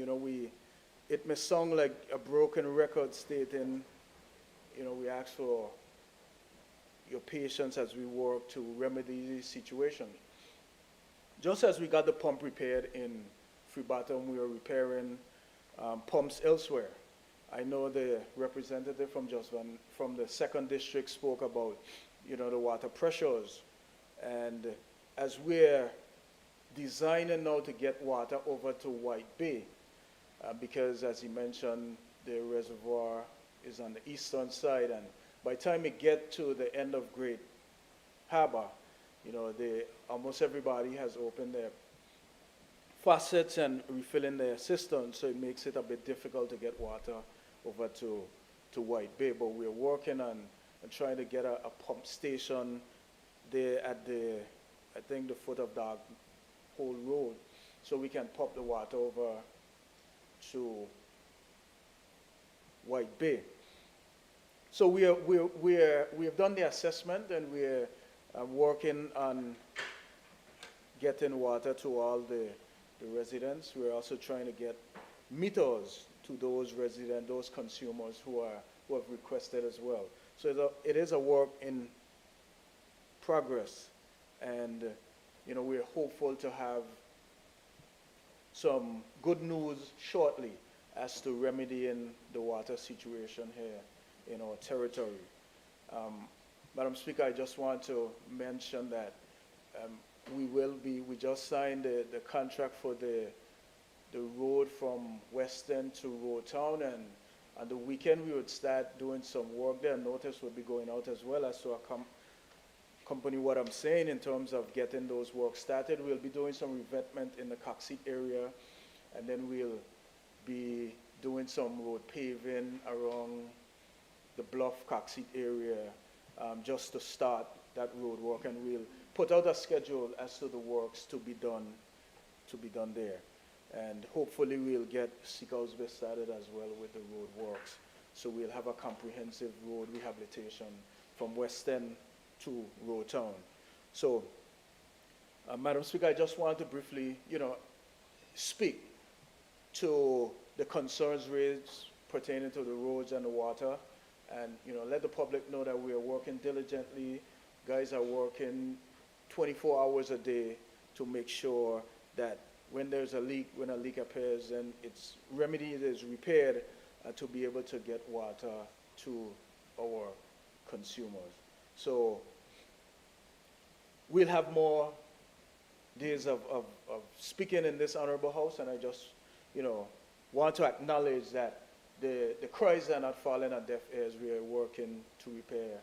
it may sound like a broken record stating, we ask for your patience as we work to remedy these situations. Just as we got the pump repaired in Free Bottom, we are repairing pumps elsewhere. I know the representative from from the 2nd District spoke about, the water pressures. And as we're designing now to get water over to White Bay, because as he mentioned, the reservoir is on the eastern side, and by the time it gets to the end of Great Harbor, almost everybody has opened their faucets and refilling their cisterns, so it makes it a bit difficult to get water over to White Bay. But we're working on trying to get a pump station there at the foot of the whole road, so we can pump the water over to White Bay. So we have done the assessment, and we're working on getting water to all the residents. We're also trying to get meters to those residents, those consumers who have requested as well. So it is a work in progress, and we're hopeful to have some good news shortly as to remedying the water situation here in our territory. Madam Speaker, I just want to mention that we just signed the contract for the road from Western to Road Town, and on the weekend we would start doing some work there. Notice would be going out as well as to accompany what I'm saying in terms of getting those works started. We'll be doing some revetment in the Coxseat area, and then we'll be doing some road paving around the Bluff Coxseat area, just to start that road work, and we'll put out a schedule as to the works to be done there. And hopefully we'll get Seacousby started as well with the road works. So we'll have a comprehensive road rehabilitation from West End to Road Town. So, Madam Speaker, I just want to briefly, speak to the concerns raised pertaining to the roads and the water, and let the public know that we are working diligently. Guys are working 24 hours a day to make sure that when there's a leak, when a leak appears, then it's remedied, it's repaired to be able to get water to our consumers. So we'll have more days of speaking in this honorable house, and I just, want to acknowledge that the cries are not falling on deaf ears. We are working to repair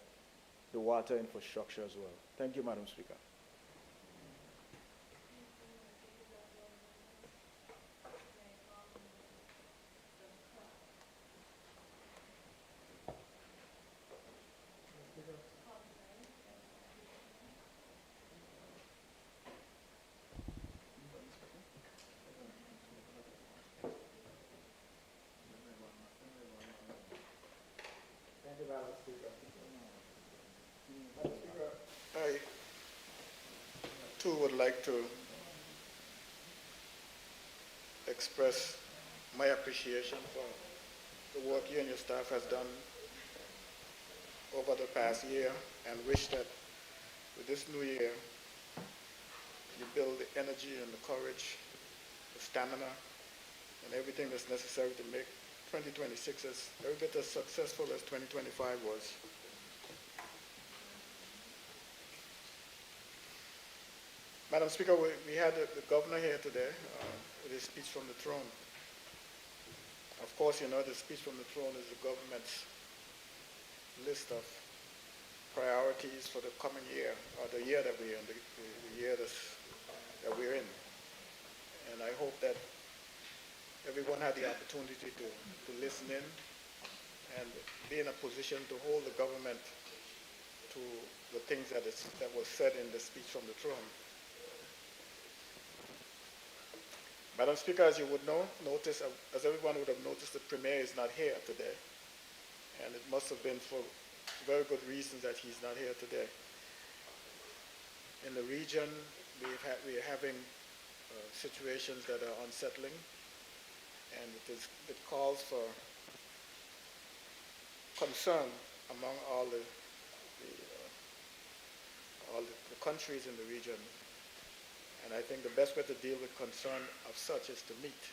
the water infrastructure as well. Thank you, Madam Speaker. I too would like to express my appreciation for the work you and your staff has done over the past year, and wish that with this new year you build the energy and the courage, the stamina, and everything that's necessary to make 2026 as every bit as successful as 2025 was. Madam Speaker, we had the governor here today with his speech from the throne. Of course, the speech from the throne is the government's list of priorities for the coming year, or the year that we're in, the year that we're in. And I hope that everyone had the opportunity to listen in and be in a position to hold the government to the things that was said in the speech from the throne. Madam Speaker, as you would notice, as everyone would have noticed, the Premier is not here today. And it must have been for very good reasons that he's not here today. In the region, we are having situations that are unsettling, and it calls for concern among all the countries in the region. And I think the best way to deal with concern of such is to meet.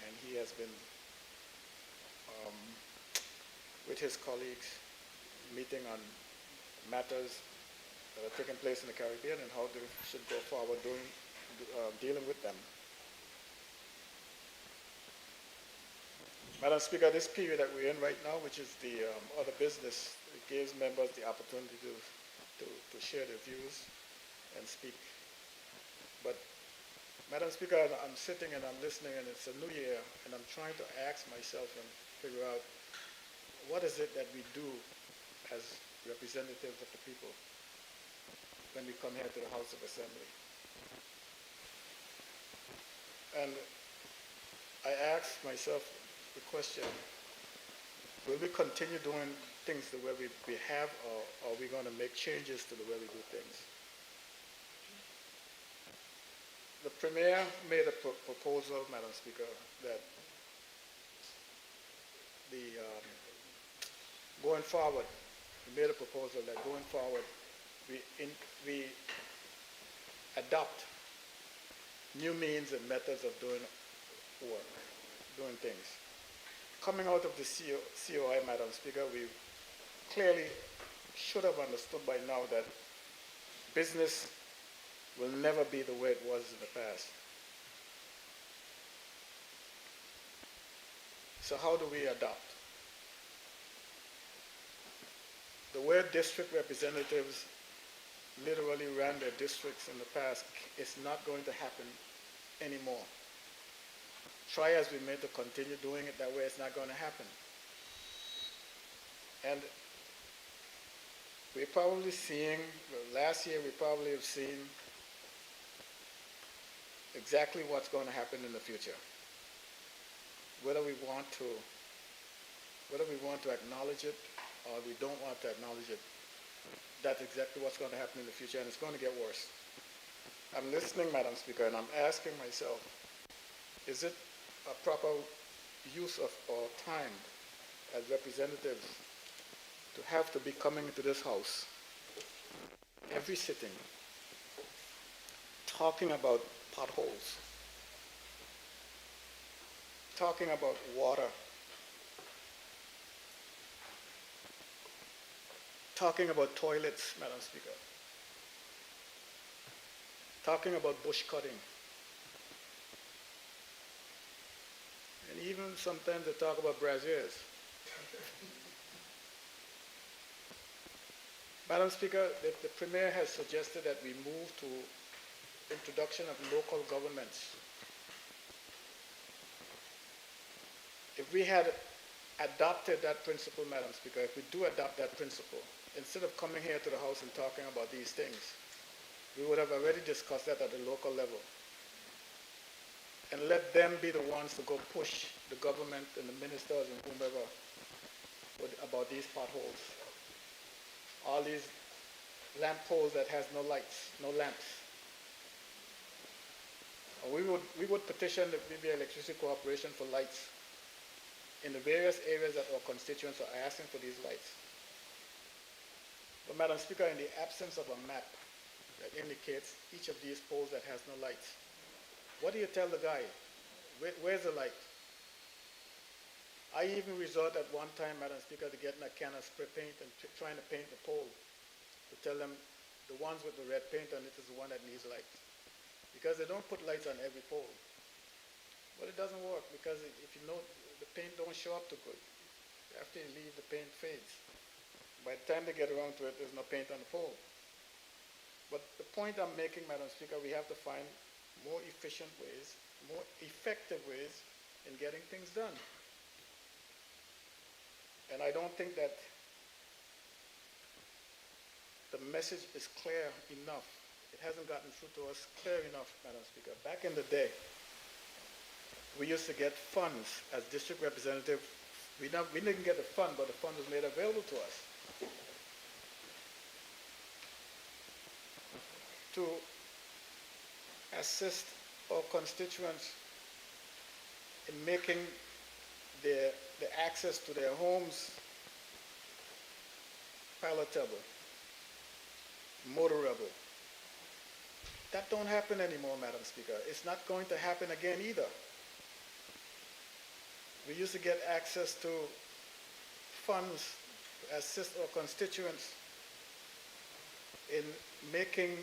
And he has been, with his colleagues, meeting on matters that are taking place in the Caribbean and how they should go forward dealing with them. Madam Speaker, this period that we're in right now, which is the other business, it gives members the opportunity to share their views and speak. But, Madam Speaker, I'm sitting and I'm listening, and it's a new year, and I'm trying to ask myself and figure out what is it that we do as representatives of the people when we come here to the House of Assembly. And I ask myself the question, will we continue doing things the way we have, or are we going to make changes to the way we do things? The Premier made a proposal, Madam Speaker, that going forward, we made a proposal that going forward, we adopt new means and methods of doing work, doing things. Coming out of the COI, Madam Speaker, we clearly should have understood by now that business will never be the way it was in the past. So how do we adopt? The way district representatives literally ran their districts in the past is not going to happen anymore. Try as we may to continue doing it that way, it's not going to happen. And we're probably seeing, last year we probably have seen exactly what's going to happen in the future. Whether we want to acknowledge it or we don't want to acknowledge it, that's exactly what's going to happen in the future, and it's going to get worse. I'm listening, Madam Speaker, and I'm asking myself, Is it a proper use of our time as representatives to have to be coming to this house every sitting talking about potholes, talking about water, talking about toilets, Madam Speaker, talking about bush cutting, and even sometimes they talk about braziers. Madam Speaker, the Premier has suggested that we move to introduction of local governments. If we had adopted that principle, Madam Speaker, if we do adopt that principle, instead of coming here to the House and talking about these things, we would have already discussed that at the local level. And let them be the ones to go push the government and the ministers and whomever about these potholes. All these lamp poles that has no lights, no lamps. We would petition the BVI Electricity Corporation for lights in the various areas that our constituents are asking for these lights. But Madam Speaker, in the absence of a map that indicates each of these poles that has no lights, what do you tell the guy? Where's the light? I even resort at one time, Madam Speaker, to getting a can of spray paint and trying to paint the pole to tell them the ones with the red paint on it is the one that needs light. Because they don't put lights on every pole. But it doesn't work because if you know the paint don't show up too good. After you leave, the paint fades. By the time they get around to it, there's no paint on the pole. But the point I'm making, Madam Speaker, we have to find more efficient ways, more effective ways in getting things done. And I don't think that the message is clear enough. It hasn't gotten through to us clear enough, Madam Speaker. Back in the day, we used to get funds as district representative. We didn't get the fund, but the fund was made available to us to assist our constituents in making the access to their homes palatable, motorable. That don't happen anymore, Madam Speaker. It's not going to happen again either. We used to get access to funds to assist our constituents in making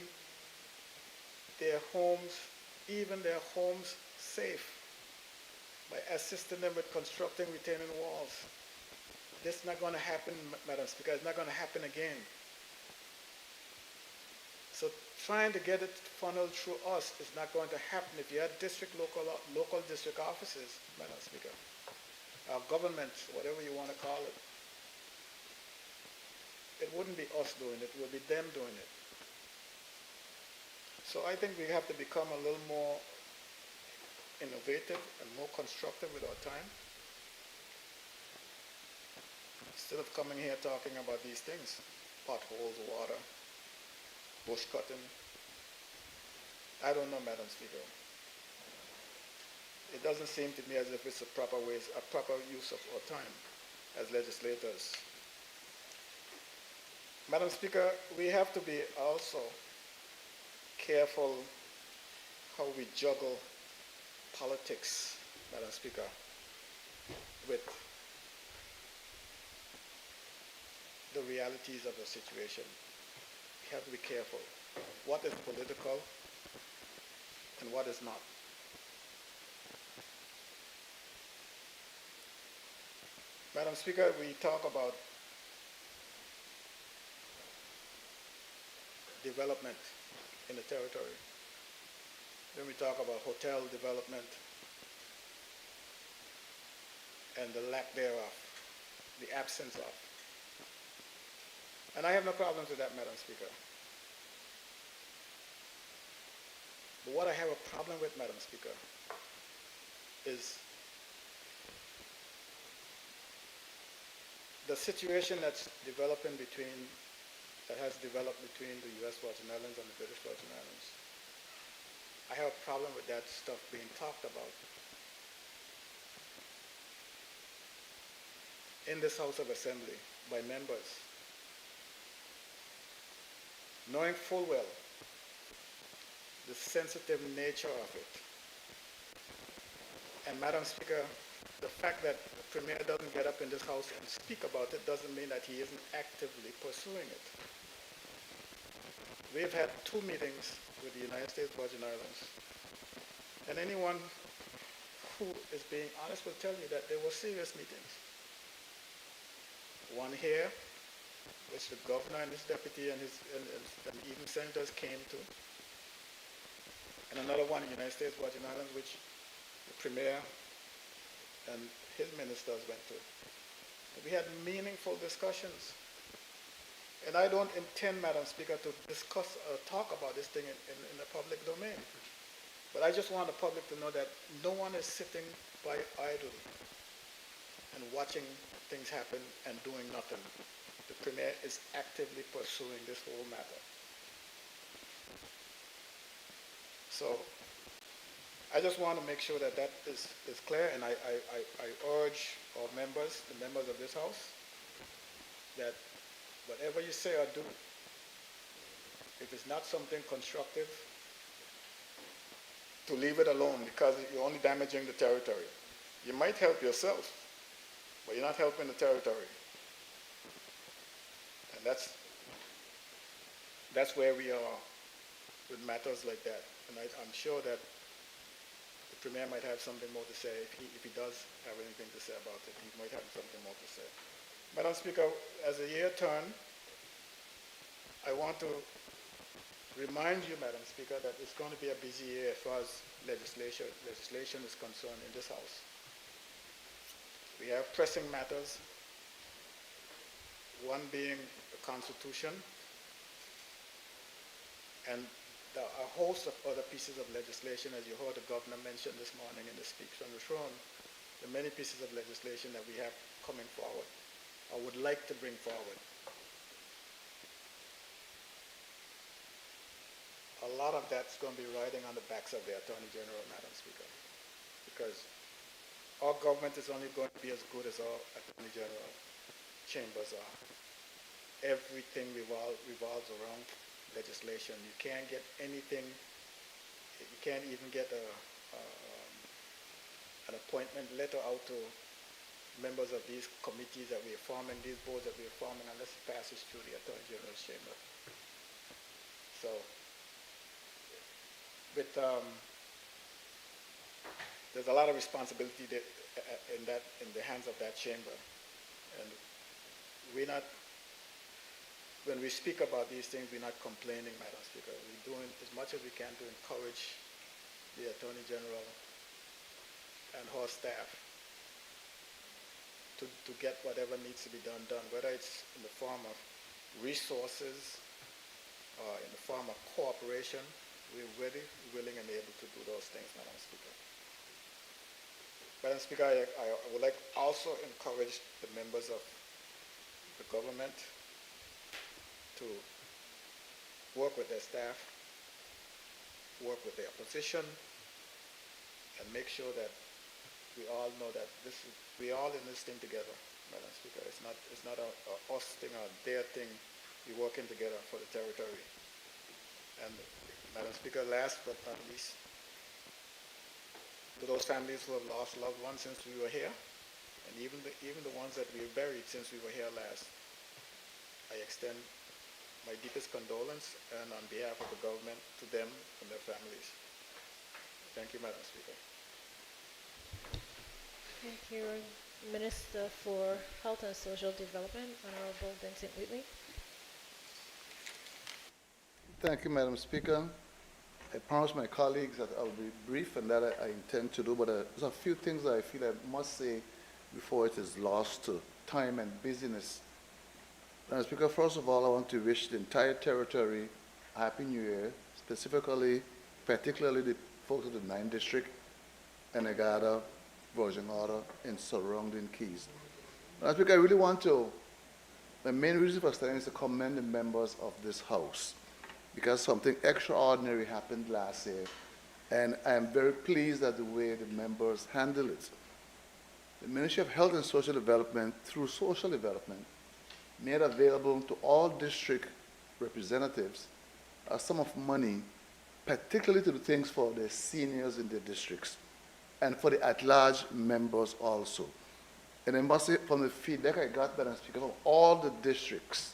their homes, even their homes, safe by assisting them with constructing retaining walls. This is not going to happen, Madam Speaker. It's not going to happen again. So trying to get it funneled through us is not going to happen. If you had local district offices, Madam Speaker, our government, whatever you want to call it, it wouldn't be us doing it. It would be them doing it. So I think we have to become a little more innovative and more constructive with our time. Instead of coming here talking about these things, potholes, water, bush cutting. I don't know, Madam Speaker. It doesn't seem to me as if it's a proper use of our time as legislators. Madam Speaker, we have to be also careful how we juggle politics, Madam Speaker, with the realities of the situation. We have to be careful. What is political and what is not. Madam Speaker, we talk about development in the territory. Then we talk about hotel development and the lack thereof, the absence of. And I have no problems with that, Madam Speaker. But what I have a problem with, Madam Speaker, is the situation that has developed between the U.S. Virgin Islands and the British Virgin Islands. I have a problem with that stuff being talked about in this House of Assembly by members, knowing full well the sensitive nature of it. And Madam Speaker, the fact that the Premier doesn't get up in this House and speak about it doesn't mean that he isn't actively pursuing it. We've had 2 meetings with the United States Virgin Islands, and anyone who is being honest will tell you that there were serious meetings. One here, which the governor and his deputy and even senators came to, and another one in the United States Virgin Islands, which the Premier and his ministers went to. We had meaningful discussions. And I don't intend, Madam Speaker, to discuss or talk about this thing in the public domain. But I just want the public to know that no one is sitting by idly and watching things happen and doing nothing. The Premier is actively pursuing this whole matter. So I just want to make sure that that is clear, and I urge our members, the members of this House, that whatever you say or do, if it's not something constructive, to leave it alone, because you're only damaging the territory. You might help yourself, but you're not helping the territory. And that's where we are with matters like that. And I'm sure that the Premier might have something more to say. If he does have anything to say about it, he might have something more to say. Madam Speaker, as the year turns, I want to remind you, Madam Speaker, that it's going to be a busy year as far as legislation is concerned in this House. We have pressing matters, one being the Constitution, and a host of other pieces of legislation, as you heard the Governor mention this morning in the speech from the throne. There are many pieces of legislation that we have coming forward, or would like to bring forward. A lot of that's going to be riding on the backs of the Attorney General, Madam Speaker, because our government is only going to be as good as our Attorney General chambers are. Everything revolves around legislation. You can't get anything, you can't even get an appointment letter out to members of these committees that we are forming, these boards that we are forming, unless it passes through the Attorney General's chamber. So, there's a lot of responsibility in the hands of that chamber, and when we speak about these things, we're not complaining, Madam Speaker. We're doing as much as we can to encourage the Attorney General and her staff to get whatever needs to be done, whether it's in the form of resources or in the form of cooperation. We're ready, willing, and able to do those things, Madam Speaker. Madam Speaker, I would like also encourage the members of the government to work with their staff, work with the opposition, and make sure that we all know that we're all in this thing together, Madam Speaker. It's not a us thing or their thing. We're working together for the territory. And Madam Speaker, last but not least, to those families who have lost loved ones since we were here, and even the ones that we buried since we were here last, I extend my deepest condolence, and on behalf of the government, to them and their families. Thank you, Madam Speaker. Thank you, Minister for Health and Social Development, Honorable Vincent Wheatley. Thank you, Madam Speaker. I promise my colleagues that I'll be brief, and that I intend to do, but there's a few things that I feel I must say before it is lost to time and busyness. Madam Speaker, first of all, I want to wish the entire territory a Happy New Year, particularly the folks of the 9th District, Anegada, Virgin Islands, and surrounding Keys. Madam Speaker, I really want to, the main reason for standing is to commend the members of this House, because something extraordinary happened last year, and I am very pleased at the way the members handled it. the Ministry of Health and Social Development, through social development, made available to all district representatives a sum of money, particularly to do things for the seniors in their districts and for the at-large members also. And I must say, from the feedback I got, Madam Speaker, from all the districts,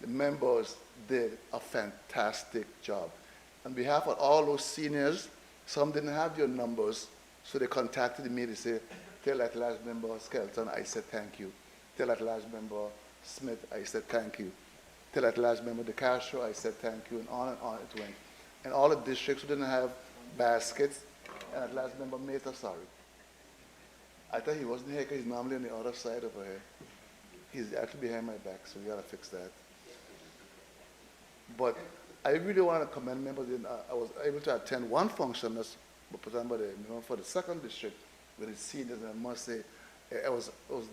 the members did a fantastic job. On behalf of all those seniors, some didn't have your numbers, so they contacted me to say, tell that large member Skelton, I said thank you. Tell that large member Smith, I said thank you. Tell that large member De Castro, I said thank you, and on it went. And all the districts who didn't have baskets, and that large member Meta, sorry. I thought he wasn't here because he's normally on the other side over here. He's actually behind my back, so we gotta fix that. But I really want to commend members. I was able to attend one function that's put on by the member for the second district with the seniors, and I must say, it was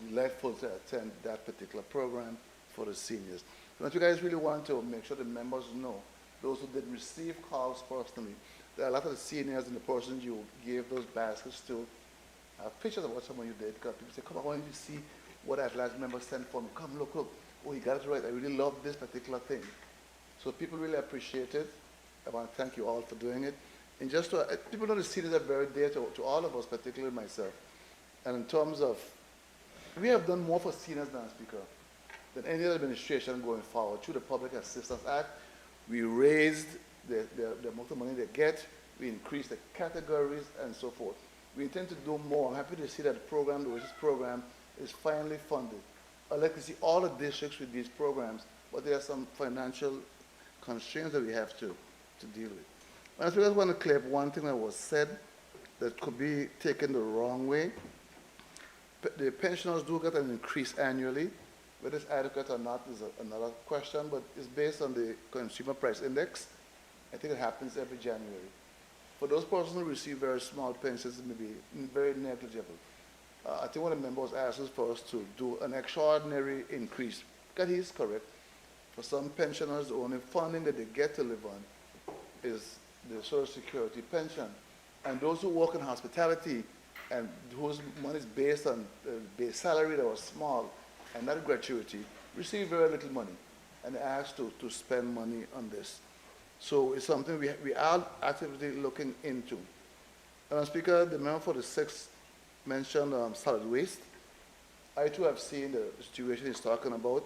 delightful to attend that particular program for the seniors. Don't you guys really want to make sure the members know, those who did receive calls personally, that a lot of the seniors and the persons you gave those baskets to have pictures of what some of you did, because people say, come on, why don't you see what that last member sent for me? Come, look, oh, he got it right. I really love this particular thing. So people really appreciate it. I want to thank you all for doing it. And just to, people know the seniors are very dear to all of us, particularly myself. And in terms of, we have done more for seniors, Madam Speaker, than any other administration going forward. Through the Public Assistance Act, we raised the amount of money they get, we increased the categories, and so forth. We intend to do more. I'm happy to see that the program, the WISHES program, is finally funded. I'd like to see all the districts with these programs, but there are some financial constraints that we have to deal with. And I just want to clear up one thing that was said that could be taken the wrong way. The pensioners do get an increase annually. Whether it's adequate or not is another question, but it's based on the Consumer Price Index. I think it happens every January. For those persons who receive very small pensions, it may be very negligible. I think one of the members asked us for us to do an extraordinary increase, because he is correct. For some pensioners, the only funding that they get to live on is the Social Security pension. And those who work in hospitality and whose money is based on base salary that was small and not gratuity, receive very little money, and they're asked to spend money on this. So it's something we are actively looking into. Madam Speaker, the member for the 6th mentioned solid waste. I too have seen the situation he's talking about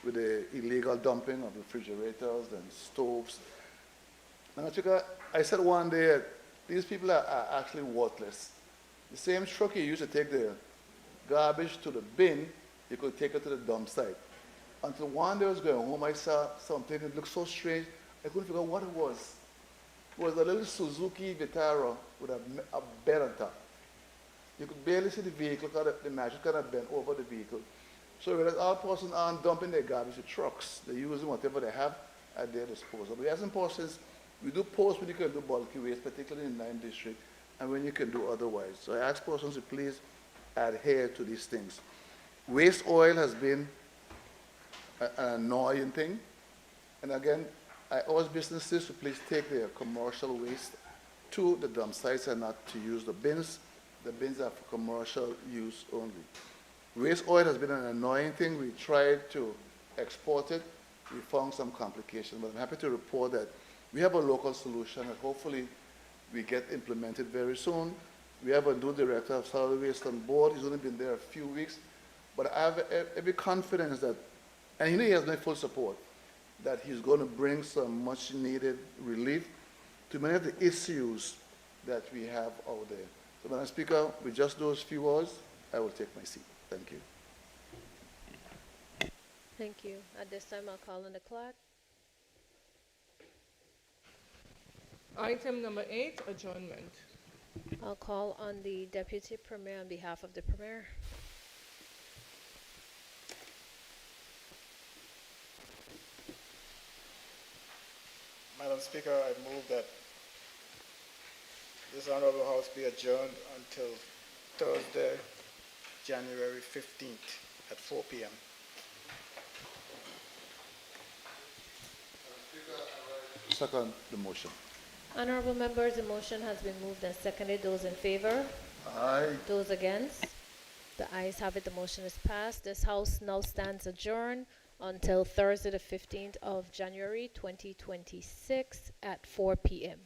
with the illegal dumping of refrigerators and stoves. Madam Speaker, I said one day that these people are actually worthless. The same truck you used to take the garbage to the bin, you could take it to the dump site. Until one day I was going home, I saw something that looked so strange, I couldn't figure out what it was. It was a little Suzuki Vitara with a bed on top. You could barely see the vehicle because the mattress kind of bent over the vehicle. So whereas all persons aren't dumping their garbage to trucks, they're using whatever they have at their disposal. But as in persons, we do post when you can do bulky waste, particularly in 9th District, and when you can do otherwise. So I ask persons to please adhere to these things. Waste oil has been an annoying thing. And again, I urge businesses to please take their commercial waste to the dump sites and not to use the bins. The bins are for commercial use only. Waste oil has been an annoying thing. We tried to export it. We found some complications, but I'm happy to report that we have a local solution that hopefully we get implemented very soon. We have a new director of solid waste on board. He's only been there a few weeks, but I have every confidence that, and he has my full support, that he's going to bring some much needed relief to many of the issues that we have out there. So, Madam Speaker, with just those few words, I will take my seat. Thank you. Thank you. At this time, I'll call on the clerk. Item number 8, adjournment. I'll call on the Deputy Premier on behalf of the Premier. Madam Speaker, I move that this Honorable House be adjourned until Thursday, January 15th at 4 p.m. Second the motion. Honorable members, the motion has been moved and seconded. Those in favor? Aye. Those against? The ayes have it. The motion is passed. This House now stands adjourned until Thursday, the 15th of January, 2026 at 4 p.m.